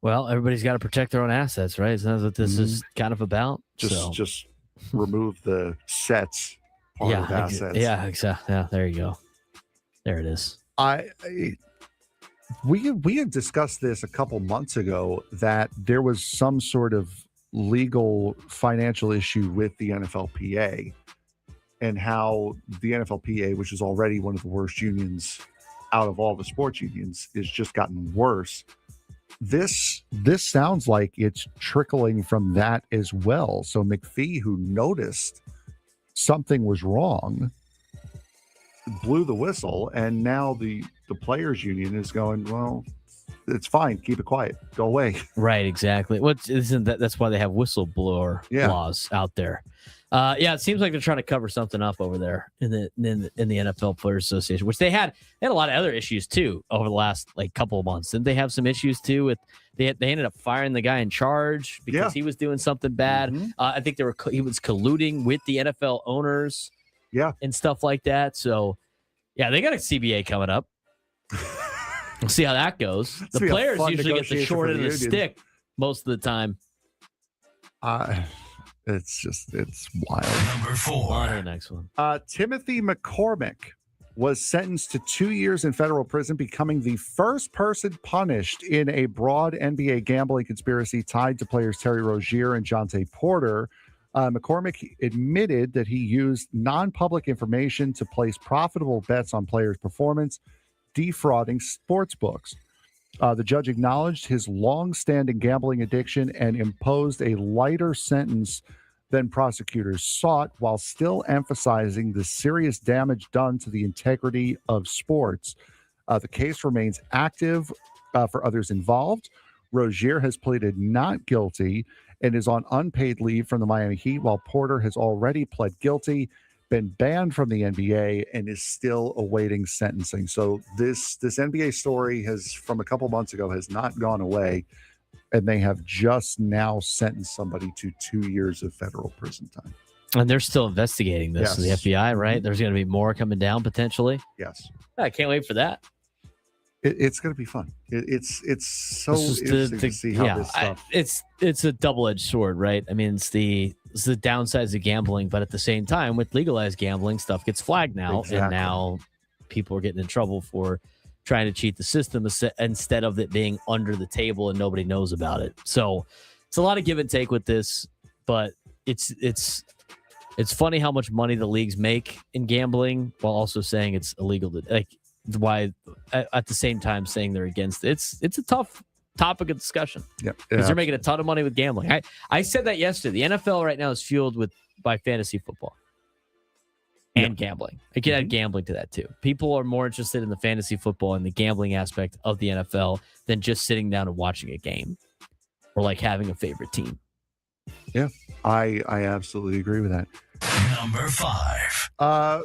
Well, everybody's got to protect their own assets, right? Isn't that what this is kind of about? Just remove the sets part of assets. Yeah, exactly. Yeah, there you go. There it is. We had discussed this a couple months ago that there was some sort of legal financial issue with the NFLPA and how the NFLPA, which is already one of the worst unions out of all the sports unions, is just gotten worse. This sounds like it's trickling from that as well. So McPhee, who noticed something was wrong, blew the whistle, and now the players union is going, well, it's fine, keep it quiet, go away. Right, exactly. That's why they have whistleblower laws out there. It seems like they're trying to cover something up over there in the NFL Players Association, which they had a lot of other issues too over the last couple of months. Didn't they have some issues too with they ended up firing the guy in charge because he was doing something bad. Mm-hmm. I think he was colluding with the NFL owners, and stuff like that. So they got a CBA coming up. We'll see how that goes. The players usually get the short end of the stick most of the time. It's wild. Number 4. On to the next one. Timothy McCormick was sentenced to 2 years in federal prison, becoming the first person punished in a broad NBA gambling conspiracy tied to players Terry Rozier and Jonte Porter. McCormick admitted that he used non-public information to place profitable bets on players' performance, defrauding sports books. The judge acknowledged his long-standing gambling addiction and imposed a lighter sentence than prosecutors sought, while still emphasizing the serious damage done to the integrity of sports. The case remains active for others involved. Rozier has pleaded not guilty and is on unpaid leave from the Miami Heat, while Porter has already pled guilty, been banned from the NBA, and is still awaiting sentencing. So this NBA story from a couple months ago has not gone away, and they have just now sentenced somebody to 2 years of federal prison time. And they're still investigating this. Yes. The FBI, right? There's going to be more coming down potentially. Yes. I can't wait for that. It's going to be fun. It's so interesting to see how this stuff. It's a double-edged sword, right? I mean, it's the downsides of gambling, but at the same time, with legalized gambling, stuff gets flagged now, Exactly. and now people are getting in trouble for trying to cheat the system instead of it being under the table and nobody knows about it. So it's a lot of give and take with this, but it's funny how much money the leagues make in gambling while also saying it's illegal to, like, why at the same time saying they're against it. It's a tough topic of discussion. Yeah, because they're making a ton of money with gambling. I said that yesterday. The NFL right now is fueled by fantasy football and gambling. I can add gambling to that too. People are more interested in the fantasy football and the gambling aspect of the NFL than just sitting down and watching a game or like having a favorite team. Yeah, I absolutely agree with that. Number 5.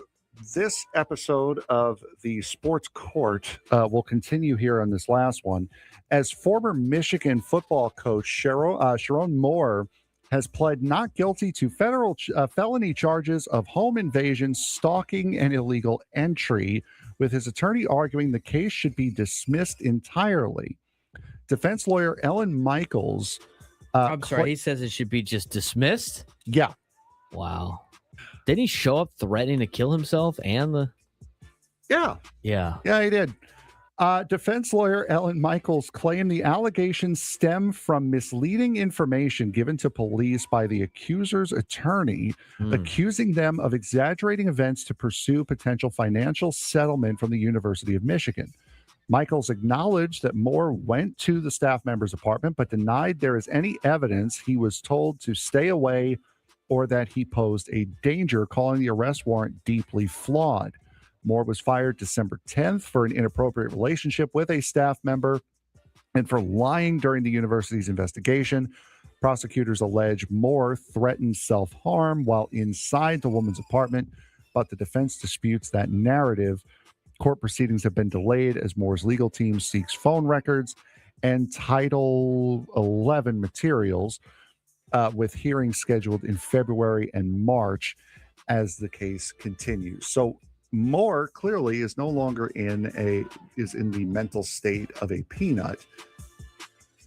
This episode of the Sports Court will continue here on this last one, as former Michigan football coach Sharon Moore has pled not guilty to federal felony charges of home invasion, stalking, and illegal entry, with his attorney arguing the case should be dismissed entirely. Defense lawyer Ellen Michaels. I'm sorry, he says it should be just dismissed? Yeah. Wow. Didn't he show up threatening to kill himself and the... Yeah. Yeah. Yeah, he did. Defense lawyer Ellen Michaels claimed the allegations stem from misleading information given to police by the accuser's attorney, accusing them of exaggerating events to pursue potential financial settlement from the University of Michigan. Michaels acknowledged that Moore went to the staff member's apartment, but denied there is any evidence he was told to stay away or that he posed a danger, calling the arrest warrant deeply flawed. Moore was fired December 10th for an inappropriate relationship with a staff member and for lying during the university's investigation. Prosecutors allege Moore threatened self-harm while inside the woman's apartment, but the defense disputes that narrative. Court proceedings have been delayed as Moore's legal team seeks phone records and Title 11 materials, with hearings scheduled in February and March as the case continues. So Moore clearly is no longer in the mental state of a peanut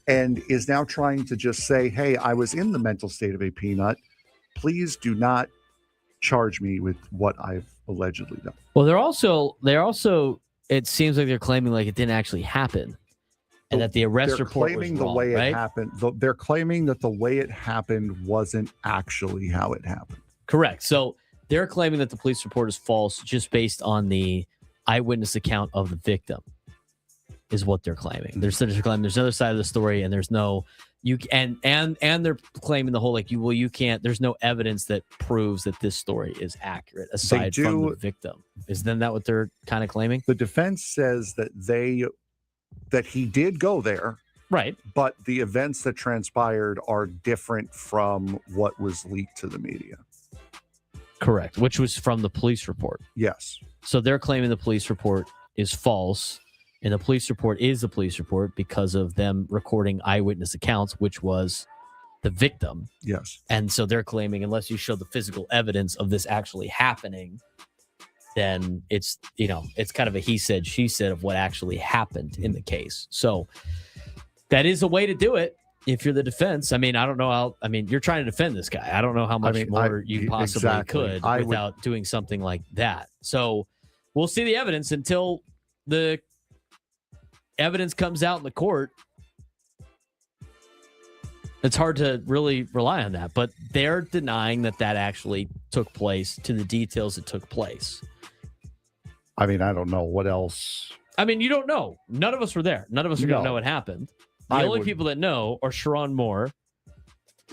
and is now trying to just say, hey, I was in the mental state of a peanut. Please do not charge me with what I've allegedly done. Well, they're also it seems like they're claiming like it didn't actually happen. And that the arrest report was claiming wrong, the way right? it happened. They're claiming that the way it happened wasn't actually how it happened. Correct. So they're claiming that the police report is false just based on the eyewitness account of the victim, is what they're claiming. They're claiming there's another side of the story, and there's no and they're claiming the whole you can't. There's no evidence that proves that this story is accurate aside from the victim. Isn't that what they're kind of claiming? The defense says that he did go there, right? But the events that transpired are different from what was leaked to the media. Correct, which was from the police report. Yes. So they're claiming the police report is false, and the police report is the police report because of them recording eyewitness accounts, which was the victim. Yes. And so they're claiming unless you show the physical evidence of this actually happening, then it's kind of a he said, she said of what actually happened in the case. So that is a way to do it. If you're the defense, I mean, I don't know how. I mean, you're trying to defend this guy. I don't know how much more you possibly could without doing something like that. So we'll see the evidence until the evidence comes out in the court. It's hard to really rely on that, but they're denying that actually took place to the details it took place. I mean, I don't know what else. I mean, you don't know. None of us were there. None of us are going to know what happened. The only people that know are Sharon Moore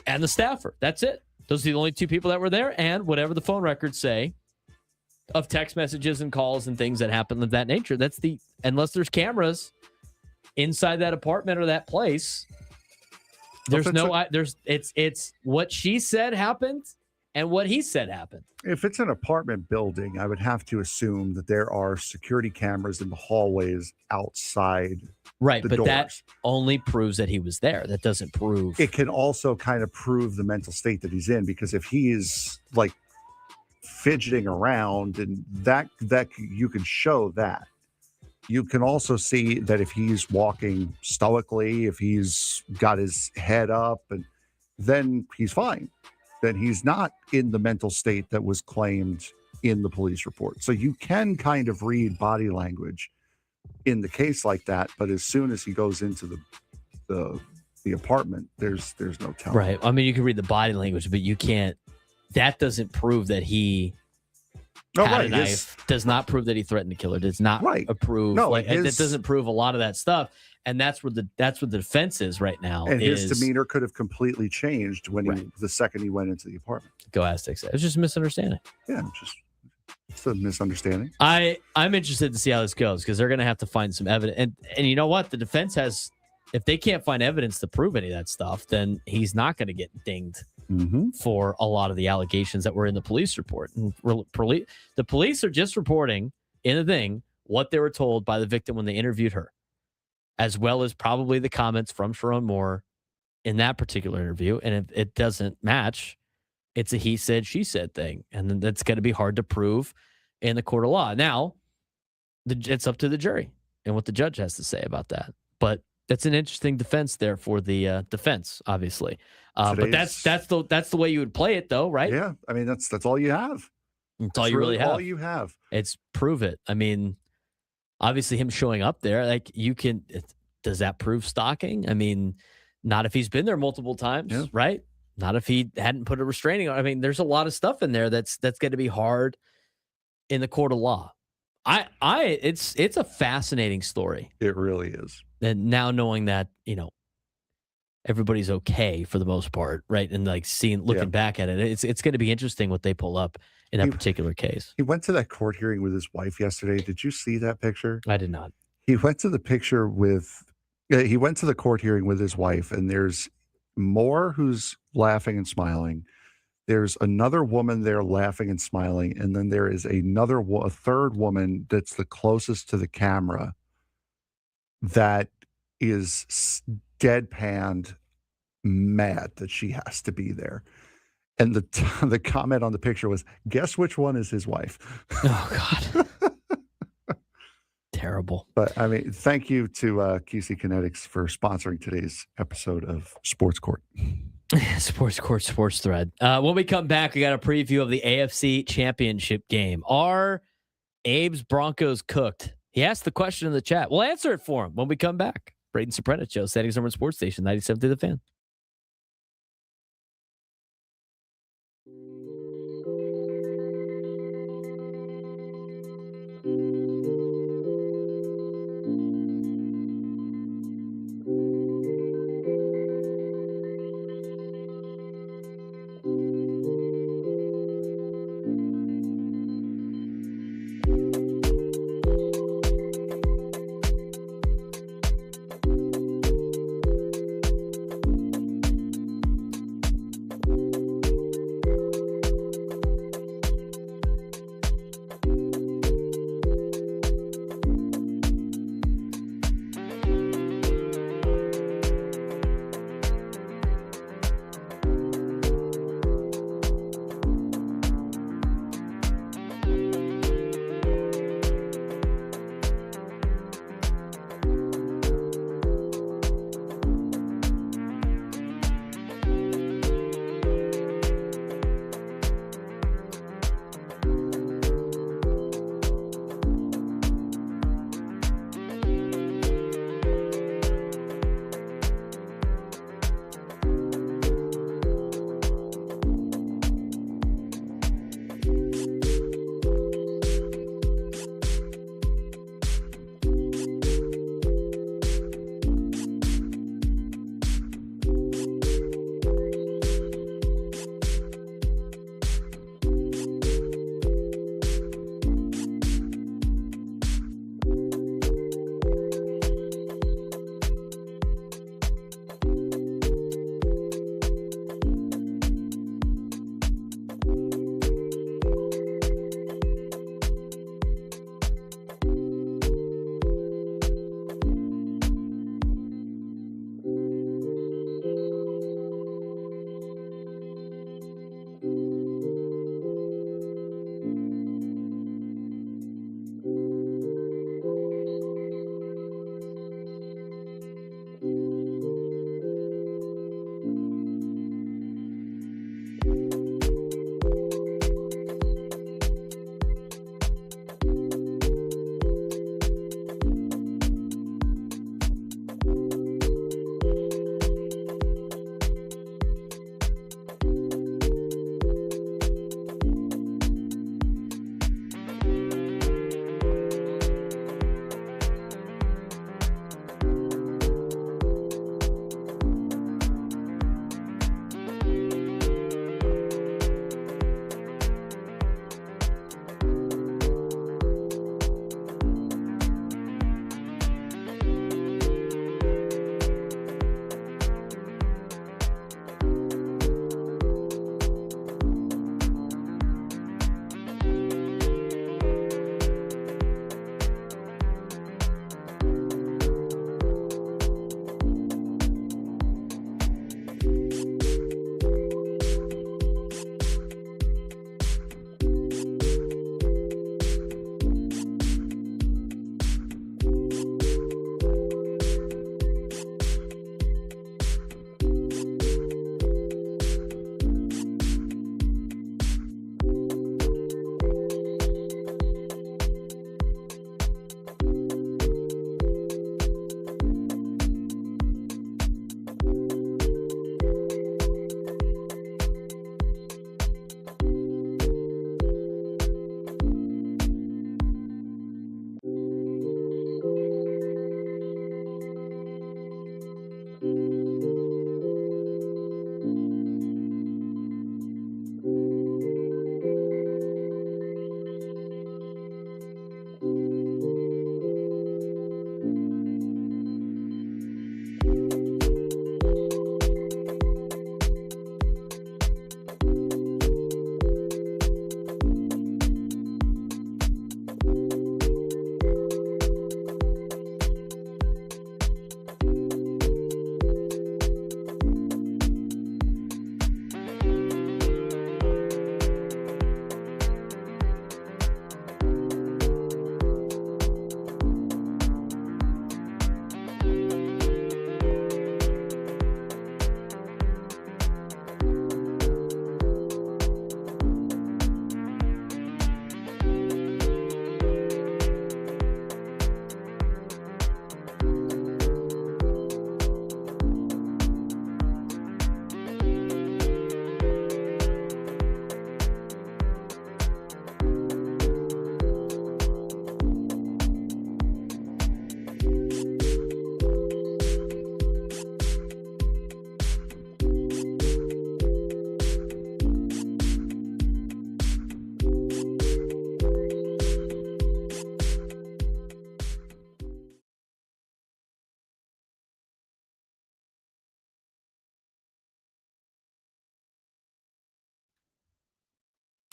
and the staffer. That's it. Those are the only two people that were there, and whatever the phone records say of text messages and calls and things that happen of that nature. Unless there's cameras inside that apartment or that place. It's what she said happened and what he said happened. If it's an apartment building, I would have to assume that there are security cameras in the hallways outside. Right, the but doors. that only proves that he was there. That doesn't prove. It can also kind of prove the mental state that he's in, because if he is like fidgeting around, and that you can show that. You can also see that if he's walking stoically, if he's got his head up, and then he's fine. Then he's not in the mental state that was claimed in the police report. So you can kind of read body language in the case like that, but as soon as he goes into the apartment, there's no telling. Right. I mean, you can read the body language, but you can't. That doesn't prove that he had a knife. Does not prove that he threatened to kill her. Does not approve. No, that doesn't prove a lot of that stuff. And that's where the defense is right now. And his demeanor could have completely changed when the second he went into the apartment. Go Aztecs. It's just a misunderstanding. Yeah, it's a misunderstanding. I'm interested to see how this goes because they're going to have to find some evidence. And you know what? The defense has, if they can't find evidence to prove any of that stuff, then he's not going to get dinged for a lot of the allegations that were in the police report. And the police are just reporting in the thing what they were told by the victim when they interviewed her, as well as probably the comments from Sharon Moore in that particular interview. And if it doesn't match, it's a he said, she said thing. And then that's going to be hard to prove in the court of law. Now, it's up to the jury and what the judge has to say about that. But that's an interesting defense there for the defense, obviously. But that's the way you would play it, though, right? Yeah, I mean that's all you have. That's all you really have. All you have. It's prove it. I mean, obviously, him showing up there, like you can. Does that prove stalking? I mean, not if he's been there multiple times, right? Not if he hadn't put a restraining order. I mean, there's a lot of stuff in there that's going to be hard in the court of law. It's a fascinating story. It really is. And now knowing that, everybody's okay for the most part, right? And like looking back at it, it's going to be interesting what they pull up in that particular case. He went to that court hearing with his wife yesterday. Did you see that picture? I did not. He went to the court hearing with his wife, and there's Moore who's laughing and smiling. There's another woman there laughing and smiling, and then there is a third woman that's the closest to the camera that is deadpanned mad that she has to be there. And the comment on the picture was, guess which one is his wife? Oh, God. Terrible. But, I mean, thank you to QC Kinetics for sponsoring today's episode of Sports Court. Sports Court, Sports Thread. When we come back, we got a preview of the AFC Championship game. Are Abe's Broncos cooked? He asked the question in the chat. We'll answer it for him when we come back. Braden Surprenant Show, Standing Summer Sports Station, 97 to the Fan.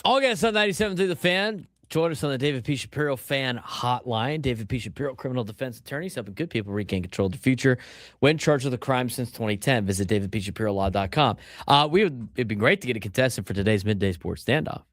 August on 97 through the Fan. Join us on the David P. Shapiro Fan Hotline. David P. Shapiro, criminal defense attorneys, helping good people regain control of their future when charged with a crime since 2010. Visit davidpshapirolaw.com. It'd be great to get a contestant for today's Midday Sports Standoff.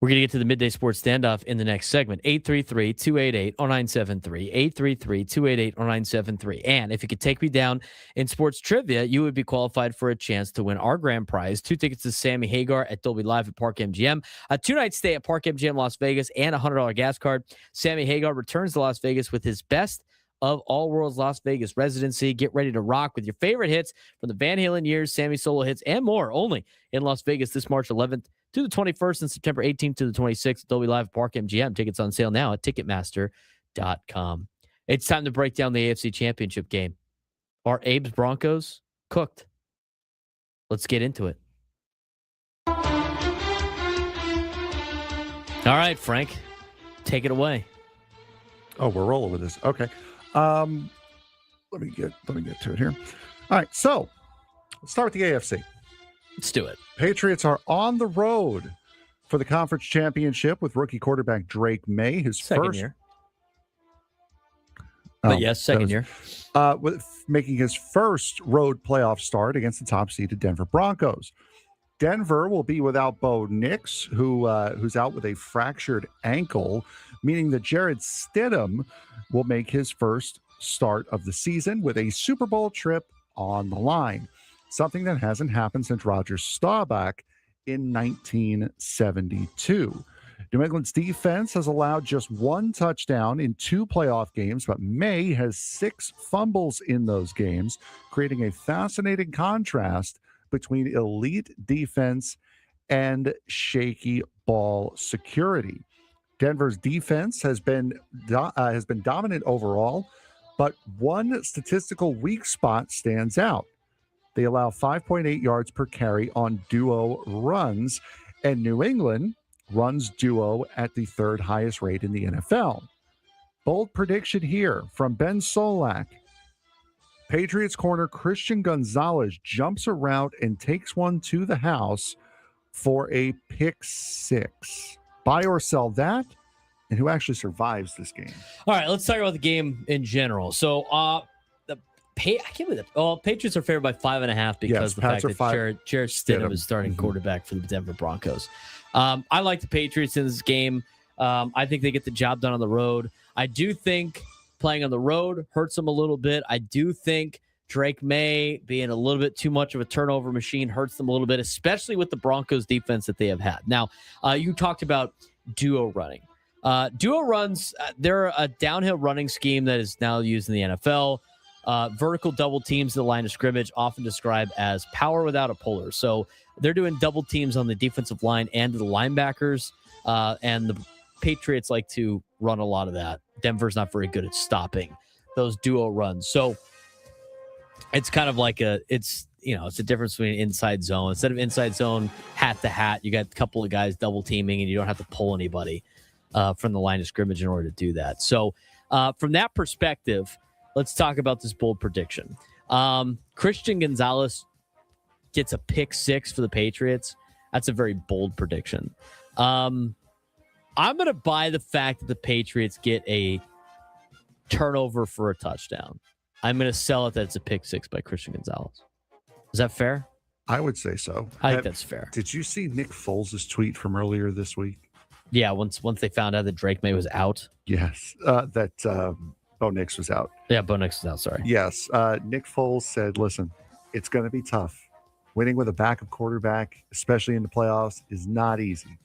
We're going to get to the Midday Sports Standoff in the next segment. 833-288-0973. 833-288-0973. And if you could take me down in sports trivia, you would be qualified for a chance to win our grand prize. 2 tickets to Sammy Hagar at Dolby Live at Park MGM. A 2-night stay at Park MGM Las Vegas and a $100 gas card. Sammy Hagar returns to Las Vegas with his best of All World's Las Vegas residency. Get ready to rock with your favorite hits from the Van Halen years, Sammy solo hits, and more. Only in Las Vegas this March 11th to the 21st and September 18th to the 26th. Dolby Live Park MGM. Tickets on sale now at Ticketmaster.com. It's time to break down the AFC Championship game. Are Abe's Broncos cooked? Let's get into it. All right, Frank, take it away. Oh, we're rolling with this. Okay. Let me get to it here. All right, so let's start with the AFC. Let's do it. Patriots are on the road for the conference championship with rookie quarterback Drake May, his second first year. But yes, second year. With making his first road playoff start against the top-seeded Denver Broncos. Denver will be without Bo Nix, who's out with a fractured ankle, meaning that Jared Stidham will make his first start of the season with a Super Bowl trip on the line, something that hasn't happened since Roger Staubach in 1972. New England's defense has allowed just 1 touchdown in 2 playoff games, but May has 6 fumbles in those games, creating a fascinating contrast between elite defense and shaky ball security. Denver's defense has been dominant overall, but one statistical weak spot stands out. They allow 5.8 yards per carry on duo runs, and New England runs duo at the 3rd highest rate in the NFL. Bold prediction here from Ben Solak. Patriots corner Christian Gonzalez jumps a route and takes one to the house for a pick 6. Buy or sell that? And who actually survives this game? All right, let's talk about the game in general. So, I can't believe that. Oh, Patriots are favored by 5.5 because the fact that Jared Stidham is starting quarterback for the Denver Broncos. I like the Patriots in this game. I think they get the job done on the road. I do think playing on the road hurts them a little bit. I do think Drake May being a little bit too much of a turnover machine hurts them a little bit, especially with the Broncos defense that they have had. Now, you talked about duo running. Duo runs, they're a downhill running scheme that is now used in the NFL. Vertical double teams to the line of scrimmage, often described as power without a puller. So they're doing double teams on the defensive line and the linebackers, and the Patriots like to run a lot of that. Denver's not very good at stopping those duo runs. So it's kind of like it's a difference between inside zone. Instead of inside zone, hat to hat, you got a couple of guys double teaming, and you don't have to pull anybody from the line of scrimmage in order to do that. So from that perspective, let's talk about this bold prediction. Christian Gonzalez gets a pick 6 for the Patriots. That's a very bold prediction. I'm going to buy the fact that the Patriots get a turnover for a touchdown. I'm going to sell it that it's a pick 6 by Christian Gonzalez. Is that fair? I would say so. I think that's fair. Did you see Nick Foles' tweet from earlier this week? Yeah, once they found out that Drake May was out. Yes, that Bo Nix was out. Yeah, Bo Nix was out, sorry. Yes, Nick Foles said, listen, it's going to be tough. Winning with a backup quarterback, especially in the playoffs, is not easy.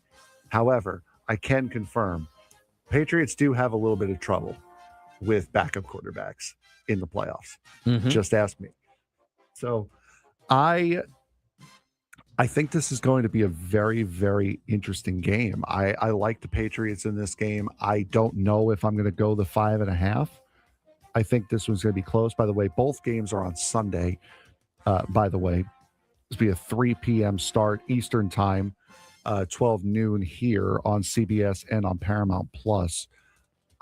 However, I can confirm Patriots do have a little bit of trouble with backup quarterbacks in the playoffs. Mm-hmm. Just ask me. So I think this is going to be a very, very interesting game. I like the Patriots in this game. I don't know if I'm going to go the 5.5. I think this one's going to be close. By the way, both games are on Sunday. By the way, this will be a 3 p.m. start Eastern time, 12 noon here on CBS and on Paramount Plus.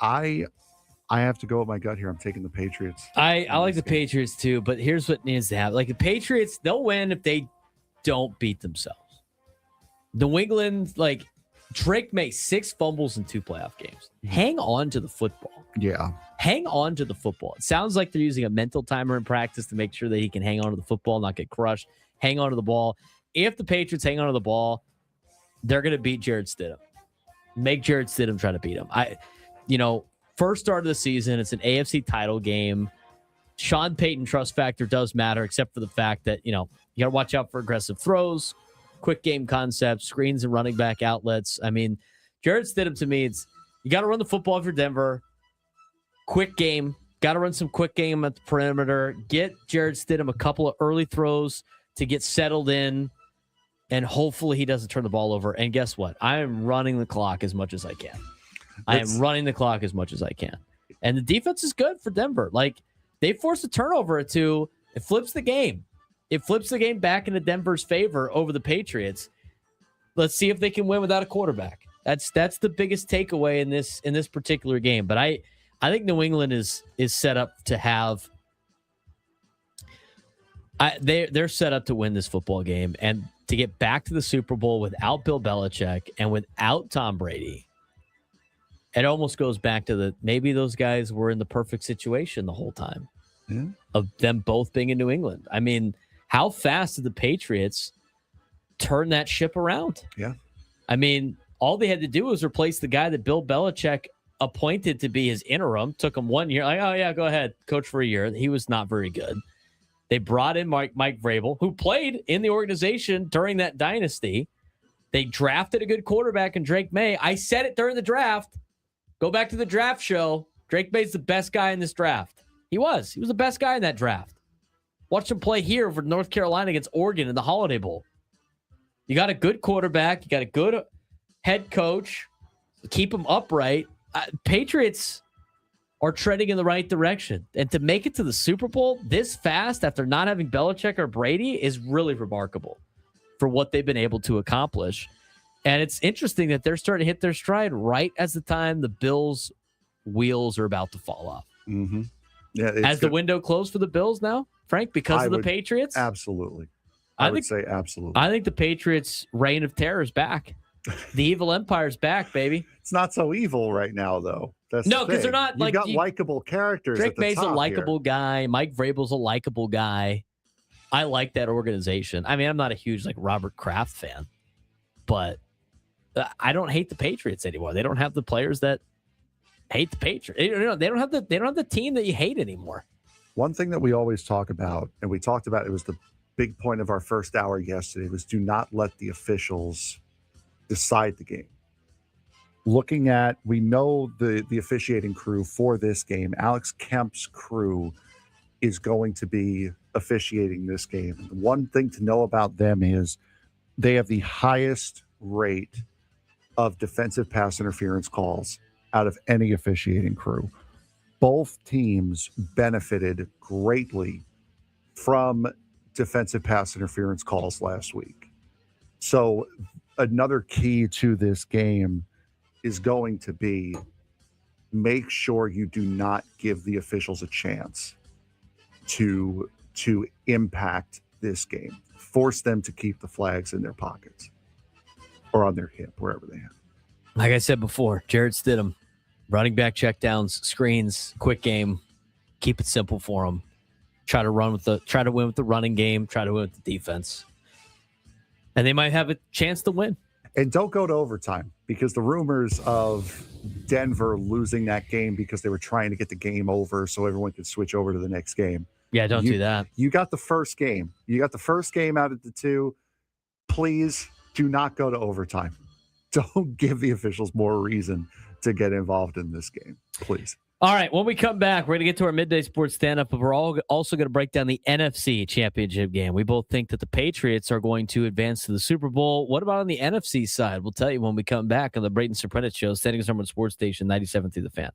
I have to go with my gut here. I'm taking the Patriots. I like the Patriots too, but here's what needs to happen. Like the Patriots, they'll win if they don't beat themselves. New England, like Drake May, 6 fumbles in 2 playoff games. Hang on to the football. Yeah. Hang on to the football. It sounds like they're using a mental timer in practice to make sure that he can hang on to the football, not get crushed. Hang on to the ball. If the Patriots hang on to the ball, they're going to beat Jared Stidham. Make Jared Stidham try to beat him. First start of the season, it's an AFC title game. Sean Payton trust factor does matter, except for the fact that, you got to watch out for aggressive throws, quick game concepts, screens and running back outlets. I mean, Jared Stidham, to me, it's you got to run the football for Denver. Quick game. Got to run some quick game at the perimeter. Get Jared Stidham a couple of early throws to get settled in, and hopefully he doesn't turn the ball over. And guess what? I am running the clock as much as I can. And the defense is good for Denver. Like, they force a turnover or two. It flips the game. It flips the game back into Denver's favor over the Patriots. Let's see if they can win without a quarterback. That's the biggest takeaway in this particular game. But I think New England is set up to have. They're set up to win this football game and to get back to the Super Bowl without Bill Belichick and without Tom Brady. It almost goes back to maybe those guys were in the perfect situation the whole time of them both being in New England. I mean, how fast did the Patriots turn that ship around? Yeah. I mean, all they had to do was replace the guy that Bill Belichick appointed to be his interim. Took him 1 year. Like, oh, yeah, go ahead, coach for a year. He was not very good. They brought in Mike Vrabel, who played in the organization during that dynasty. They drafted a good quarterback in Drake May. I said it during the draft. Go back to the draft show. Drake May's the best guy in this draft. He was the best guy in that draft. Watch him play here for North Carolina against Oregon in the Holiday Bowl. You got a good quarterback. You got a good head coach. Keep him upright. Patriots are treading in the right direction. And to make it to the Super Bowl this fast after not having Belichick or Brady is really remarkable for what they've been able to accomplish. And it's interesting that they're starting to hit their stride right as the time the Bills' wheels are about to fall off. Mm-hmm. Yeah, Has the window closed for the Bills now, Frank, because of the Patriots? Absolutely. I would say absolutely. I think the Patriots' reign of terror is back. The evil empire's back, baby. It's not so evil right now, though. No, because they're not. You've got likable characters. Drake at the May's a top likable guy. Mike Vrabel's a likable guy. I like that organization. I mean, I'm not a huge Robert Kraft fan, but I don't hate the Patriots anymore. They don't have the players that hate the Patriots. They don't have the team that you hate anymore. One thing that we always talk about, and we talked about, it was the big point of our first hour yesterday, was do not let the officials decide the game. Looking at, we know the officiating crew for this game, Alex Kemp's crew is going to be officiating this game. And one thing to know about them is they have the highest rate of defensive pass interference calls out of any officiating crew. Both teams benefited greatly from defensive pass interference calls last week. So another key to this game is going to be make sure you do not give the officials a chance to impact this game. Force them to keep the flags in their pockets or on their hip, wherever they have. Like I said before, Jared Stidham, running back checkdowns, screens, quick game, keep it simple for them. Try to win with the running game, try to win with the defense. And they might have a chance to win. And don't go to overtime, because the rumors of Denver losing that game because they were trying to get the game over so everyone could switch over to the next game. Yeah, don't do that. You got the first game. You got the first game out of the two. Please do not go to overtime. Don't give the officials more reason to get involved in this game, please. All right, when we come back, we're going to get to our midday sports stand-up, but we're also going to break down the NFC Championship game. We both think that the Patriots are going to advance to the Super Bowl. What about on the NFC side? We'll tell you when we come back on the Braden Surprenant Show, Standings Number One Sports Station, 97 through the Fan.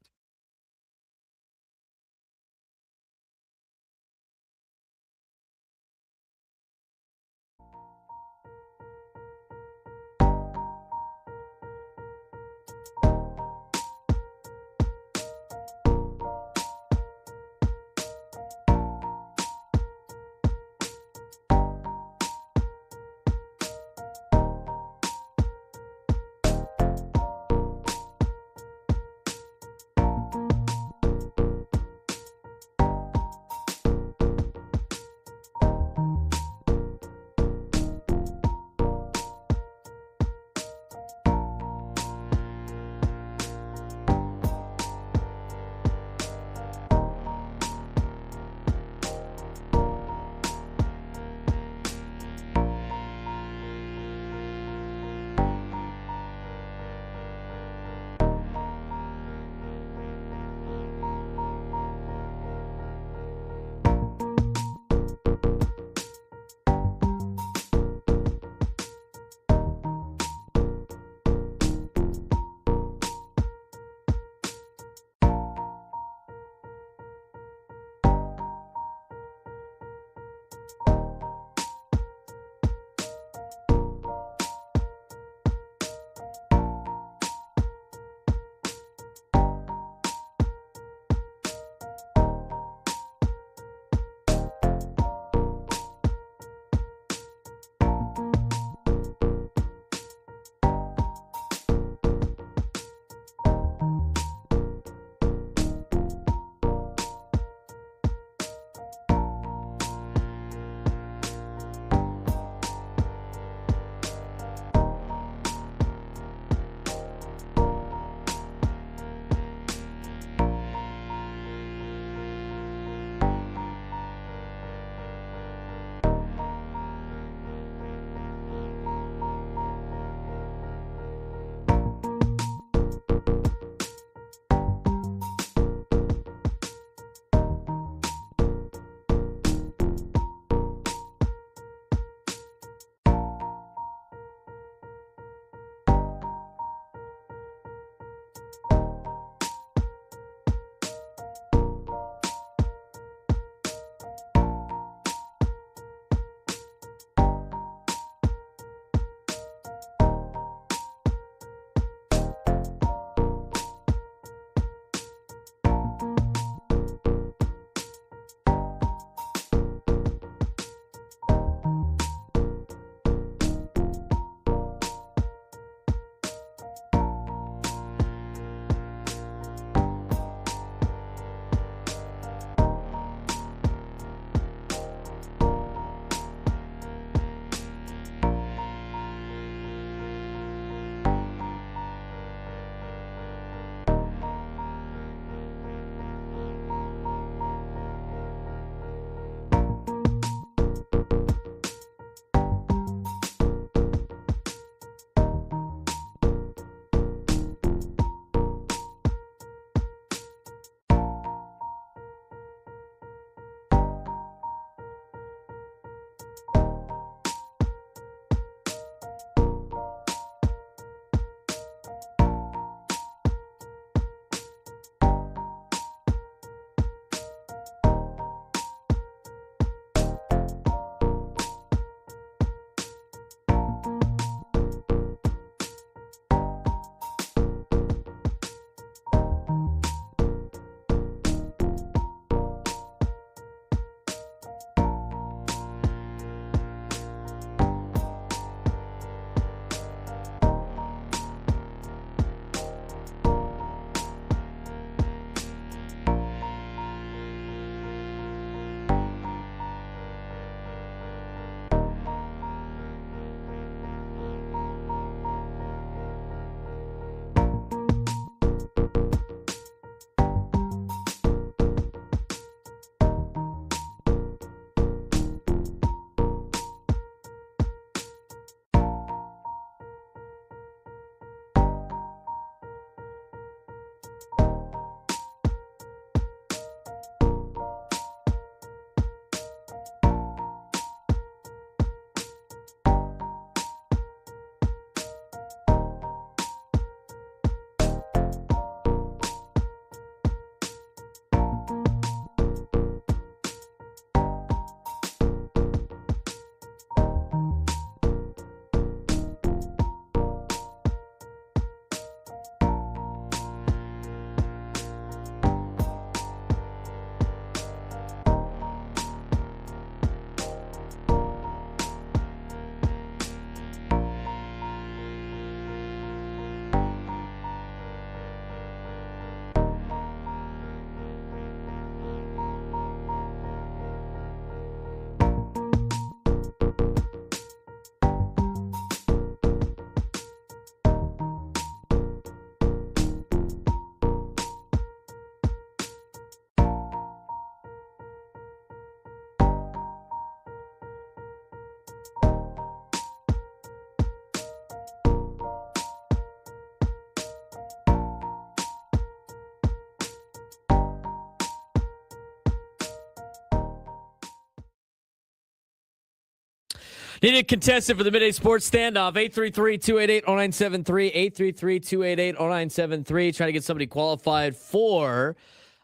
Need a contestant for the Midday Sports Standoff. 833-288-0973. 833-288-0973. Trying to get somebody qualified for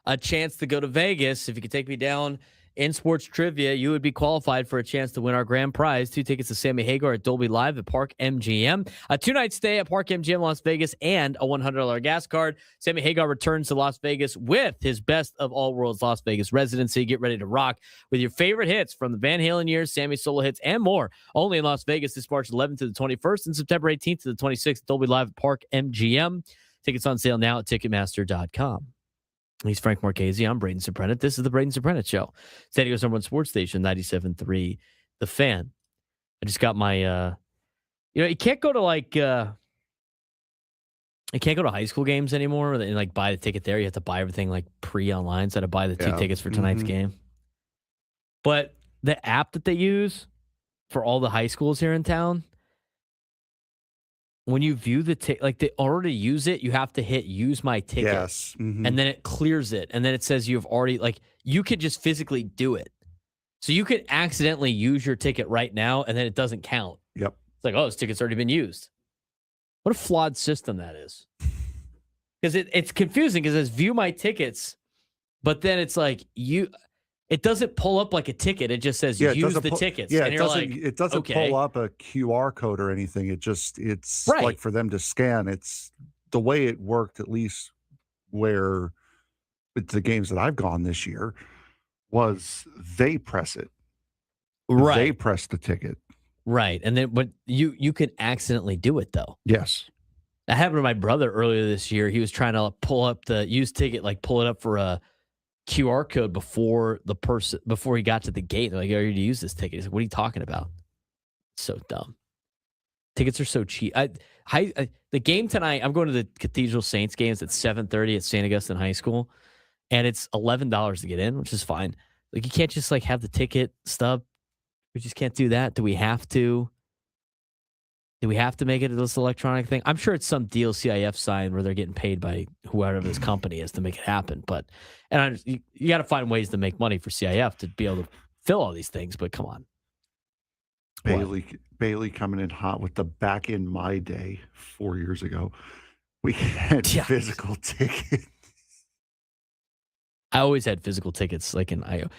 a chance to go to Vegas. If you could take me down in sports trivia, you would be qualified for a chance to win our grand prize. 2 tickets to Sammy Hagar at Dolby Live at Park MGM. A 2-night stay at Park MGM Las Vegas and a $100 gas card. Sammy Hagar returns to Las Vegas with his Best of All Worlds Las Vegas residency. Get ready to rock with your favorite hits from the Van Halen years, Sammy solo hits, and more. Only in Las Vegas this March 11th to the 21st and September 18th to the 26th. Dolby Live at Park MGM. Tickets on sale now at Ticketmaster.com. He's Frank Marchese. I'm Braden Surprenant. This is the Braden Surprenant Show. San Diego's number one sports station, 97.3 The Fan. I just got my, you can't go to you can't go to high school games anymore and like buy the ticket there. You have to buy everything like pre-online. So I had to buy the 2 tickets for tonight's game. But the app that they use for all the high schools here in town, when you view the ticket, like they already use it, you have to hit use my ticket. Yes. And then it clears it. And then it says you've already, like, you could just physically do it. So you could accidentally use your ticket right now and then it doesn't count. Yep. It's like, oh, this ticket's already been used. What a flawed system that is. Because it's confusing because it says view my tickets, but then it's like it doesn't pull up like a ticket. It just says use the tickets. Yeah, and it doesn't pull up a QR code or anything. It's right. Like for them to scan. It's the way it worked, at least where with the games that I've gone this year, was they press it. Right. They press the ticket. Right. And then but you can accidentally do it though. Yes. That happened to my brother earlier this year. He was trying to pull up the used ticket, like pull it up for a QR code before he got to the gate. They're like, "Are you to use this ticket?" He's like, "What are you talking about?" So dumb. Tickets are so cheap. The game tonight, I'm going to the Cathedral Saints games at 7:30 at St. Augustine High School, and it's $11 to get in, which is fine. Like you can't just like have the ticket stub. We just can't do that. Do we have to? Do we have to make it this electronic thing? I'm sure it's some deal CIF sign where they're getting paid by whoever this company is to make it happen. But you got to find ways to make money for CIF to be able to fill all these things. But come on, Bailey coming in hot with the back in my day 4 years ago. We had physical tickets. I always had physical tickets, like in IO.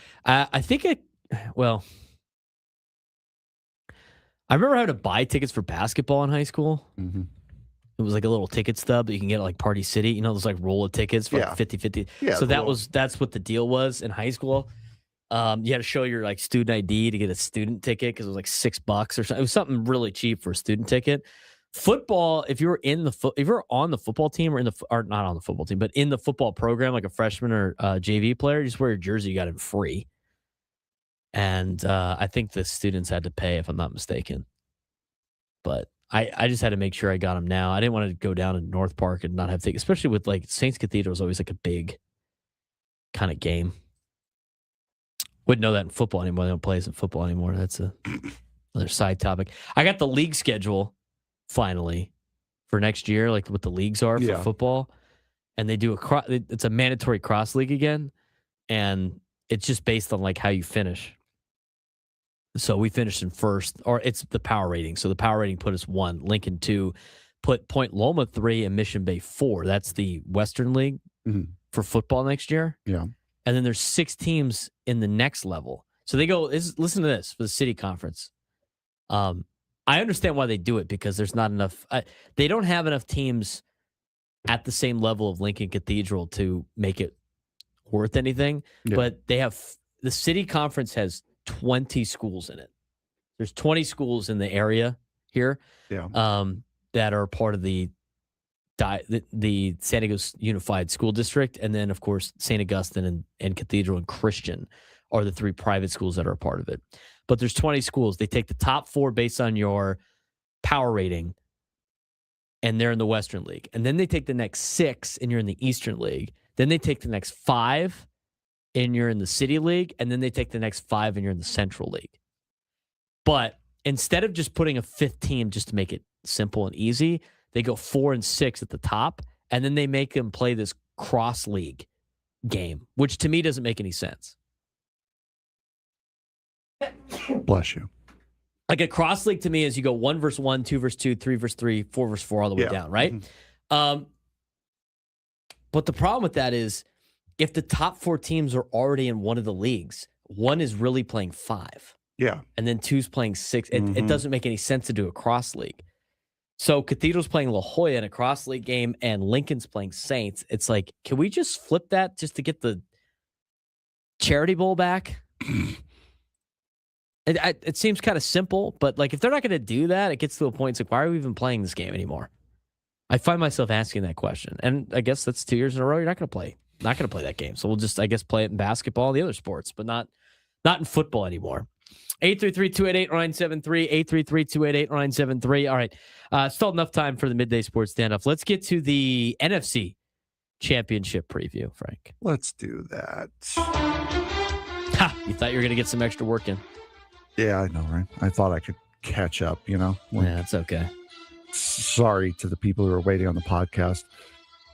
I remember having to buy tickets for basketball in high school. Mm-hmm. It was like a little ticket stub that you can get at like Party City. You know, those like roll of tickets for like 50-50. Yeah, so that's what the deal was in high school. You had to show your like student ID to get a student ticket because it was like $6 or something. It was something really cheap for a student ticket. Football, if you were on the football team or not on the football team, but in the football program, like a freshman or JV player, you just wear your jersey, you got it free. And I think the students had to pay, if I'm not mistaken. But I just had to make sure I got them now. I didn't want to go down to North Park and not have tickets, especially with like Saints Cathedral is always like a big kind of game. Wouldn't know that in football anymore. They don't play as in football anymore. That's another side topic. I got the league schedule finally for next year, like what the leagues are for football. And they do it's a mandatory cross league again. And it's just based on like how you finish. So we finished in first, or it's the power rating. So the power rating put us 1, Lincoln 2, put Point Loma 3, and Mission Bay 4. That's the Western League for football next year. Yeah. And then there's 6 teams in the next level. So they go, listen to this for the city conference. I understand why they do it because there's not enough. They don't have enough teams at the same level of Lincoln Cathedral to make it worth anything. Yeah. But they have, the city conference has 20 schools in it. There's 20 schools in the area here that are part of the San Diego Unified School District. And then, of course, St. Augustine and Cathedral and Christian are the 3 private schools that are a part of it. But there's 20 schools. They take the top 4 based on your power rating, and they're in the Western League. And then they take the next 6, and you're in the Eastern League. Then they take the next 5, and you're in the City League. And then they take the next 5, and you're in the Central League. But instead of just putting a 5th team just to make it simple and easy, they go 4 and 6 at the top, and then they make them play this cross league game, which to me doesn't make any sense. Bless you. Like a cross league to me is you go 1 versus 1, 2 versus 2, 3 versus 3, 4 versus 4, all the way down, right? Mm-hmm. But the problem with that is if the top 4 teams are already in one of the leagues, one is really playing 5. Yeah. And then 2's playing 6. It doesn't make any sense to do a cross league. So Cathedral's playing La Jolla in a cross league game and Lincoln's playing Saints. It's like, can we just flip that just to get the Charity Bowl back? It seems kind of simple, but like if they're not going to do that, it gets to a point. It's like, why are we even playing this game anymore? I find myself asking that question, and I guess that's 2 years in a row. You're not going to play that game. So we'll just, I guess, play it in basketball and the other sports, but not in football anymore. 833-288-0973, 833-288-0973. All right. Still enough time for the midday sports standoff. Let's get to the NFC Championship preview, Frank. Let's do that. Ha! You thought you were going to get some extra work in. Yeah, I know, right? I thought I could catch up, Yeah, that's okay. Sorry to the people who are waiting on the podcast.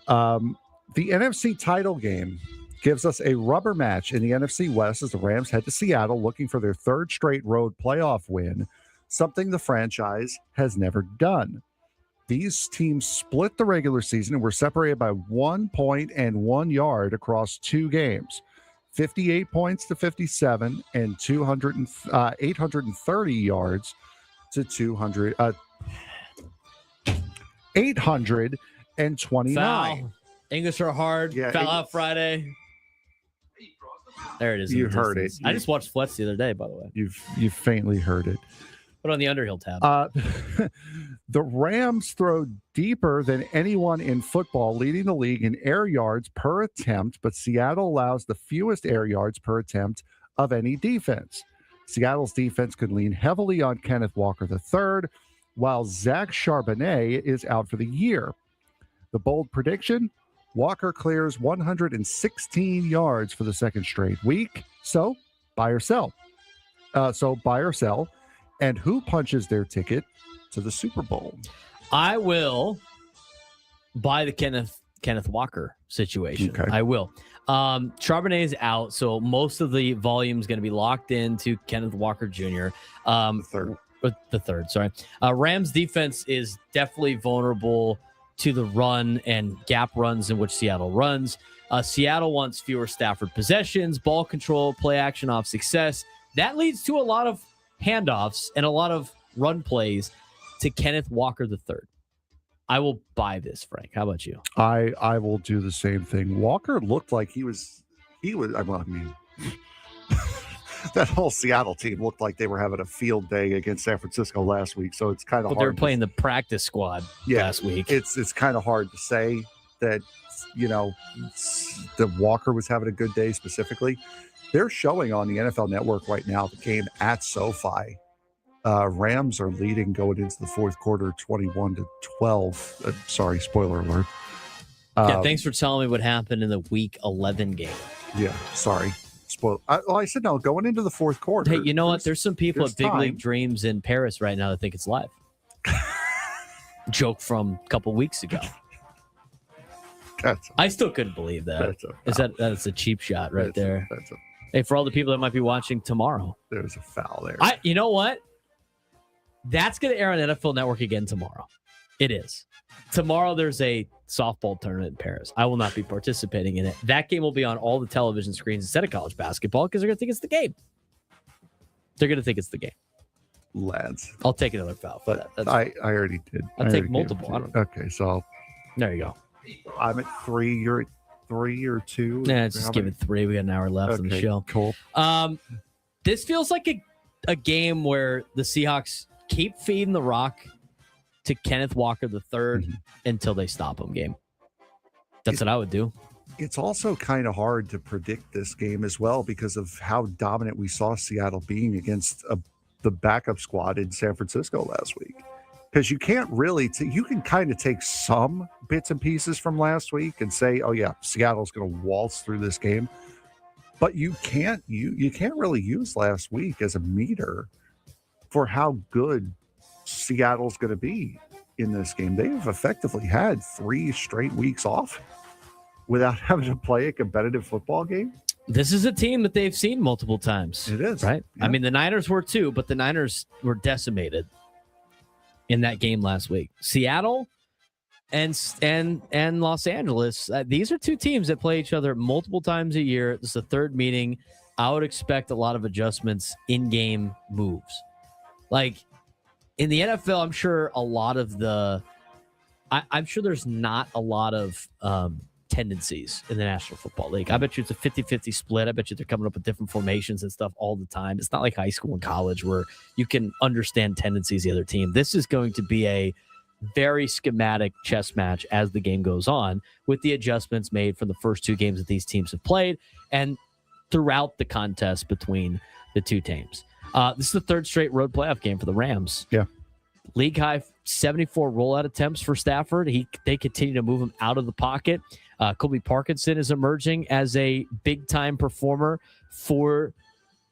The NFC title game gives us a rubber match in the NFC West as the Rams head to Seattle looking for their 3rd straight road playoff win, something the franchise has never done. These teams split the regular season and were separated by 1 point and 1 yard across 2 games. 58 points to 57 and 830 yards to 829. Foul. English are hard. Yeah, Foul out Friday. There it is. You heard it. I just watched Fletch the other day, by the way. You've faintly heard it. Put on the Underhill tab. The Rams throw deeper than anyone in football, leading the league in air yards per attempt, but Seattle allows the fewest air yards per attempt of any defense. Seattle's defense could lean heavily on Kenneth Walker III, while Zach Charbonnet is out for the year. The bold prediction, Walker clears 116 yards for the 2nd straight week. So buy or sell. And who punches their ticket to the Super Bowl? I will buy the Kenneth Walker situation. Okay. I will. Charbonnet is out, so most of the volume is going to be locked into Kenneth Walker Jr. The third, sorry. Rams defense is definitely vulnerable to the run and gap runs in which Seattle runs. Seattle wants fewer Stafford possessions, ball control, play action off success. That leads to a lot of handoffs and a lot of run plays to Kenneth Walker III. I will buy this, Frank. How about you? I will do the same thing. Walker looked like he was that whole Seattle team looked like they were having a field day against San Francisco last week. So it's kind of hard. They were playing the practice squad last week. It's kind of hard to say that, that Walker was having a good day specifically. They're showing on the NFL Network right now the game at SoFi. Rams are leading going into the 4th quarter, 21-12. Sorry, spoiler alert. Thanks for telling me what happened in the Week 11 game. Yeah, sorry. I said no, going into the 4th quarter. Hey, you know what? There's some people at Big League Dreams in Paris right now that think it's live. Joke from a couple weeks ago. I still couldn't believe that. That's a cheap shot right there. Hey, for all the people that might be watching tomorrow. There's a foul there. You know what? That's going to air on NFL Network again tomorrow. It is. Tomorrow there's a softball tournament in Paris. I will not be participating in it. That game will be on all the television screens instead of college basketball because they're going to think it's the game. They're going to think it's the game. Lads. I'll take another foul for that. I already did. I'll take multiple. I don't know. Okay, so there you go. I'm at 3. You're at 3 or 2. Yeah, just give it 3. We got an hour left on the show. Cool. This feels like a game where the Seahawks keep feeding the rock to Kenneth Walker III until they stop him game. That's what I would do. It's also kind of hard to predict this game as well because of how dominant we saw Seattle being against the backup squad in San Francisco last week. Because you can't really, you can kind of take some bits and pieces from last week and say, oh yeah, Seattle's going to waltz through this game. But you can't really use last week as a meter for how good Seattle's going to be in this game. They've effectively had 3 straight weeks off without having to play a competitive football game. This is a team that they've seen multiple times. It is. Right? Yeah. I mean, the Niners were too, but the Niners were decimated in that game last week. Seattle and Los Angeles, these are two teams that play each other multiple times a year. This is the third meeting. I would expect a lot of adjustments, in-game moves. Like in the NFL, I'm sure a lot of I'm sure there's not a lot of tendencies in the National Football League. I bet you it's a 50-50 split. I bet you they're coming up with different formations and stuff all the time. It's not like high school and college where you can understand tendencies of the other team. This is going to be a very schematic chess match as the game goes on, with the adjustments made from the first two games that these teams have played and throughout the contest between the two teams. This is the third straight road playoff game for the Rams. Yeah. League high 74 rollout attempts for Stafford. They continue to move him out of the pocket. Colby Parkinson is emerging as a big-time performer for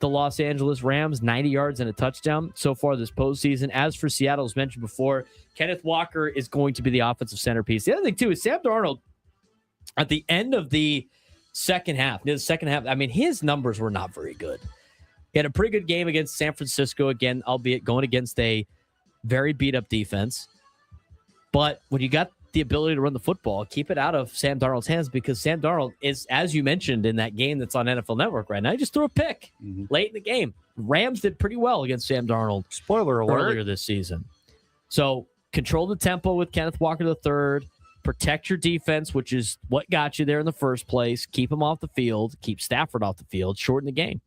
the Los Angeles Rams, 90 yards and a touchdown so far this postseason. As for Seattle, as mentioned before, Kenneth Walker is going to be the offensive centerpiece. The other thing, too, is Sam Darnold, at the end of the second half, I mean, his numbers were not very good. He had a pretty good game against San Francisco, again, albeit going against a very beat-up defense. But when you got the ability to run the football, keep it out of Sam Darnold's hands, because Sam Darnold is, as you mentioned in that game that's on NFL Network right now, he just threw a pick late in the game. Rams did pretty well against Sam Darnold. Spoiler alert. Earlier this season. So control the tempo with Kenneth Walker III. Protect your defense, which is what got you there in the first place. Keep him off the field. Keep Stafford off the field. Shorten the game.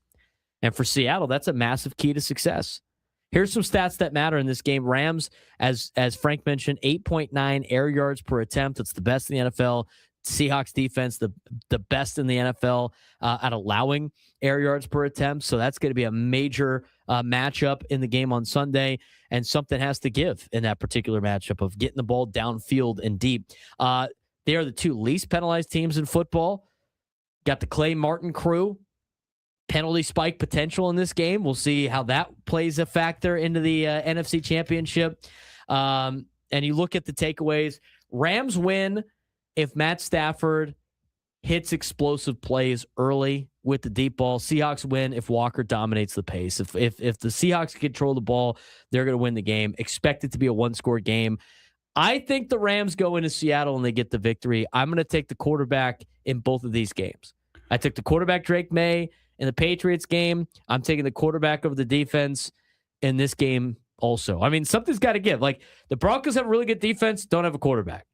And for Seattle, that's a massive key to success. Here's some stats that matter in this game. Rams, as Frank mentioned, 8.9 air yards per attempt. It's the best in the NFL. Seahawks defense, the best in the NFL at allowing air yards per attempt. So that's going to be a major matchup in the game on Sunday, and something has to give in that particular matchup of getting the ball downfield and deep. They are the two least penalized teams in football. Got the Clay Martin crew. Penalty spike potential in this game. We'll see how that plays a factor into the NFC Championship. And you look at the takeaways. Rams win if Matt Stafford hits explosive plays early with the deep ball. Seahawks win if Walker dominates the pace. If the Seahawks control the ball, they're going to win the game. Expect it to be a one-score game. I think the Rams go into Seattle and they get the victory. I'm going to take the quarterback in both of these games. I took the quarterback, Drake May, in the Patriots game. I'm taking the quarterback over the defense in this game also. I mean, something's got to give. Like, the Broncos have a really good defense, don't have a quarterback.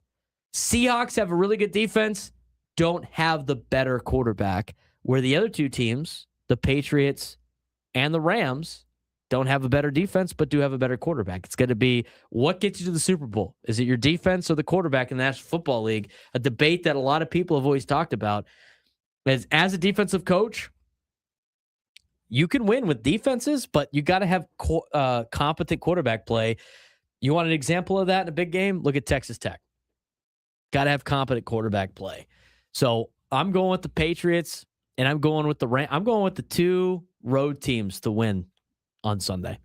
Seahawks have a really good defense, don't have the better quarterback. Where the other two teams, the Patriots and the Rams, don't have a better defense, but do have a better quarterback. It's going to be, what gets you to the Super Bowl? Is it your defense or the quarterback in the National Football League? A debate that a lot of people have always talked about. As a defensive coach, you can win with defenses, but you got to have competent quarterback play. You want an example of that in a big game? Look at Texas Tech. Got to have competent quarterback play. So I'm going with the Patriots, and I'm going with the two road teams to win on Sunday.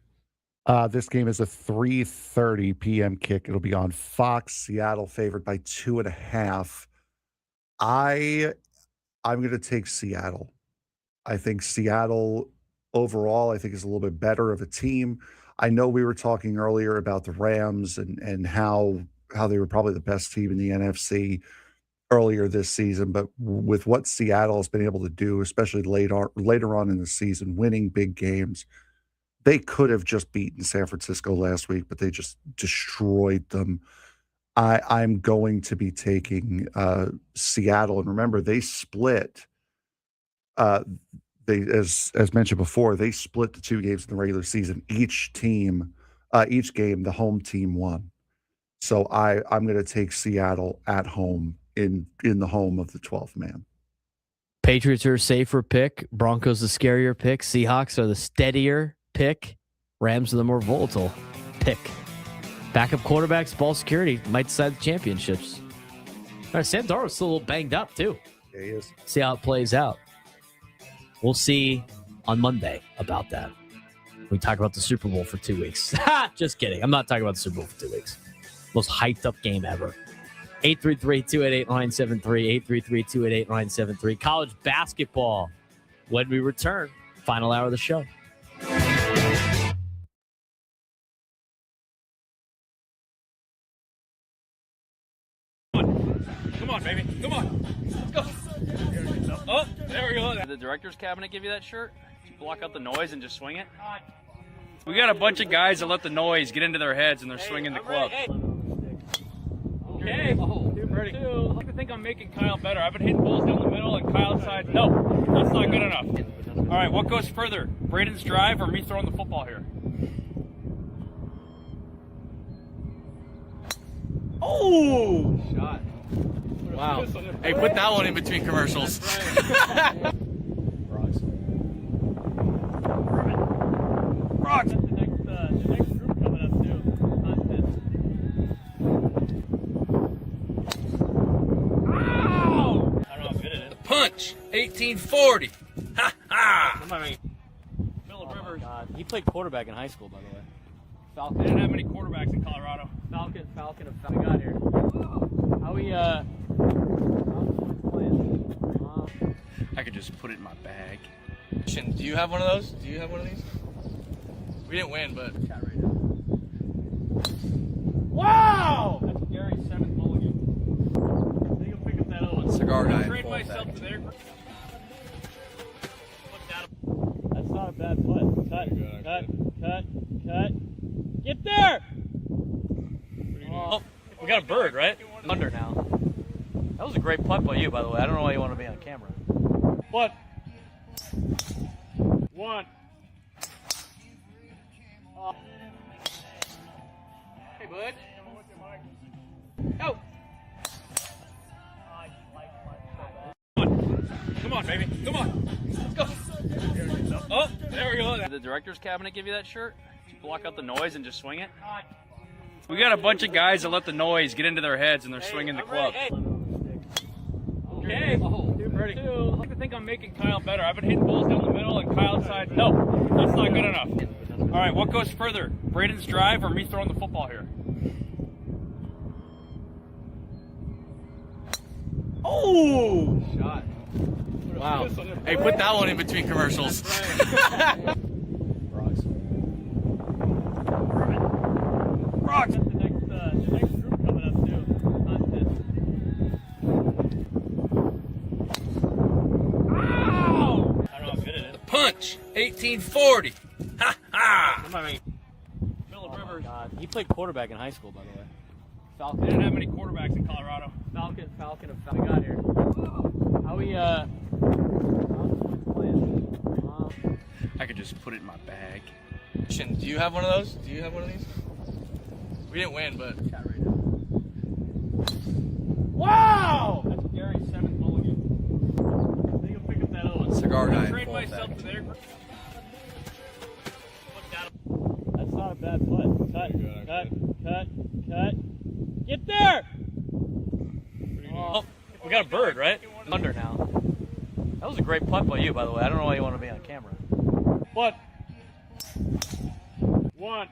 This game is a 3:30 p.m. kick. It'll be on Fox. Seattle favored by 2.5. I'm going to take Seattle. I think Seattle overall, I think, is a little bit better of a team. I know we were talking earlier about the Rams and how they were probably the best team in the NFC earlier this season, but with what Seattle has been able to do, especially later on in the season, winning big games, they could have just beaten San Francisco last week, but they just destroyed them. I'm going to be taking Seattle, and remember, they split. They, as mentioned before, they split the two games in the regular season. Each game, the home team won. So I'm going to take Seattle at home in the home of the 12th man. Patriots are a safer pick. Broncos the scarier pick. Seahawks are the steadier pick. Rams are the more volatile pick. Backup quarterbacks, ball security might decide the championships. All right, Sam Darnold's still a little banged up too. Yeah, he is. See how it plays out. We'll see on Monday about that. We talk about the Super Bowl for 2 weeks. Just kidding. I'm not talking about the Super Bowl for 2 weeks. Most hyped up game ever. 833-288-973. 833-288-973. College basketball when we return. Final hour of the show. Come on, baby. Come on. Let's go. Oh, there we go. Did the director's cabinet give you that shirt? Did you block out the noise and just swing it? We got a bunch of guys that let the noise get into their heads and they're swinging the club. Okay. I think I'm making Kyle better. I've been hitting balls down the middle and Kyle's side. No, that's not good enough. All right, what goes further? Braden's drive or me throwing the football here? Oh! Shot. Wow. Hey, put that one in between commercials. Rocks. The next group coming up too. Ow! I don't know how good it is. Punch. 1840. Ha ha. Phillip Rivers. He played quarterback in high school, by the way. Falcon. They didn't have many quarterbacks in Colorado. Falcon we got here. How we playing? I could just put it in my bag. Do you have one of those? Do you have one of these? We didn't win, but. Wow! That's Gary's 7th mulligan. They can pick up that other one. Cigar guy. Trade myself to their. That's not a bad putt. Cut. Get there! Oh, we got a bird, right? Under now. That was a great putt by you, by the way. I don't know why you want to be on camera. What? One. Hey, bud. Go. Come on, baby. Come on. Let's go. Oh, there we go. Did the director's cabinet give you that shirt? Did you block out the noise and just swing it? We got a bunch of guys that let the noise get into their heads and they're swinging the club. Okay. I think I'm making Kyle better. I've been hitting balls down the middle and Kyle's side. No, that's not good enough. All right, what goes further? Braden's drive or me throwing the football here? Oh! Shot. Wow. Hey, put that one in between commercials. Rocks. The next group coming up too. Ow! I don't know how good it is. Punch. 1840. Ha ha. Phillip Rivers. He played quarterback in high school, by the way. Falcon. They didn't have many quarterbacks in Colorado. Falcon we got here. How we playing? I could just put it in my bag. Do you have one of those? Do you have one of these? We didn't win, but. Wow! That's Gary's 7th mulligan. They can pick up that other one. Cigar guy. Trade myself to their. That's not a bad putt. Cut. Get there! Oh, we got a bird, right? Under now. That was a great putt by you, by the way. I don't know why you want to be on camera. What? One.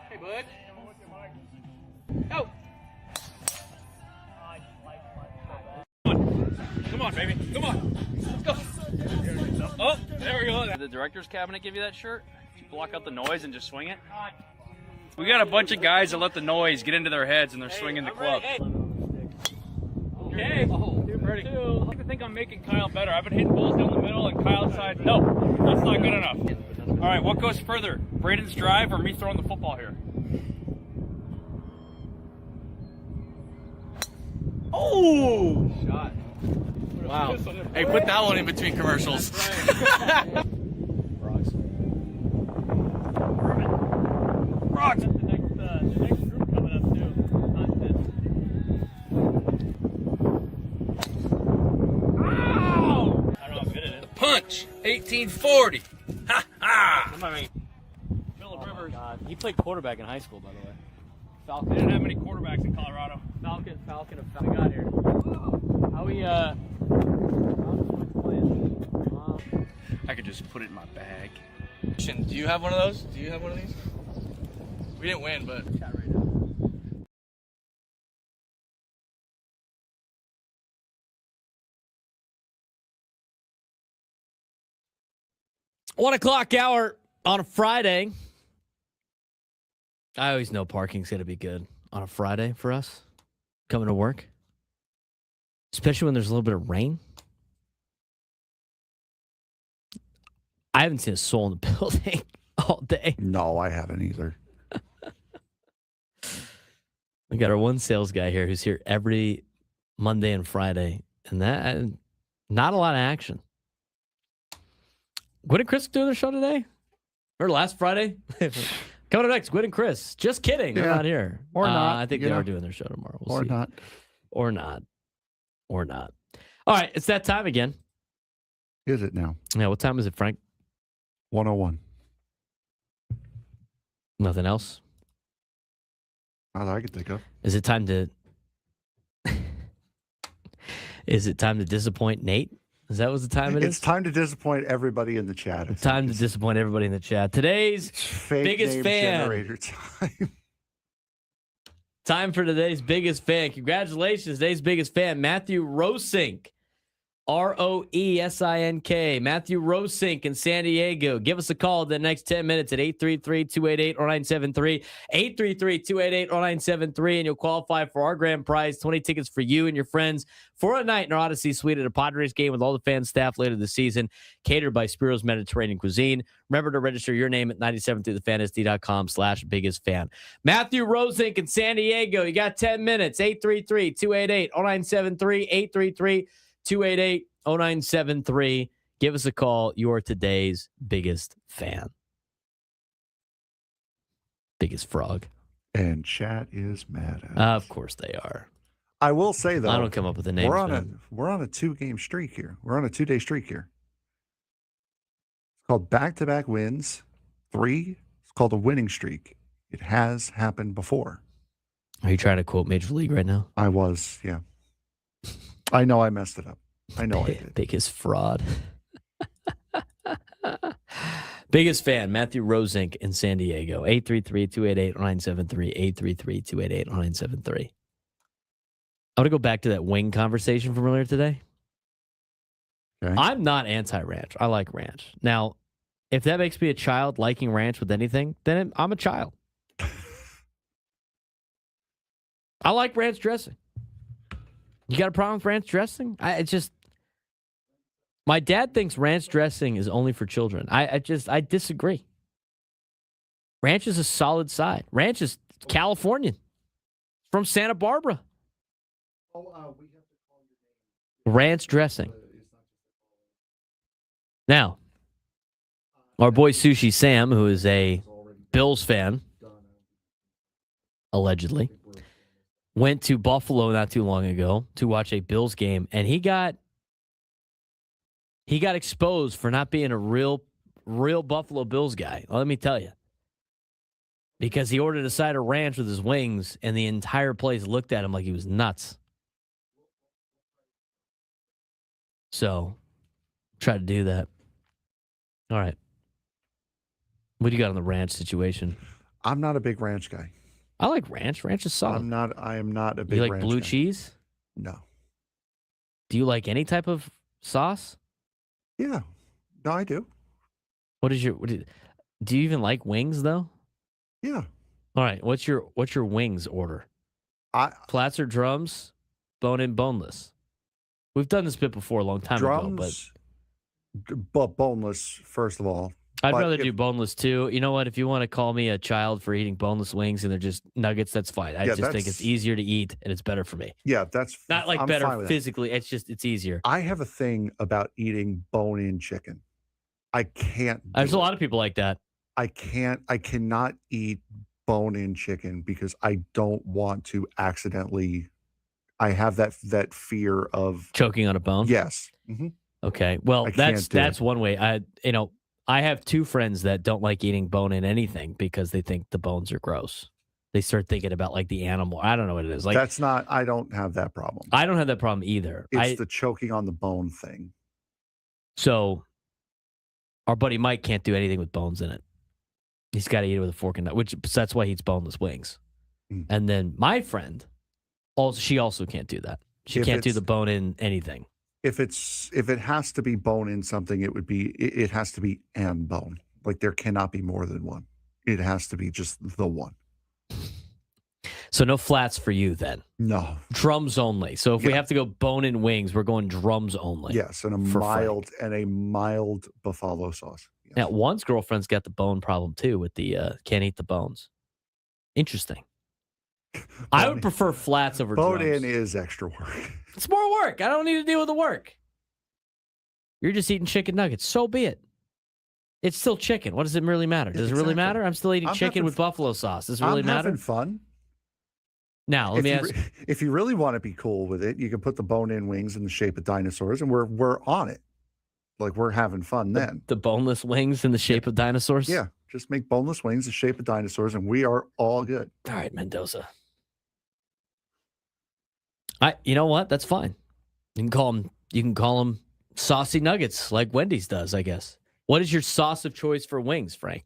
Hey, bud. Go. Come on, baby. Come on. Let's go. Oh, there we go. Did the director's cabinet give you that shirt? Did you block out the noise and just swing it? We got a bunch of guys that let the noise get into their heads and they're swinging the club. Okay. I think I'm making Kyle better. I've been hitting balls down the middle and Kyle's side. No, that's not good enough. All right, what goes further? Braden's drive or me throwing the football here? Oh! Shot. Wow. Hey, put that one in between commercials. Rocks. The next group coming up too. Ow! I don't know how good it is. Punch. 1840. Ha ha. Phillip Rivers. He played quarterback in high school, by the way. Falcon. They didn't have many quarterbacks in Colorado. Falcon we got here. How we playing? I could just put it in my bag. Do you have one of those? Do you have one of these? We didn't win, but. 1 o'clock hour on a Friday. I always know parking's going to be good on a Friday for us coming to work, especially when there's a little bit of rain. I haven't seen a soul in the building all day. No, I haven't either. We got our one sales guy here who's here every Monday and Friday, and that not a lot of action. Gwen and Chris doing their show today? Or last Friday? Coming up next, Gwen and Chris. Just kidding. They're not here. Or not. I think they are doing their show tomorrow. We'll see. Not. Or not. Or not. All right, it's that time again. Is it now? Yeah, what time is it, Frank? 101. Nothing else? Not that I can think of. Is it time to disappoint Nate? Is that what the time it is? It's time to disappoint everybody in the chat. It's time to disappoint everybody in the chat. Today's biggest fan. Generator time. Time for today's biggest fan. Congratulations, today's biggest fan, Matthew Rosink. Roesink. Matthew Rosink in San Diego. Give us a call in the next 10 minutes at 833-288-0973. 833-288-0973, and you'll qualify for our grand prize, 20 tickets for you and your friends for a night in our Odyssey Suite at a Padres game with all the fan staff later this season, catered by Spiro's Mediterranean Cuisine. Remember to register your name at 97throughthefantasy.com/biggest fan. Matthew Rosink in San Diego. You got 10 minutes. 833-288-0973. 833-288-0973. Give us a call. You're today's biggest fan. Biggest frog. And chat is mad at us. Of course they are. I will say, though, I don't come up with the names. We're on a 2-game streak here. We're on a 2-day streak here. It's called back-to-back wins. 3. It's called a winning streak. It has happened before. Are you trying to quote Major League right now? I was, yeah. I know I messed it up. I know I did. Biggest fraud. Biggest fan, Matthew Rosink in San Diego. 833-288-0973. 833-288-0973. I want to go back to that wing conversation from earlier today. Okay. I'm not anti-ranch. I like ranch. Now, if that makes me a child liking ranch with anything, then I'm a child. I like ranch dressing. You got a problem with ranch dressing? My dad thinks ranch dressing is only for children. I disagree. Ranch is a solid side. Ranch is Californian. From Santa Barbara. Ranch dressing. Now, our boy Sushi Sam, who is a Bills fan, allegedly, went to Buffalo not too long ago to watch a Bills game, and he got exposed for not being a real Buffalo Bills guy. Well, let me tell you. Because he ordered a side of ranch with his wings, and the entire place looked at him like he was nuts. So, try to do that. All right. What do you got on the ranch situation? I'm not a big ranch guy. I like ranch. Ranch is solid. I am not a big ranch. You like ranch blue guy. cheese? No. Do you like any type of sauce? Yeah. No, I do. Do you even like wings though? Yeah. All right. What's your wings order? Flats or drums? Bone in, boneless. We've done this bit before a long time ago, but boneless, first of all. I'd rather do boneless too. You know what? If you want to call me a child for eating boneless wings and they're just nuggets, that's fine. I just think it's easier to eat and it's better for me. Yeah, that's not like I'm better physically. It's easier. I have a thing about eating bone-in chicken. I can't. There's a lot of people like that. I cannot eat bone-in chicken because I don't want to accidentally. I have that fear of choking on a bone. Yes. Mm-hmm. Okay. Well, that's one way. I have two friends that don't like eating bone in anything because they think the bones are gross. They start thinking about like the animal. I don't know what it is. Like I don't have that problem. I don't have that problem either. It's the choking on the bone thing. So our buddy Mike can't do anything with bones in it. He's got to eat it with a fork and knife, that's why he eats boneless wings. Mm. And then my friend, she also can't do that. She can't do the bone in anything. if it has to be bone in something, it has to be and bone. Like there cannot be more than one. It has to be just the one. So no flats for you then. No. Drums only. So if we have to go bone and wings, we're going drums only. Yes, and a mild buffalo sauce. Yes. Now, Juan's girlfriend's got the bone problem too with the can't eat the bones. Interesting. I would prefer flats over drums. Bone in is extra work. It's more work. I don't need to deal with the work. You're just eating chicken nuggets. So be it. It's still chicken. What does it really matter? Does it really matter? I'm still eating chicken with buffalo sauce. Does it really matter? I'm having fun. Now, let me ask. If you really want to be cool with it, you can put the bone-in wings in the shape of dinosaurs, and we're on it. Like we're having fun then. The boneless wings in the shape of dinosaurs? Yeah, just make boneless wings in the shape of dinosaurs, and we are all good. All right, Mendoza. You know what? That's fine. You can call them saucy nuggets like Wendy's does, I guess. What is your sauce of choice for wings, Frank?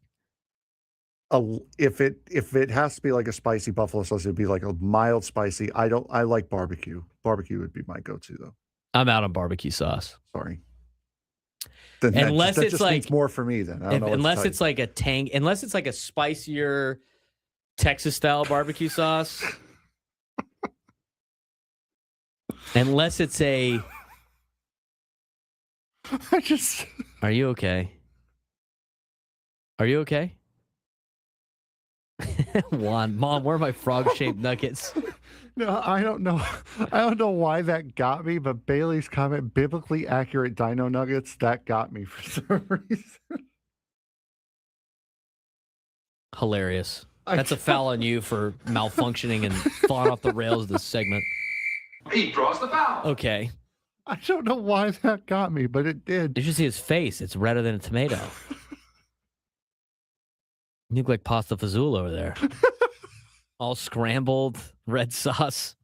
If it has to be like a spicy buffalo sauce, it'd be like a mild spicy. I like barbecue. Barbecue would be my go-to though. I'm out on barbecue sauce. Sorry. Unless that it's just like means more for me then. Unless it's like a spicier Texas style barbecue sauce. Unless it's a Are you okay? Are you okay? Juan, Mom, where are my frog-shaped nuggets? No, I don't know. I don't know why that got me, but Bailey's comment, biblically accurate dino nuggets, that got me for some reason. Hilarious. That's a foul on you for malfunctioning and falling off the rails of this segment. He draws the foul. Okay. I don't know why that got me, but it did. Did you see his face? It's redder than a tomato. You look like pasta fazool over there. All scrambled, red sauce.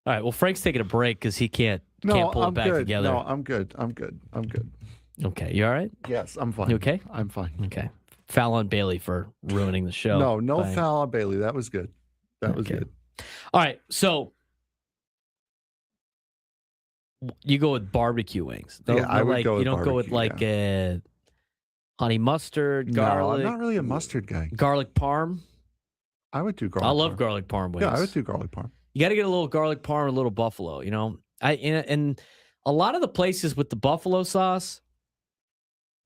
All right, well, Frank's taking a break because he can't pull it back together. No, I'm good. Okay, you all right? Yes, I'm fine. You okay? I'm fine. Okay. Foul on Bailey for ruining the show. No foul on Bailey. That was good. That was good. All right, so you go with barbecue wings. I would go with you don't go with barbecue, honey mustard, garlic. No, I'm not really a mustard guy. Garlic parm. I would do garlic. I love garlic parm wings. Yeah, I would do garlic parm. You got to get a little garlic parm, a little buffalo. You know, and a lot of the places with the buffalo sauce,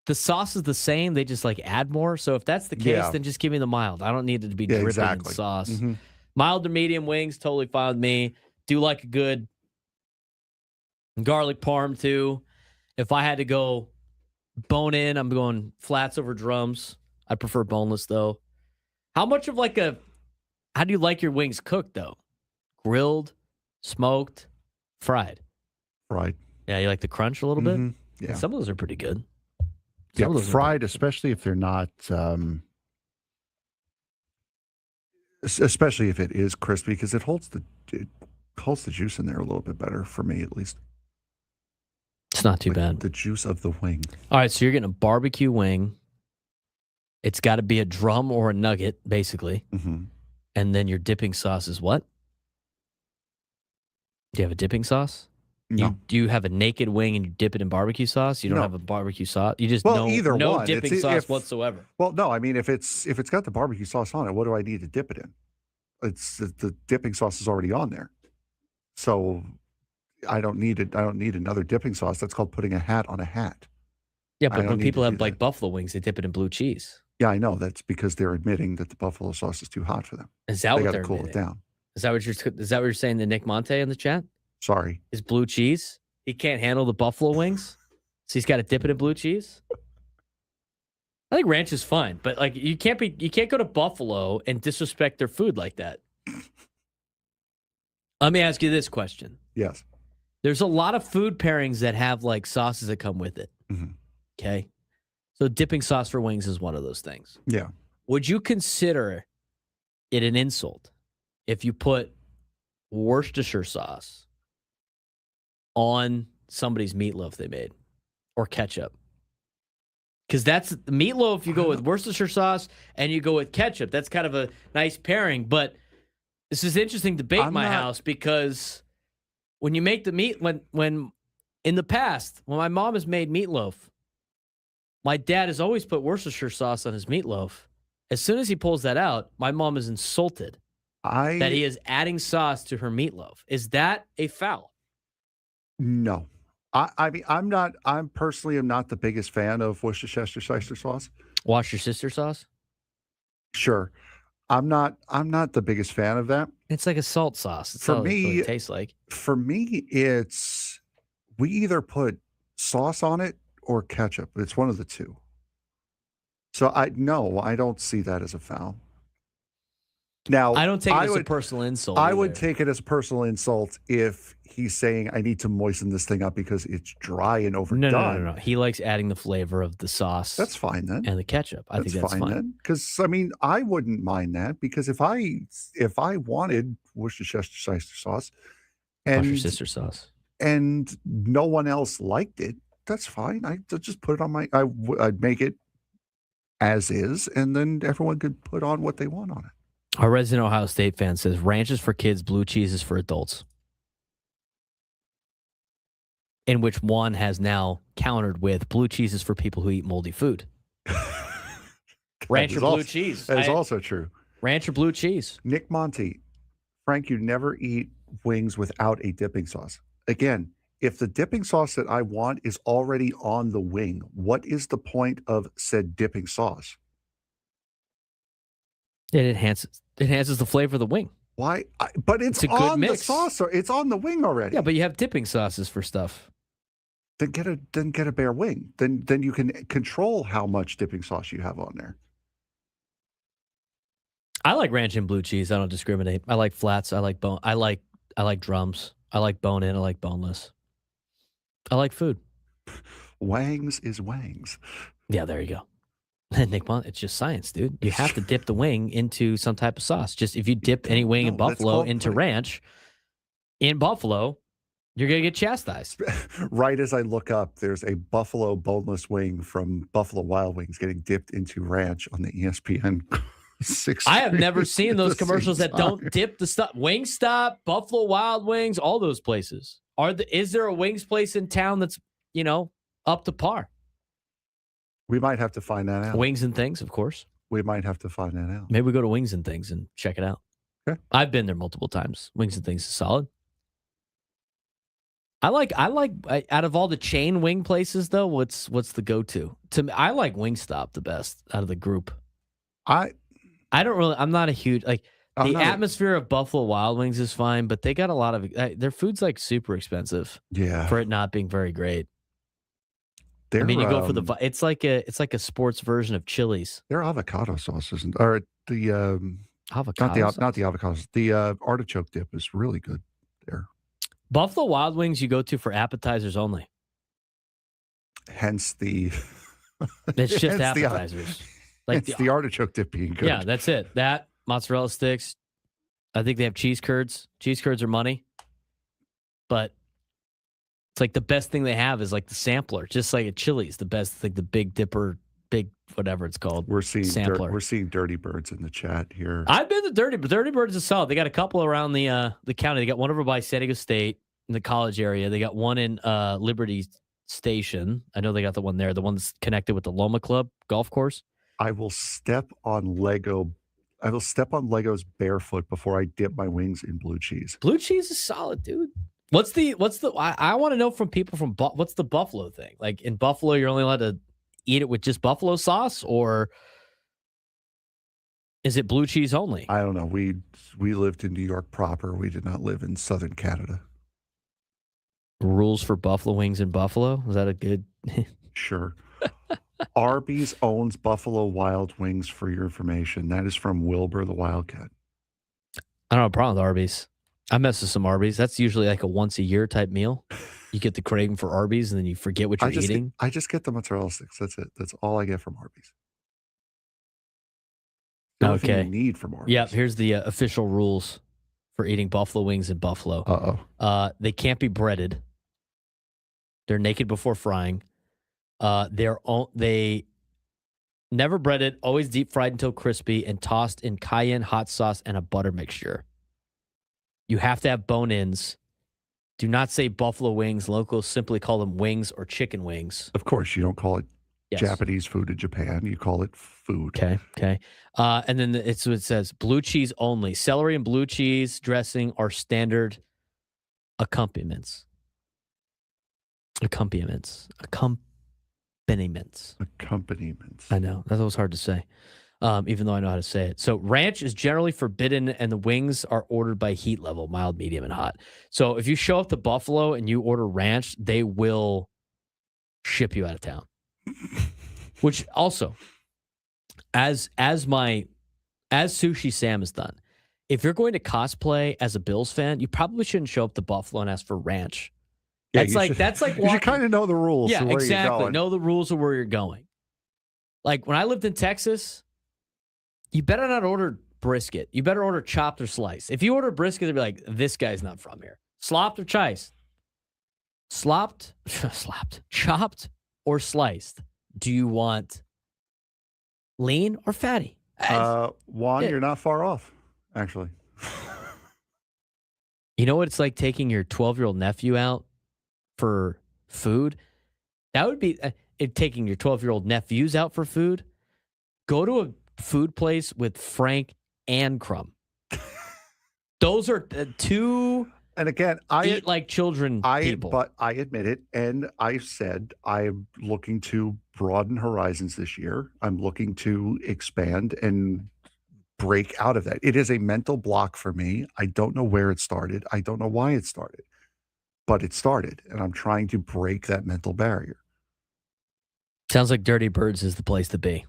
the sauce is the same. They just like add more. So if that's the case, then just give me the mild. I don't need it to be dripping in sauce. Mm-hmm. Mild to medium wings, totally fine with me. Do like a good garlic parm too. If I had to go bone in, I'm going flats over drums. I prefer boneless though. How much of how do you like your wings cooked though? Grilled, smoked, fried? Fried. Yeah, you like the crunch a little bit? Yeah. Some of those are pretty good. Yeah, fried, especially if they're not, especially if it is crispy, because it holds the juice in there a little bit better for me, at least. It's not too bad. The juice of the wing. All right, so you're getting a barbecue wing. It's got to be a drum or a nugget, basically. Mm-hmm. And then your dipping sauce is what? Do you have a dipping sauce? No. Do you have a naked wing and you dip it in barbecue sauce? You don't have a barbecue sauce? You just no dipping sauce whatsoever. Well, no, I mean, if it's got the barbecue sauce on it, what do I need to dip it in? It's the dipping sauce is already on there. So I don't need it. I don't need another dipping sauce. That's called putting a hat on a hat. Yeah, but when people have like buffalo wings, they dip it in blue cheese. Yeah, I know. That's because they're admitting that the buffalo sauce is too hot for them. Is that what they got they're to cool admitting? it down? Is that what you're saying to Nick Monte in the chat? Sorry. Is blue cheese? He can't handle the buffalo wings, so he's got to dip it in blue cheese. I think ranch is fine, but like you can't go to Buffalo and disrespect their food like that. Let me ask you this question. Yes. There's a lot of food pairings that have like sauces that come with it. Mm-hmm. Okay. So dipping sauce for wings is one of those things. Yeah. Would you consider it an insult if you put Worcestershire sauce on somebody's meatloaf they made or ketchup? Because that's meatloaf, you go with Worcestershire sauce and you go with ketchup. That's kind of a nice pairing. But this is interesting debate in my house because when you make the meat, when in the past, when my mom has made meatloaf, my dad has always put Worcestershire sauce on his meatloaf. As soon as he pulls that out, my mom is insulted that he is adding sauce to her meatloaf. Is that a foul? No. I mean, I'm personally am not the biggest fan of Worcestershire sauce. Wash your sister sauce? Sure. I'm not the biggest fan of that. It's like a salt sauce. It's For all me, it tastes like. For me, it's we either put sauce on it or ketchup. It's one of the two. So I don't see that as a foul. Now, I don't take it as a personal insult. I would take it as a personal insult if he's saying I need to moisten this thing up because it's dry and overdone. No. He likes adding the flavor of the sauce. That's fine then. And the ketchup. I think that's fine. Because I mean, I wouldn't mind that because if I wanted Worcestershire sauce and your sister sauce and no one else liked it, that's fine. I'd just put it on I'd make it as is, and then everyone could put on what they want on it. Our resident Ohio State fan says ranch is for kids, blue cheese is for adults. In which one has now countered with blue cheese is for people who eat moldy food. Ranch or blue cheese. That is also true. Ranch or blue cheese. Nick Monty, Frank, you never eat wings without a dipping sauce. Again, if the dipping sauce that I want is already on the wing, what is the point of said dipping sauce? It enhances the flavor of the wing. Why? But it's a good on mix. the sauce, or it's on the wing already. Yeah, but you have dipping sauces for stuff. Then get a bare wing. Then you can control how much dipping sauce you have on there. I like ranch and blue cheese. I don't discriminate. I like flats. I like bone. I like drums. I like bone in. I like boneless. I like food. Wangs is wangs. Yeah, there you go. Nick Bond, it's just science, dude. You have to dip the wing into some type of sauce. Just if you dip any wing in Buffalo into ranch in Buffalo, you're going to get chastised. Right as I look up, there's a Buffalo boneless wing from Buffalo Wild Wings getting dipped into ranch on the ESPN 6. I have never seen those commercials that don't dip the stuff. Wingstop, Buffalo Wild Wings, all those places. Is there a wings place in town that's, up to par? We might have to find that out. Wings and Things, of course. We might have to find that out. Maybe we go to Wings and Things and check it out. Okay. I've been there multiple times. Wings and Things is solid. I like out of all the chain wing places though, what's the go-to? To me, I like Wingstop the best out of the group. I'm not a huge the atmosphere of Buffalo Wild Wings is fine, but they got a lot of their food's like super expensive. Yeah. For it not being very great. I mean, you go for it's like a sports version of Chili's. Their avocado sauce isn't, or the avocado not the avocados. The artichoke dip is really good there. Buffalo Wild Wings you go to for appetizers only. Hence the. It's just appetizers. The artichoke dip being good. Yeah, that's it. That mozzarella sticks. I think they have cheese curds. Cheese curds are money, but. It's like the best thing they have is like the sampler, just like at Chili's, the best, like the Big Dipper, big whatever it's called. We're seeing sampler. We're seeing Dirty Birds in the chat here. I've been to Dirty Birds is solid. They got a couple around the county. They got one over by San Diego State in the college area. They got one in Liberty Station. I know they got the one there. The one that's connected with the Loma Club golf course. I will step on Legos barefoot before I dip my wings in blue cheese. Blue cheese is solid, dude. What's the I want to know from people from what's the Buffalo thing? Like in Buffalo, you're only allowed to eat it with just buffalo sauce, or is it blue cheese only? I don't know. We lived in New York proper. We did not live in Southern Canada. Rules for buffalo wings in Buffalo? Is that a good? Sure. Arby's owns Buffalo Wild Wings for your information. That is from Wilbur the Wildcat. I don't have a problem with Arby's. I mess with some Arby's. That's usually like a once a year type meal. You get the craving for Arby's and then you forget what you're eating. I just get the mozzarella sticks. That's it. That's all I get from Arby's. Okay. You need from Arby's. Yep. Here's the official rules for eating buffalo wings in Buffalo. They can't be breaded. They're naked before frying. They never breaded, always deep fried until crispy and tossed in cayenne hot sauce and a butter mixture. You have to have bone-ins Do not say buffalo wings. Locals simply call them wings or chicken wings. Of course, you don't call it Yes. Japanese food in Japan. You call it food. Okay. And then it says blue cheese only. Celery and blue cheese dressing are standard accompaniments. Accompaniments. I know. That was hard to say, even though I know how to say it. So ranch is generally forbidden, and the wings are ordered by heat level, mild, medium, and hot. So if you show up to Buffalo and you order ranch, they will ship you out of town. Which also, as Sushi Sam has done, if you're going to cosplay as a Bills fan, you probably shouldn't show up to Buffalo and ask for ranch. Yeah, That's like you should kind of know the rules. Yeah, of where exactly. You're going. Know the rules of where you're going. Like when I lived in Texas, you better not order brisket. You better order chopped or sliced. If you order brisket, they'll be like, this guy's not from here. Slopped or chopped, or sliced. Do you want lean or fatty? Juan, you're not far off, actually. You know what it's like taking your 12-year-old nephew out for food? That would be taking your 12-year-old nephews out for food. Go to a food place with Frank and Crumb. Those are two. And again, eat like children people. But I admit it, and I said I'm looking to broaden horizons this year. I'm looking to expand and break out of that. It is a mental block for me. I don't know where it started. I don't know why it started, but it started, and I'm trying to break that mental barrier. Sounds like Dirty Birds is the place to be.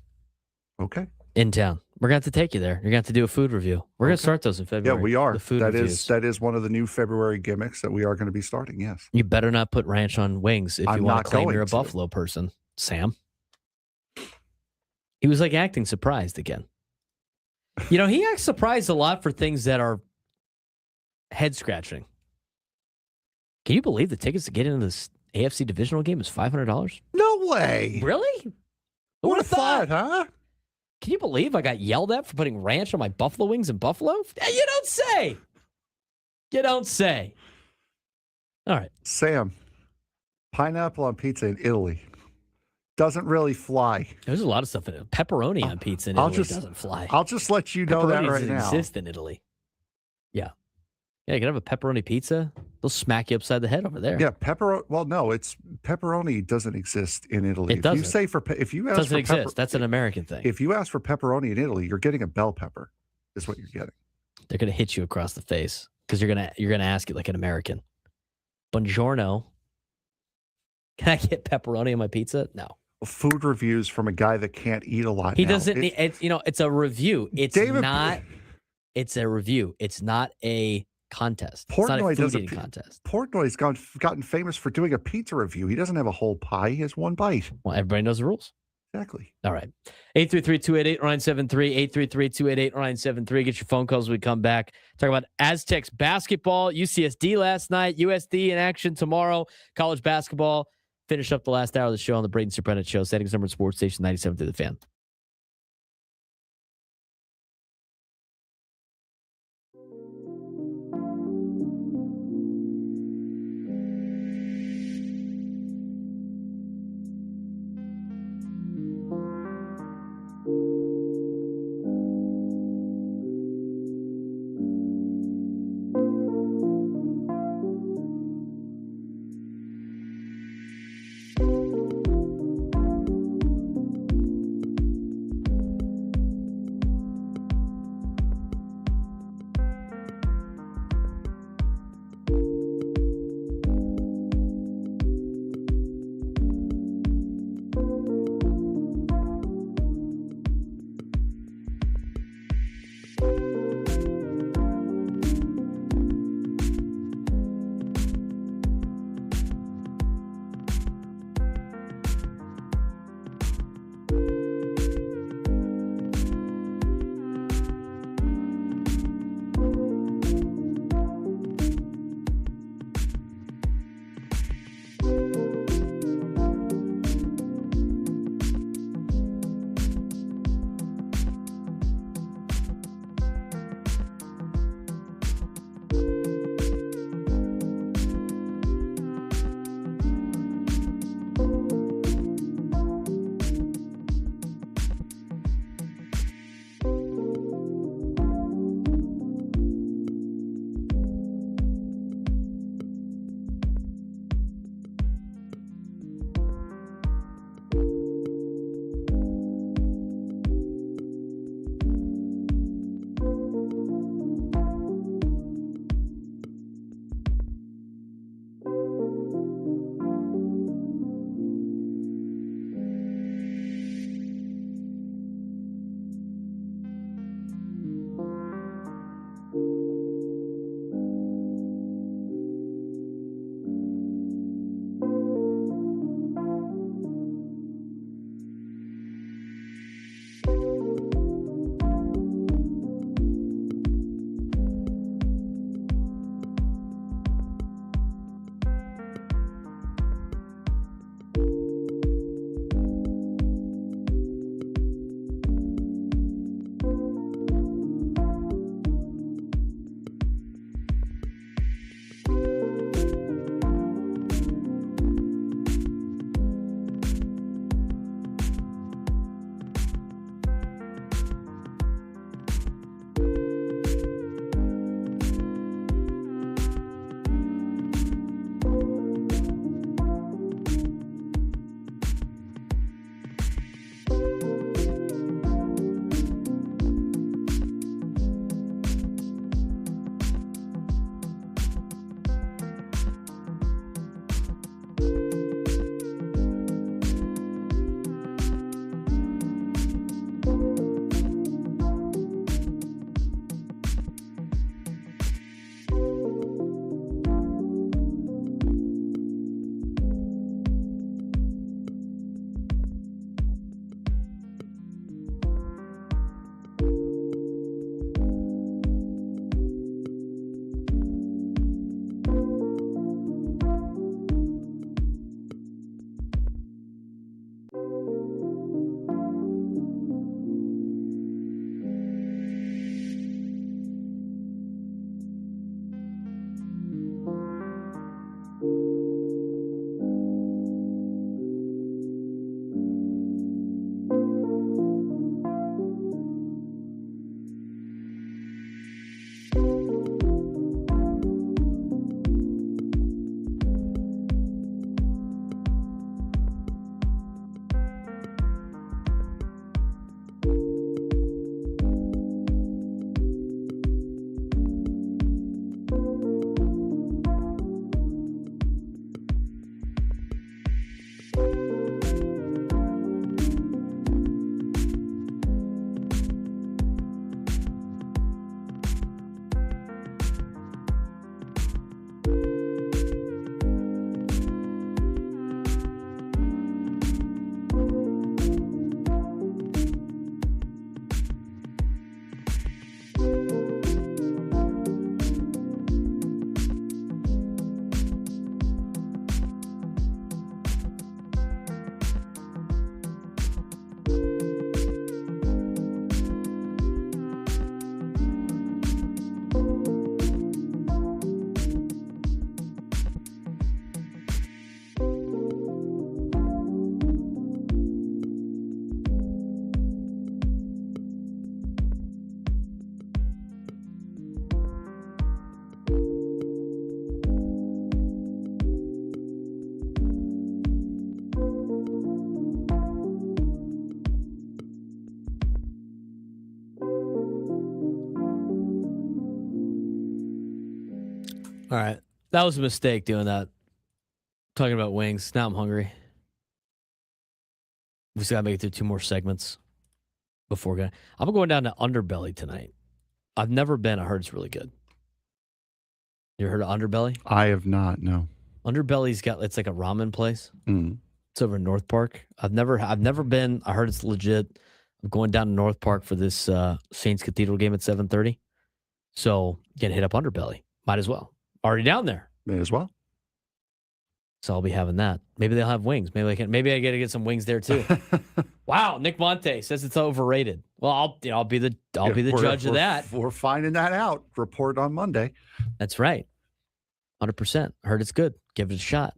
Okay. In town. We're going to have to take you there. You're going to have to do a food review. We're going to start those in February. Yeah, we are. The food that reviews. that is one of the new February gimmicks that we are going to be starting, yes. You better not put ranch on wings if I'm you want not to claim going you're a to. Buffalo person, Sam. He was like acting surprised again. You know, he acts surprised a lot for things that are head scratching. Can you believe the tickets to get into this AFC divisional game is $500? No way. Really? Who would have thought, huh? Can you believe I got yelled at for putting ranch on my buffalo wings in Buffalo? You don't say. You don't say. All right. Sam, pineapple on pizza in Italy doesn't really fly. There's a lot of stuff in it. Pepperoni on pizza in Italy doesn't fly. I'll just let you know that Pepperoni right doesn't now. exist in Italy. Yeah. Yeah, you can have a pepperoni pizza. They'll smack you upside the head over there. Yeah, well, no, it's pepperoni doesn't exist in Italy. It doesn't. If you say if you ask Doesn't for exist. That's an American thing. If you ask for pepperoni in Italy, you're getting a bell pepper. Is what you're getting. They're gonna hit you across the face because you're gonna ask it like an American. Buongiorno. Can I get pepperoni on my pizza? No. Food reviews from a guy that can't eat a lot. He now. doesn't. It's a review. It's David- not. It's a review. It's not a contest. It's not a Portnoy food eating contest. Portnoy's gotten famous for doing a pizza review. He doesn't have a whole pie. He has one bite. Well, everybody knows the rules. Exactly. All right. 833-288-0973, 833-288-0973. Get your phone calls when we come back. Talk about Aztecs basketball, UCSD last night, USD in action tomorrow, college basketball. Finish up the last hour of the show on the Braden Surprenant Show. Settings number Sports Station 97 through the Fan. All right. That was a mistake doing that. Talking about wings. Now I'm hungry. We just got to make it through 2 more segments before going. I'm going down to Underbelly tonight. I've never been. I heard it's really good. You ever heard of Underbelly? I have not, no. Underbelly's it's like a ramen place. Mm. It's over in North Park. I've never been. I heard it's legit. I'm going down to North Park for this Saints Cathedral game at 7:30. So gonna hit up Underbelly. Might as well. Already down there. May as well. So I'll be having that. Maybe they'll have wings. Maybe I get to get some wings there too. Wow, Nick Monte says it's overrated. Well, I'll be the judge of that. We're finding that out. Report on Monday. That's right. 100%. Heard it's good. Give it a shot.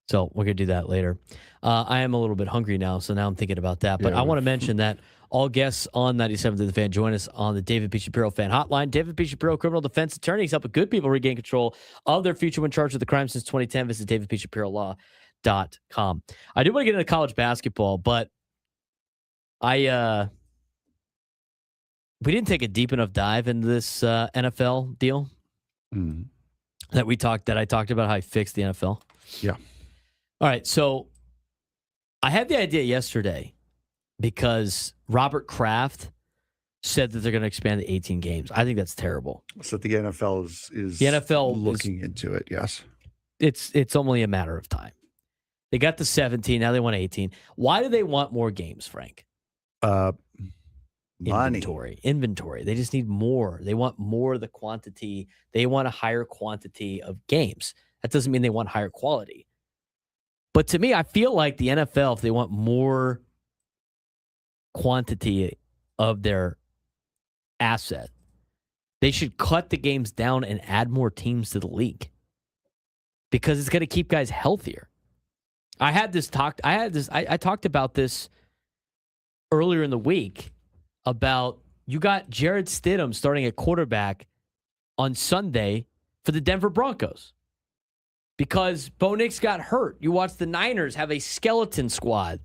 So we're going to do that later. I am a little bit hungry now, so now I'm thinking about that. But I want to mention that all guests on 97 to the Fan join us on the David P. Shapiro Fan Hotline. David P. Shapiro, criminal defense attorney. He's helping good people regain control of their future when charged with the crime since 2010. Visit davidpshapirolaw.com. I do want to get into college basketball, but we didn't take a deep enough dive into this NFL deal that I talked about how I fixed the NFL. Yeah. All right, so I had the idea yesterday because Robert Kraft said that they're going to expand to 18 games. I think that's terrible. So the NFL is the NFL looking into it. Yes, it's only a matter of time. They got the 17, now they want 18. Why do they want more games, Frank? Money. Inventory. They just need more. They want more of the quantity. They want a higher quantity of games. That doesn't mean they want higher quality. But to me, I feel like the NFL, if they want more quantity of their asset, they should cut the games down and add more teams to the league because it's going to keep guys healthier. I talked about this earlier in the week about you got Jared Stidham starting at quarterback on Sunday for the Denver Broncos because Bo Nix got hurt. You watch the Niners have a skeleton squad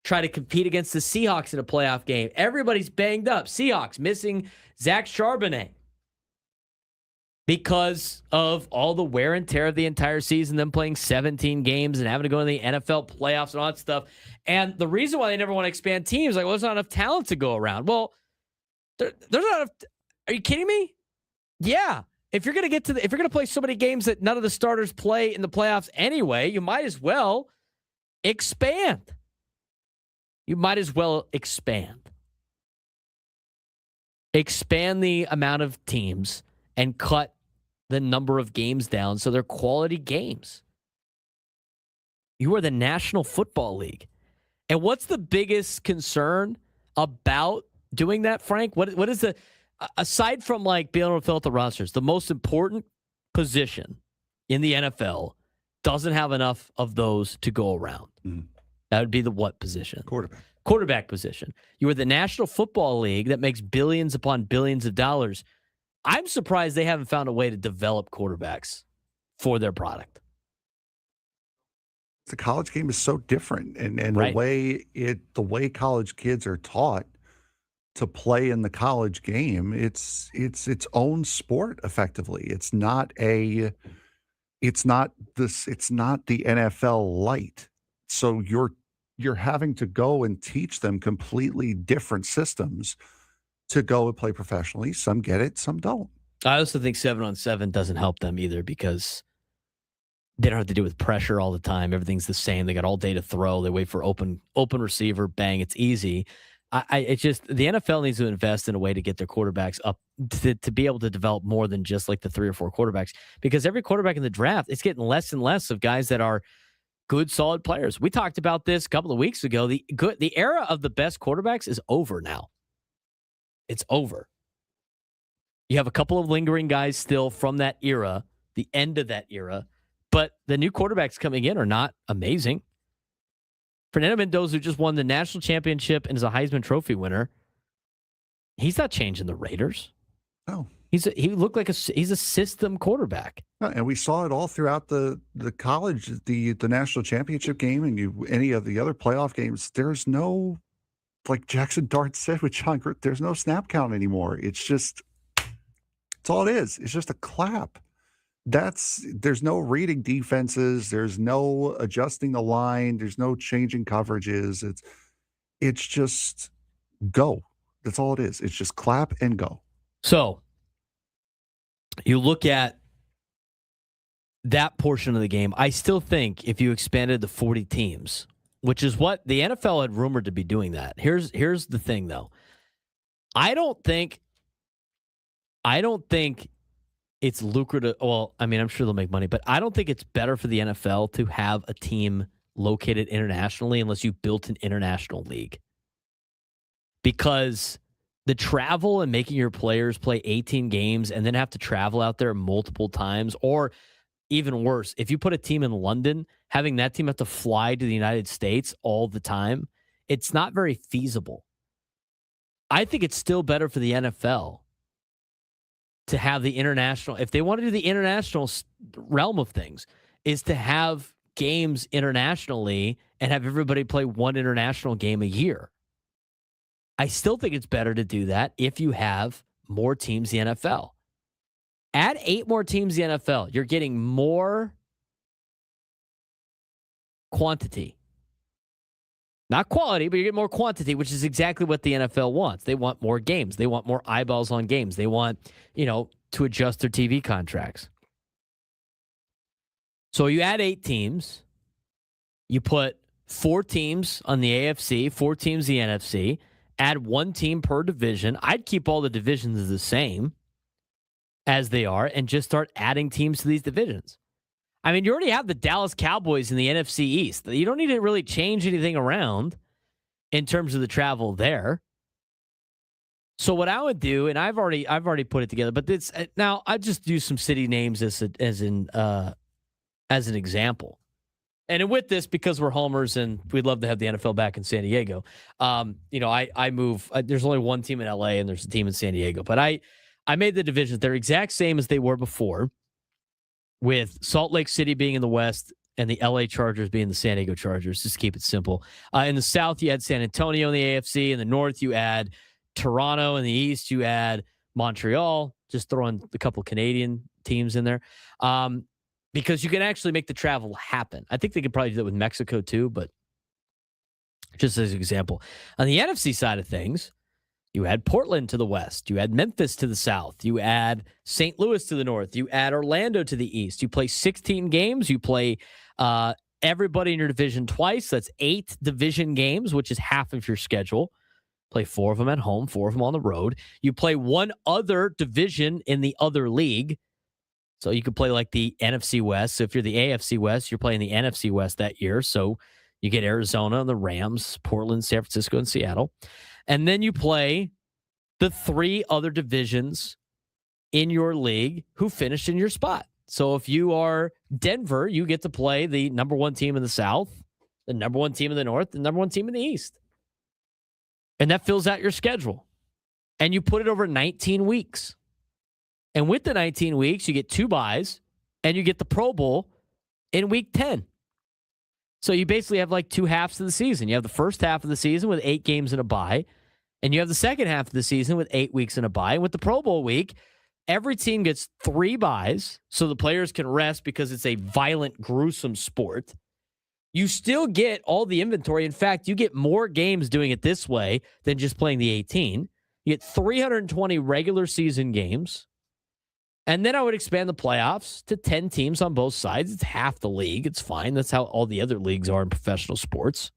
try to compete against the Seahawks in a playoff game. Everybody's banged up. Seahawks missing Zach Charbonnet because of all the wear and tear of the entire season, them playing 17 games and having to go to the NFL playoffs and all that stuff. And the reason why they never want to expand teams, like, well, there's not enough talent to go around. Well, there's not enough. Are you kidding me? Yeah. If you're going to play so many games that none of the starters play in the playoffs anyway, you might as well expand. Expand the amount of teams and cut the number of games down so they're quality games. You are the National Football League. And what's the biggest concern about doing that, Frank? What is the, aside from like being able to fill out the rosters, the most important position in the NFL doesn't have enough of those to go around? Mm-hmm. That would be the what position? Quarterback position. You are the National Football League that makes billions upon billions of dollars. I'm surprised they haven't found a way to develop quarterbacks for their product. The college game is so different, and Right. the way college kids are taught to play in the college game, it's its own sport effectively. It's not the NFL light. So you're having to go and teach them completely different systems to go and play professionally. Some get it, some don't. I also think 7-on-7 doesn't help them either because they don't have to deal with pressure all the time. Everything's the same. They got all day to throw. They wait for open receiver, bang, it's easy. It's just the NFL needs to invest in a way to get their quarterbacks up to be able to develop more than just like the 3 or 4 quarterbacks, because every quarterback in the draft, it's getting less and less of guys that are good, solid players. We talked about this a couple of weeks ago. The era of the best quarterbacks is over now. It's over. You have a couple of lingering guys still from that era, the end of that era, but the new quarterbacks coming in are not amazing. Fernando Mendoza, who just won the national championship and is a Heisman Trophy winner, he's not changing the Raiders. No. He looked like he's a system quarterback. And we saw it all throughout the college, the national championship game, and any of the other playoff games. There's no, like Jackson Dart said with John Gruden, there's no snap count anymore. It's just That's all it is. It's just a clap. There's no reading defenses. There's no adjusting the line. There's no changing coverages. It's just go. That's all it is. It's just clap and go. So you look at that portion of the game. I still think if you expanded to 40 teams, which is what the NFL had rumored to be doing that. Here's the thing, though. I don't think it's lucrative. Well, I mean, I'm sure they'll make money, but I don't think it's better for the NFL to have a team located internationally unless you built an international league. Because the travel and making your players play 18 games and then have to travel out there multiple times, or even worse, if you put a team in London, having that team have to fly to the United States all the time, it's not very feasible. I think it's still better for the NFL to have the international, if they want to do the international realm of things, is to have games internationally and have everybody play one international game a year. I still think it's better to do that if you have more teams in the NFL. Add 8 more teams in the NFL. You're getting more quantity. Not quality, but you get more quantity, which is exactly what the NFL wants. They want more games. They want more eyeballs on games. They want, to adjust their TV contracts. So you add 8 teams. You put 4 teams on the AFC, 4 teams the NFC. Add 1 team per division. I'd keep all the divisions the same as they are and just start adding teams to these divisions. I mean, you already have the Dallas Cowboys in the NFC East. You don't need to really change anything around in terms of the travel there. So what I would do, and I've already put it together, but it's now I just use some city names as an example. And with this, because we're homers and we'd love to have the NFL back in San Diego, I move. There's only one team in LA and there's a team in San Diego, but I made the divisions. They're exact same as they were before, with Salt Lake City being in the West and the LA Chargers being the San Diego Chargers. Just keep it simple. In the South, you add San Antonio in the AFC. In the North, you add Toronto. In the East, you add Montreal. Just throwing a couple Canadian teams in there. Because you can actually make the travel happen. I think they could probably do that with Mexico too, but just as an example. On the NFC side of things, you add Portland to the west. You add Memphis to the south. You add St. Louis to the north. You add Orlando to the east. You play 16 games. You play everybody in your division twice. That's 8 division games, which is half of your schedule. Play 4 of them at home, 4 of them on the road. You play one other division in the other league. So you could play like the NFC West. So if you're the AFC West, you're playing the NFC West that year. So you get Arizona and the Rams, Portland, San Francisco, and Seattle. And then you play the 3 other divisions in your league who finished in your spot. So if you are Denver, you get to play the number 1 team in the South, the number 1 team in the North, the number 1 team in the East. And that fills out your schedule. And you put it over 19 weeks. And with the 19 weeks, you get 2 buys, and you get the Pro Bowl in week 10. So you basically have like 2 halves of the season. You have the first half of the season with 8 games and a bye, and you have the second half of the season with 8 weeks and a bye. And with the Pro Bowl week, every team gets 3 buys, so the players can rest because it's a violent, gruesome sport. You still get all the inventory. In fact, you get more games doing it this way than just playing the 18. You get 320 regular season games. And then I would expand the playoffs to 10 teams on both sides. It's half the league. It's fine. That's how all the other leagues are in professional sports.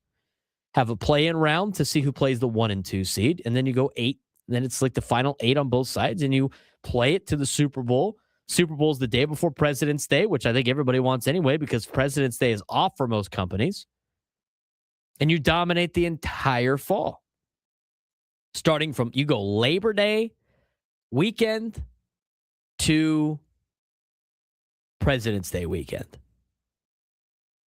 Have a play-in round to see who plays the 1 and 2 seed. And then you go 8. And then it's like the final 8 on both sides. And you play it to the Super Bowl. Super Bowl is the day before President's Day, which I think everybody wants anyway because President's Day is off for most companies. And you dominate the entire fall. Starting from, you go Labor Day weekend to President's Day weekend.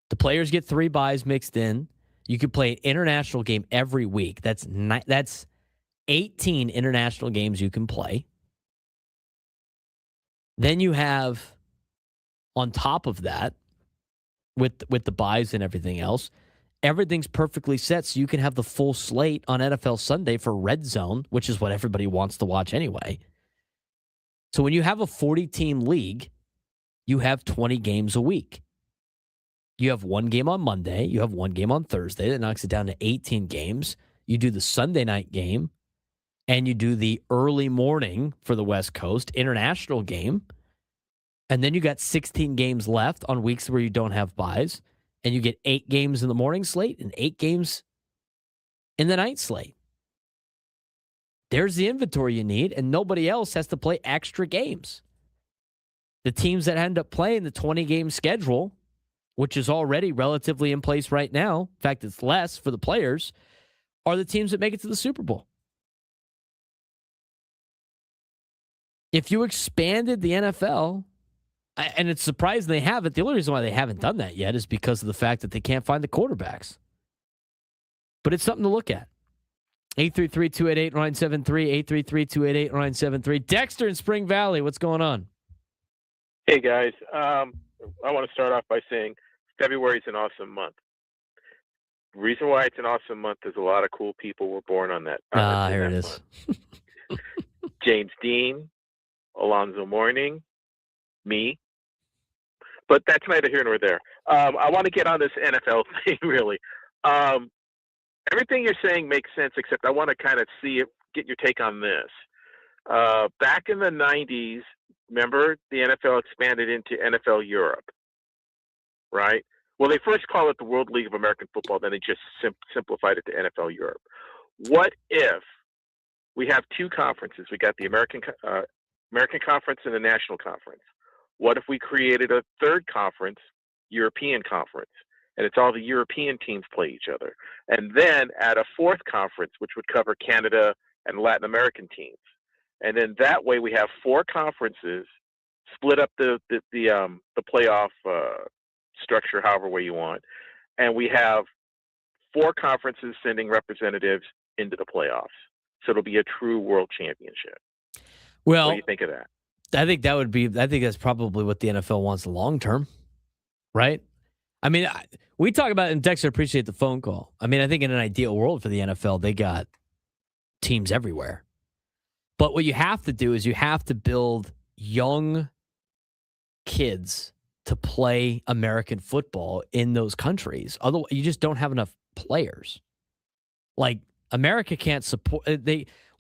The players get 3 buys mixed in. You can play an international game every week. That's 18 international games you can play. Then you have, on top of that, with the buys and everything else, everything's perfectly set so you can have the full slate on NFL Sunday for Red Zone, which is what everybody wants to watch anyway. So when you have a 40-team league, you have 20 games a week. You have one game on Monday. You have one game on Thursday. That knocks it down to 18 games. You do the Sunday night game, and you do the early morning for the West Coast international game. And then you got 16 games left on weeks where you don't have buys. And you get 8 games in the morning slate and 8 games in the night slate. There's the inventory you need, and nobody else has to play extra games. The teams that end up playing the 20-game schedule, which is already relatively in place right now, in fact, it's less for the players, are the teams that make it to the Super Bowl. If you expanded the NFL, and it's surprising they haven't, the only reason why they haven't done that yet is because of the fact that they can't find the quarterbacks. But it's something to look at. 833-288-973, 833-288-973. Dexter in Spring Valley, what's going on? Hey, guys. I want to start off by saying February is an awesome month. The reason why it's an awesome month is a lot of cool people were born on that. Here it is. James Dean, Alonzo Mourning, me. But that's neither here nor there. I want to get on this NFL thing, really. Everything you're saying makes sense, except I want to kind of get your take on this. Back in the 90s, remember, the NFL expanded into NFL Europe, right? Well, they first called it the World League of American Football, then they just simplified it to NFL Europe. What if we have 2 conferences? We got the American Conference and the National Conference. What if we created a third conference, European Conference, and it's all the European teams play each other, and then add a fourth conference, which would cover Canada and Latin American teams, and then that way we have 4 conferences, split up the playoff structure however way you want, and we have 4 conferences sending representatives into the playoffs. So it'll be a true world championship. Well, what do you think of that? I think that's probably what the NFL wants long term, right? I mean, we talk about, and Dexter, appreciate the phone call. I mean, I think in an ideal world for the NFL, they got teams everywhere. But what you have to do is you have to build young kids to play American football in those countries. Otherwise, you just don't have enough players. Like, America can't support.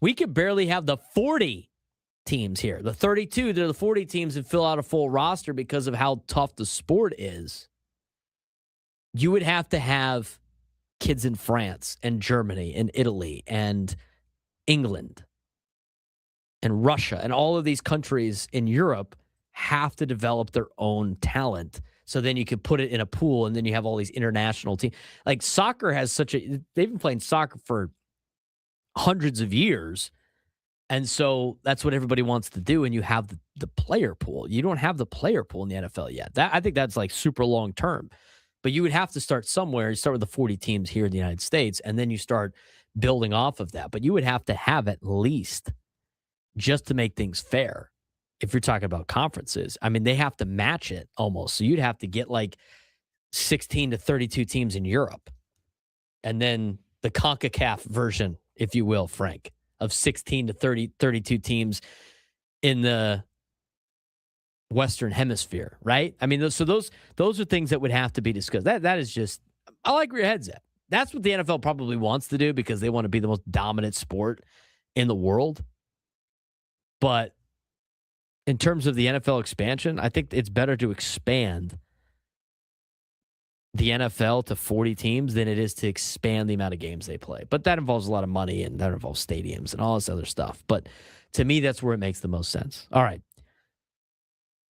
We could barely have the 40 teams here. The 32, they're the 40 teams that fill out a full roster because of how tough the sport is. You would have to have kids in France and Germany and Italy and England and Russia and all of these countries in Europe have to develop their own talent. So then you could put it in a pool, and then you have all these international teams. Like, soccer has they've been playing soccer for hundreds of years. And so that's what everybody wants to do. And you have the player pool. You don't have the player pool in the NFL yet. I think that's like super long term. But you would have to start somewhere. You start with the 40 teams here in the United States, and then you start building off of that. But you would have to have at least, just to make things fair, if you're talking about conferences, I mean, they have to match it almost. So you'd have to get like 16 to 32 teams in Europe. And then the CONCACAF version, if you will, Frank, of 16 to 32 teams in the Western Hemisphere, right? I mean, those are things that would have to be discussed. That is just, I like where your head's at. That's what the NFL probably wants to do because they want to be the most dominant sport in the world. But in terms of the NFL expansion, I think it's better to expand the NFL to 40 teams than it is to expand the amount of games they play. But that involves a lot of money, and that involves stadiums and all this other stuff. But to me, that's where it makes the most sense. All right.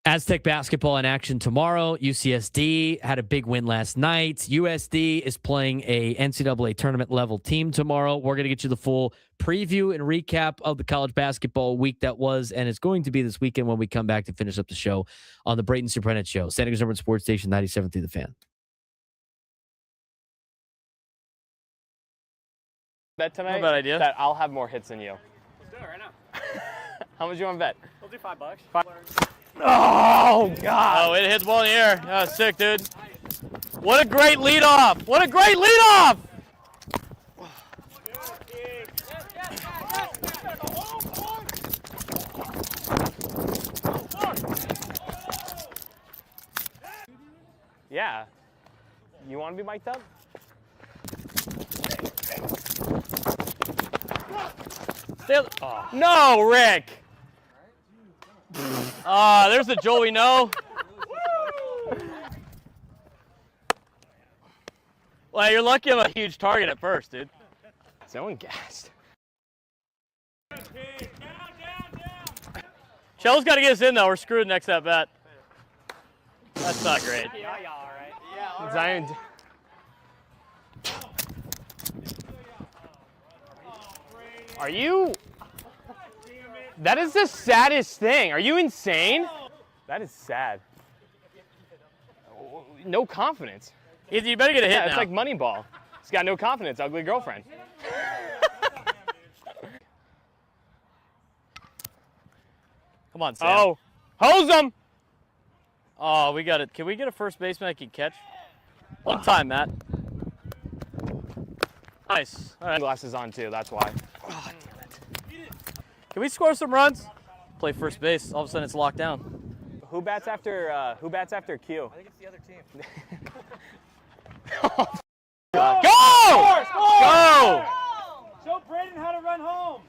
Aztec basketball in action tomorrow. UCSD had a big win last night. USD is playing a NCAA tournament level team tomorrow. We're going to get you the full preview and recap of the college basketball week that was, and it's going to be this weekend when we come back to finish up the show on the Braden Surprenant Show. San Diego's #1 sports station, 97 through the Fan. Bet tonight. Not a bad idea. That I'll have more hits than you. Let's do it right now. How much you want to bet? We'll do $5. Oh, God. Oh, it hits ball in the air. Yeah, sick, dude. What a great leadoff. What a great leadoff. Yeah. You want to be mic'd up? Oh. No, Rick. There's the Joel we know. Well, you're lucky I'm a huge target at first, dude. Someone gassed. Chell's got to get us in, though. We're screwed next at bat. That's not great. Yeah, all right. Yeah, Zion. Are you? That is the saddest thing. Are you insane? That is sad. No confidence. You better get a hit now. It's like Moneyball. He's got no confidence, ugly girlfriend. Come on, Sam. Oh, hose him! Oh, we got it. Can we get a first baseman I can catch? One time, Matt. Nice. All right. Glasses on too. That's why. Oh, damn it. Can we score some runs? Play first base. All of a sudden, it's locked down. Who bats after Q? I think it's the other team. Go! Go! Show Braden how to run home.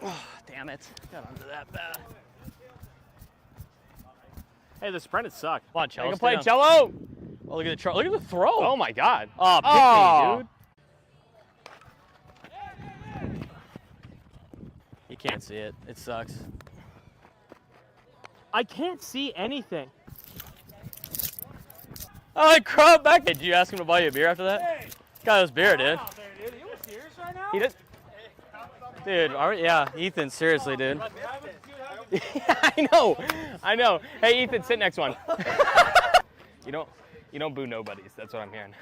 Oh, damn it. Got onto that bat. Hey, the Surprenant suck. Come on, Cello. I can play Cello. Oh, look at the throw. Oh my God. Oh, pick me, dude. You can't see it. It sucks. I can't see anything. Oh, I crawled back. Did you ask him to buy you a beer after that? Hey. Got us beer, dude. Out there, dude. Are you serious right now? He does. Dude, yeah, Ethan, seriously, dude. I know. Hey, Ethan, sit next one. You don't boo nobodies. That's what I'm hearing.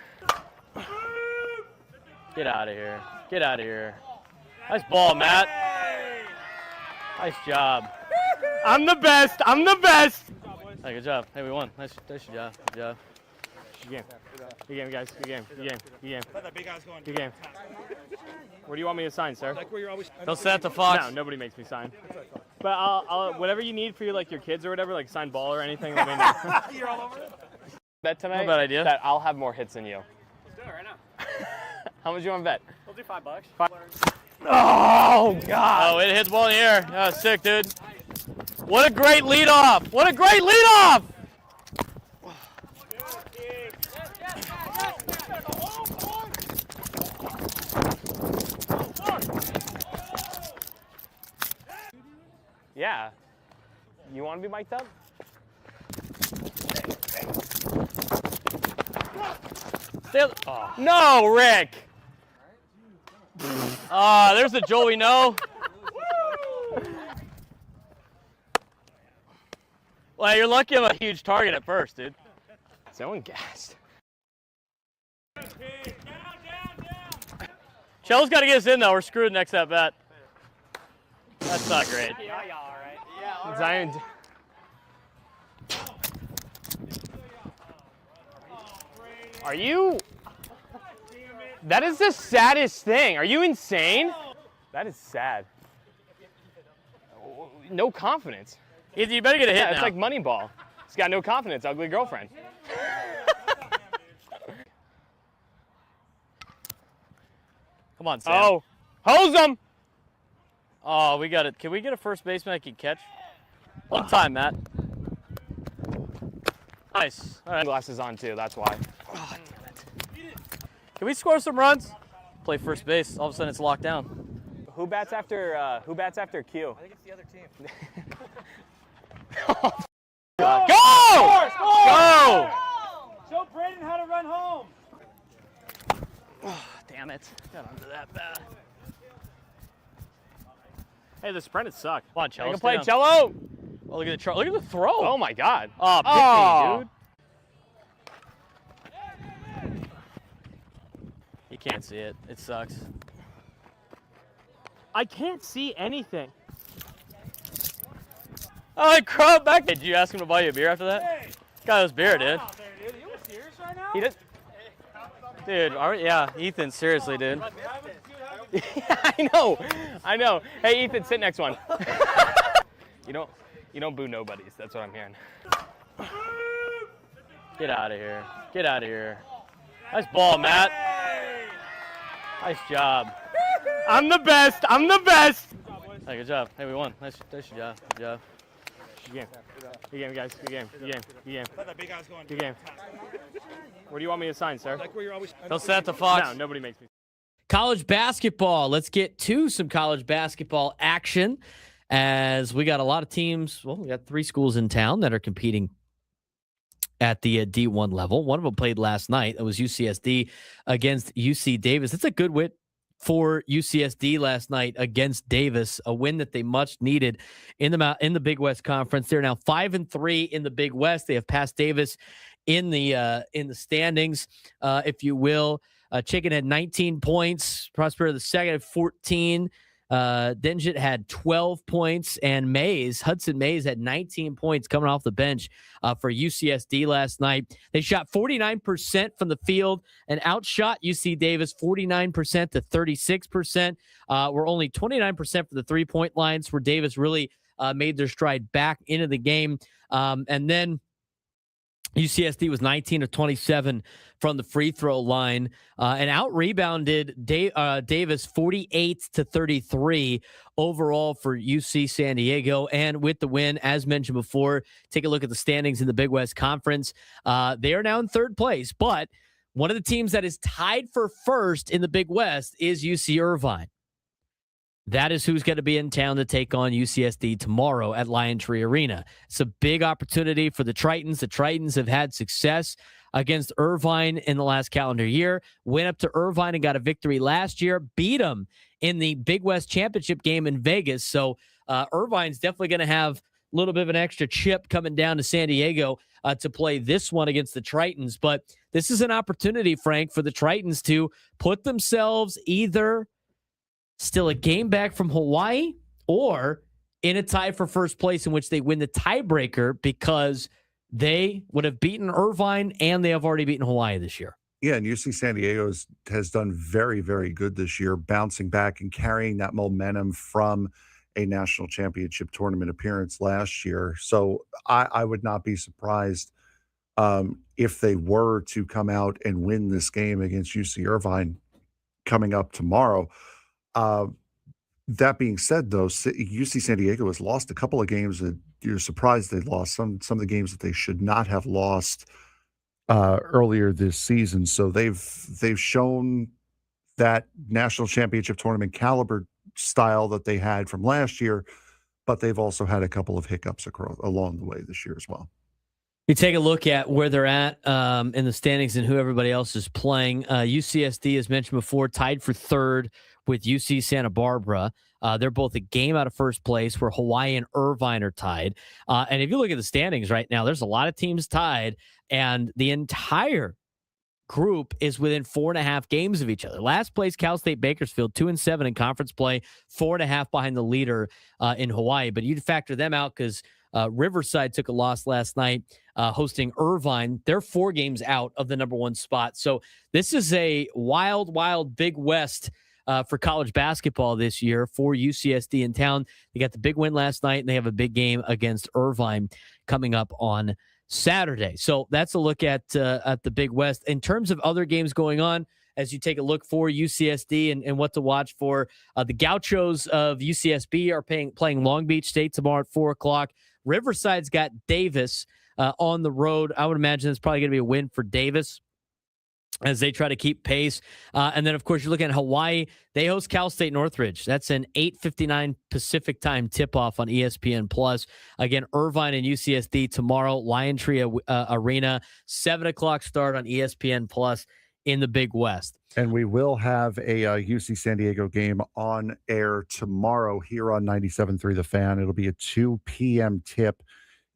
Get out of here. Get out of here. Nice ball, Matt. Nice job. I'm the best. I'm the best. Hey, good job. Hey, we won. Nice job. Good job. Good game. Good game, guys. Good game. Good game. Good game. Let that big guy's going. Good game. Where do you want me to sign, sir? Like where you're always. Don't send it to Fox. No, nobody makes me sign. But I'll whatever you need for your kids or whatever, like sign ball or anything. Let me know. You're all over it. Bet tonight. Not a bad idea. That I'll have more hits than you. Let's do it right now. How much you want to bet? We'll do $5. Oh God! Oh, it hit the ball in the air. Oh, sick, dude. What a great leadoff! What a great leadoff! Yeah. You want to be mic'd up? Oh. No, Rick. There's the Joel we know. Well, you're lucky I'm a huge target at first, dude. Someone gassed. Chell's got to get us in, though. We're screwed next at bat. That's not great. Yeah, all right. Yeah, all right. Zion. Are you? That is the saddest thing. Are you insane? That is sad. No confidence. You better get a hit now. It's like Moneyball. He's got no confidence, ugly girlfriend. Come on, Sam. Oh, hose him! Oh, we got it. Can we get a first baseman I can catch? One time, Matt. Nice. All right. Glasses on too. That's why. Oh, damn it. Can we score some runs? Play first base. All of a sudden, it's locked down. Who bats after Q? I think it's the other team. Go! Go! Show Braden how to run home. Oh, damn it. Got onto that bat. Hey, the Surprenant suck. Come on, Cello. I can play Cello. Oh, look at the throw. Oh my God. Oh, pick me, dude. You can't see it. It sucks. I can't see anything. Oh, I crawled back. Did you ask him to buy you a beer after that? Hey. Got us beer, dude. Out there, dude. Are you serious right now? He does. Dude, yeah, Ethan, seriously, dude. I know. Hey, Ethan, sit next one. You You don't boo nobodies. That's what I'm hearing. Get out of here. Get out of here. Nice ball, Matt. Nice job. I'm the best. I'm the best. Hey, good job. Hey, we won. Nice job. Good job. Good game. Good game, guys. Good game. Good game. Good game. Good game. Where do you want me to sign, sir? Like where you're always. Don't set the Fox. No, nobody makes me. College basketball. Let's get to some college basketball action as we got a lot of teams. Well, we got 3 schools in town that are competing at the D1 level. One of them played last night. It was UCSD against UC Davis. It's a good win for UCSD last night against Davis, a win that they much needed in the Big West Conference. They're now 5-3 in the Big West. They have passed Davis in the standings, if you will. Chicken had 19 points. Prosper the second had 14. Denjit had 12 points, and Hudson Mays had 19 points coming off the bench for UCSD last night. They shot 49% from the field and outshot UC Davis 49% to 36%. Were only 29% for the three-point lines, where Davis really made their stride back into the game. And then UCSD was 19 of 27 from the free throw line and out-rebounded Davis 48 to 33 overall for UC San Diego. And with the win, as mentioned before, take a look at the standings in the Big West Conference. They are now in third place, but one of the teams that is tied for first in the Big West is UC Irvine. That is who's going to be in town to take on UCSD tomorrow at Lion Tree Arena. It's a big opportunity for the Tritons. The Tritons have had success against Irvine in the last calendar year. Went up to Irvine and got a victory last year. Beat them in the Big West Championship game in Vegas. So Irvine's definitely going to have a little bit of an extra chip coming down to San Diego to play this one against the Tritons. But this is an opportunity, Frank, for the Tritons to put themselves either still a game back from Hawaii or in a tie for first place in which they win the tiebreaker because they would have beaten Irvine and they have already beaten Hawaii this year. Yeah, and UC San Diego has done very, very good this year, bouncing back and carrying that momentum from a national championship tournament appearance last year. So I would not be surprised if they were to come out and win this game against UC Irvine coming up tomorrow. That being said, though, UC San Diego has lost a couple of games that you're surprised they lost. Some of the games that they should not have lost earlier this season. So they've shown that national championship tournament caliber style that they had from last year, but they've also had a couple of hiccups along the way this year as well. You take a look at where they're at in the standings and who everybody else is playing. UCSD, as mentioned before, tied for third with UC Santa Barbara. They're both a game out of first place, where Hawaii and Irvine are tied. And if you look at the standings right now, there's a lot of teams tied, and the entire group is within 4.5 games of each other. Last place, Cal State Bakersfield, 2-7 in conference play, 4.5 behind the leader in Hawaii. But you'd factor them out because Riverside took a loss last night hosting Irvine. They're 4 games out of the number 1 spot. So this is a wild, wild Big West for college basketball this year for UCSD in town. They got the big win last night, and they have a big game against Irvine coming up on Saturday. So that's a look at the Big West. In terms of other games going on, as you take a look for UCSD and what to watch for, the Gauchos of UCSB are playing Long Beach State tomorrow at 4 o'clock. Riverside's got Davis on the road. I would imagine it's probably going to be a win for Davis as they try to keep pace. And then, of course, you're looking at Hawaii. They host Cal State Northridge. That's an 8:59 Pacific time tip-off on ESPN+. Again, Irvine and UCSD tomorrow, Lion Tree Arena, 7 o'clock start on ESPN+ in the Big West. And we will have a UC San Diego game on air tomorrow here on 97.3 The Fan. It'll be a 2 p.m. tip.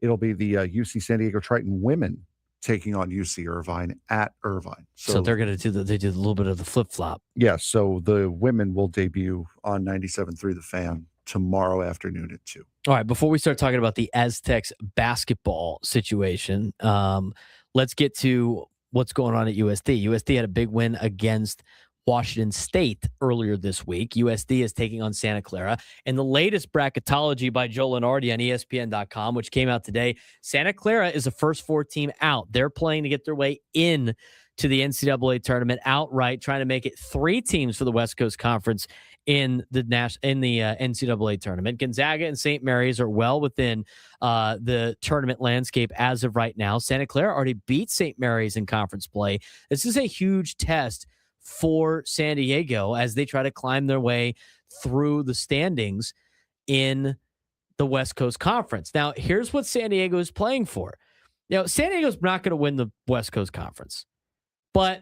It'll be the UC San Diego Triton women taking on UC Irvine at Irvine. So they're going to do a little bit of the flip-flop. Yeah, so the women will debut on 97.3 The Fan tomorrow afternoon at 2. All right, before we start talking about the Aztecs basketball situation, let's get to what's going on at USD. USD had a big win against Washington State earlier this week. USD is taking on Santa Clara. And the latest bracketology by Joe Lenardi on ESPN.com, which came out today, Santa Clara is a first four team out. They're playing to get their way in to the NCAA tournament outright, trying to make it 3 teams for the West Coast Conference in the NCAA tournament. Gonzaga and St. Mary's are well within the tournament landscape as of right now. Santa Clara already beat St. Mary's in conference play. This is a huge test for San Diego as they try to climb their way through the standings in the West Coast Conference. Now, here's what San Diego is playing for. San Diego's not going to win the West Coast Conference, but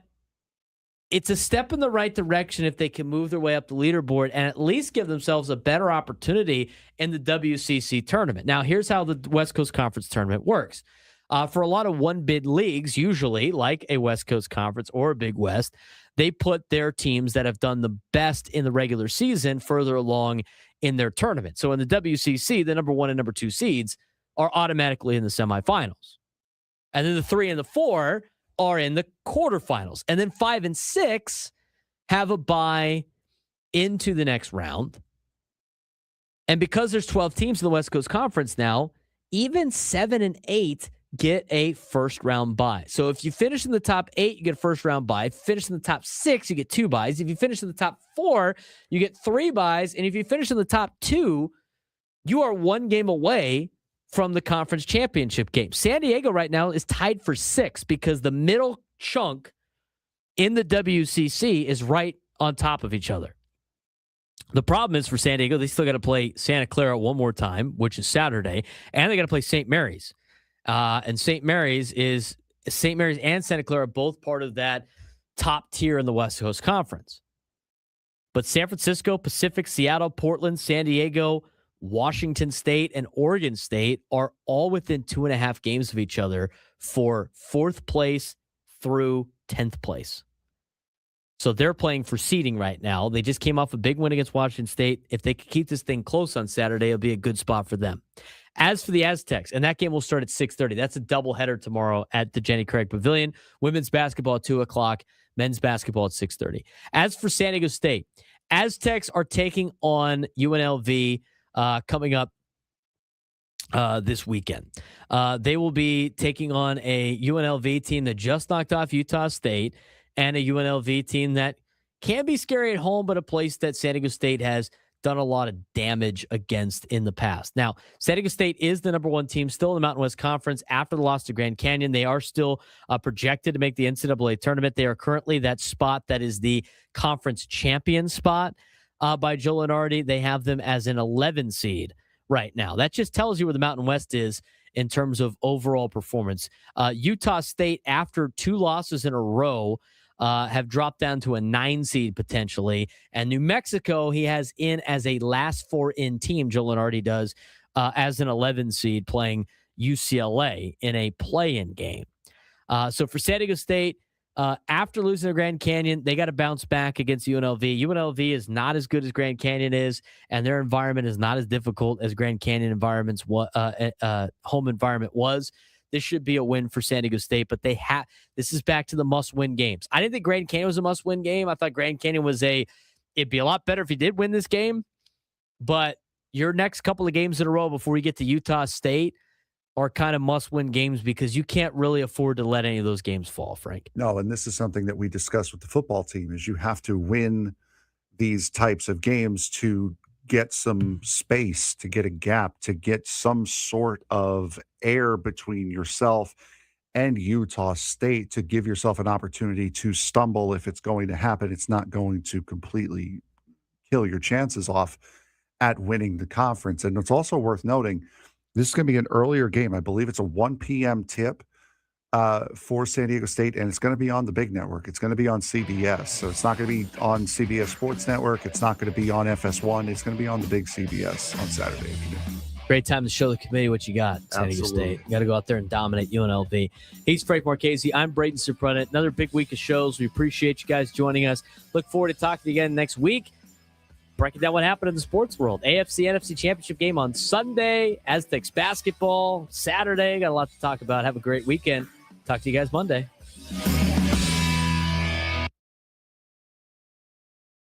it's a step in the right direction if they can move their way up the leaderboard and at least give themselves a better opportunity in the WCC tournament. Now, here's how the West Coast Conference tournament works. For a lot of one-bid leagues, usually like a West Coast Conference or a Big West, they put their teams that have done the best in the regular season further along in their tournament. So in the WCC, the number 1 and number 2 seeds are automatically in the semifinals. And then the 3 and the 4 are in the quarterfinals. And then 5 and 6 have a bye into the next round. And because there's 12 teams in the West Coast Conference now, even 7 and 8 get a first round bye. So if you finish in the top 8, you get a first round bye. If you finish in the top 6, you get 2 byes. If you finish in the top 4, you get 3 byes. And if you finish in the top 2, you are 1 game away from the conference championship game. San Diego right now is tied for 6 because the middle chunk in the WCC is right on top of each other. The problem is for San Diego, they still got to play Santa Clara one more time, which is Saturday, and they got to play St. Mary's. And St. Mary's and Santa Clara are both part of that top tier in the West Coast Conference. But San Francisco, Pacific, Seattle, Portland, San Diego, Washington State, and Oregon State are all within 2.5 games of each other for 4th place through 10th place. So they're playing for seeding right now. They just came off a big win against Washington State. If they could keep this thing close on Saturday, it'll be a good spot for them. As for the Aztecs, and that game will start at 6:30. That's a doubleheader tomorrow at the Jenny Craig Pavilion. Women's basketball at 2 o'clock. Men's basketball at 6:30. As for San Diego State, Aztecs are taking on UNLV coming up this weekend. They will be taking on a UNLV team that just knocked off Utah State and a UNLV team that can be scary at home, but a place that San Diego State has done a lot of damage against in the past. Now, San Diego State is the number 1 team still in the Mountain West Conference after the loss to Grand Canyon. They are still projected to make the NCAA tournament. They are currently that spot that is the conference champion spot by Joe Lenardi. They have them as an 11 seed right now. That just tells you where the Mountain West is in terms of overall performance. Utah State, after 2 losses in a row, have dropped down to a 9 seed potentially. And New Mexico, he has in as a last 4 in team, Joe Lenardi does, as an 11 seed playing UCLA in a play-in game. So for San Diego State, after losing to Grand Canyon, they got to bounce back against UNLV. UNLV is not as good as Grand Canyon is, and their environment is not as difficult as Grand Canyon environment's home environment was. This should be a win for San Diego State, but this is back to the must-win games. I didn't think Grand Canyon was a must-win game. I thought Grand Canyon was it'd be a lot better if you did win this game, but your next couple of games in a row before you get to Utah State are kind of must-win games because you can't really afford to let any of those games fall, Frank. No, and this is something that we discussed with the football team is you have to win these types of games to get some space, to get a gap, to get some sort of air between yourself and Utah State to give yourself an opportunity to stumble if it's going to happen. It's not going to completely kill your chances off at winning the conference. And it's also worth noting, this is going to be an earlier game. I believe it's a 1 p.m. tip for San Diego State, and it's going to be on the big network. It's going to be on CBS. So it's not going to be on CBS Sports Network. It's not going to be on FS1. It's going to be on the big CBS on Saturday afternoon. Great time to show the committee what you got, San Diego State. You got to go out there and dominate UNLV. He's Frank Marchese. I'm Braden Surprenant. Another big week of shows. We appreciate you guys joining us. Look forward to talking to you again next week. Breaking down what happened in the sports world. AFC, NFC championship game on Sunday. Aztecs basketball Saturday. Got a lot to talk about. Have a great weekend. Talk to you guys Monday.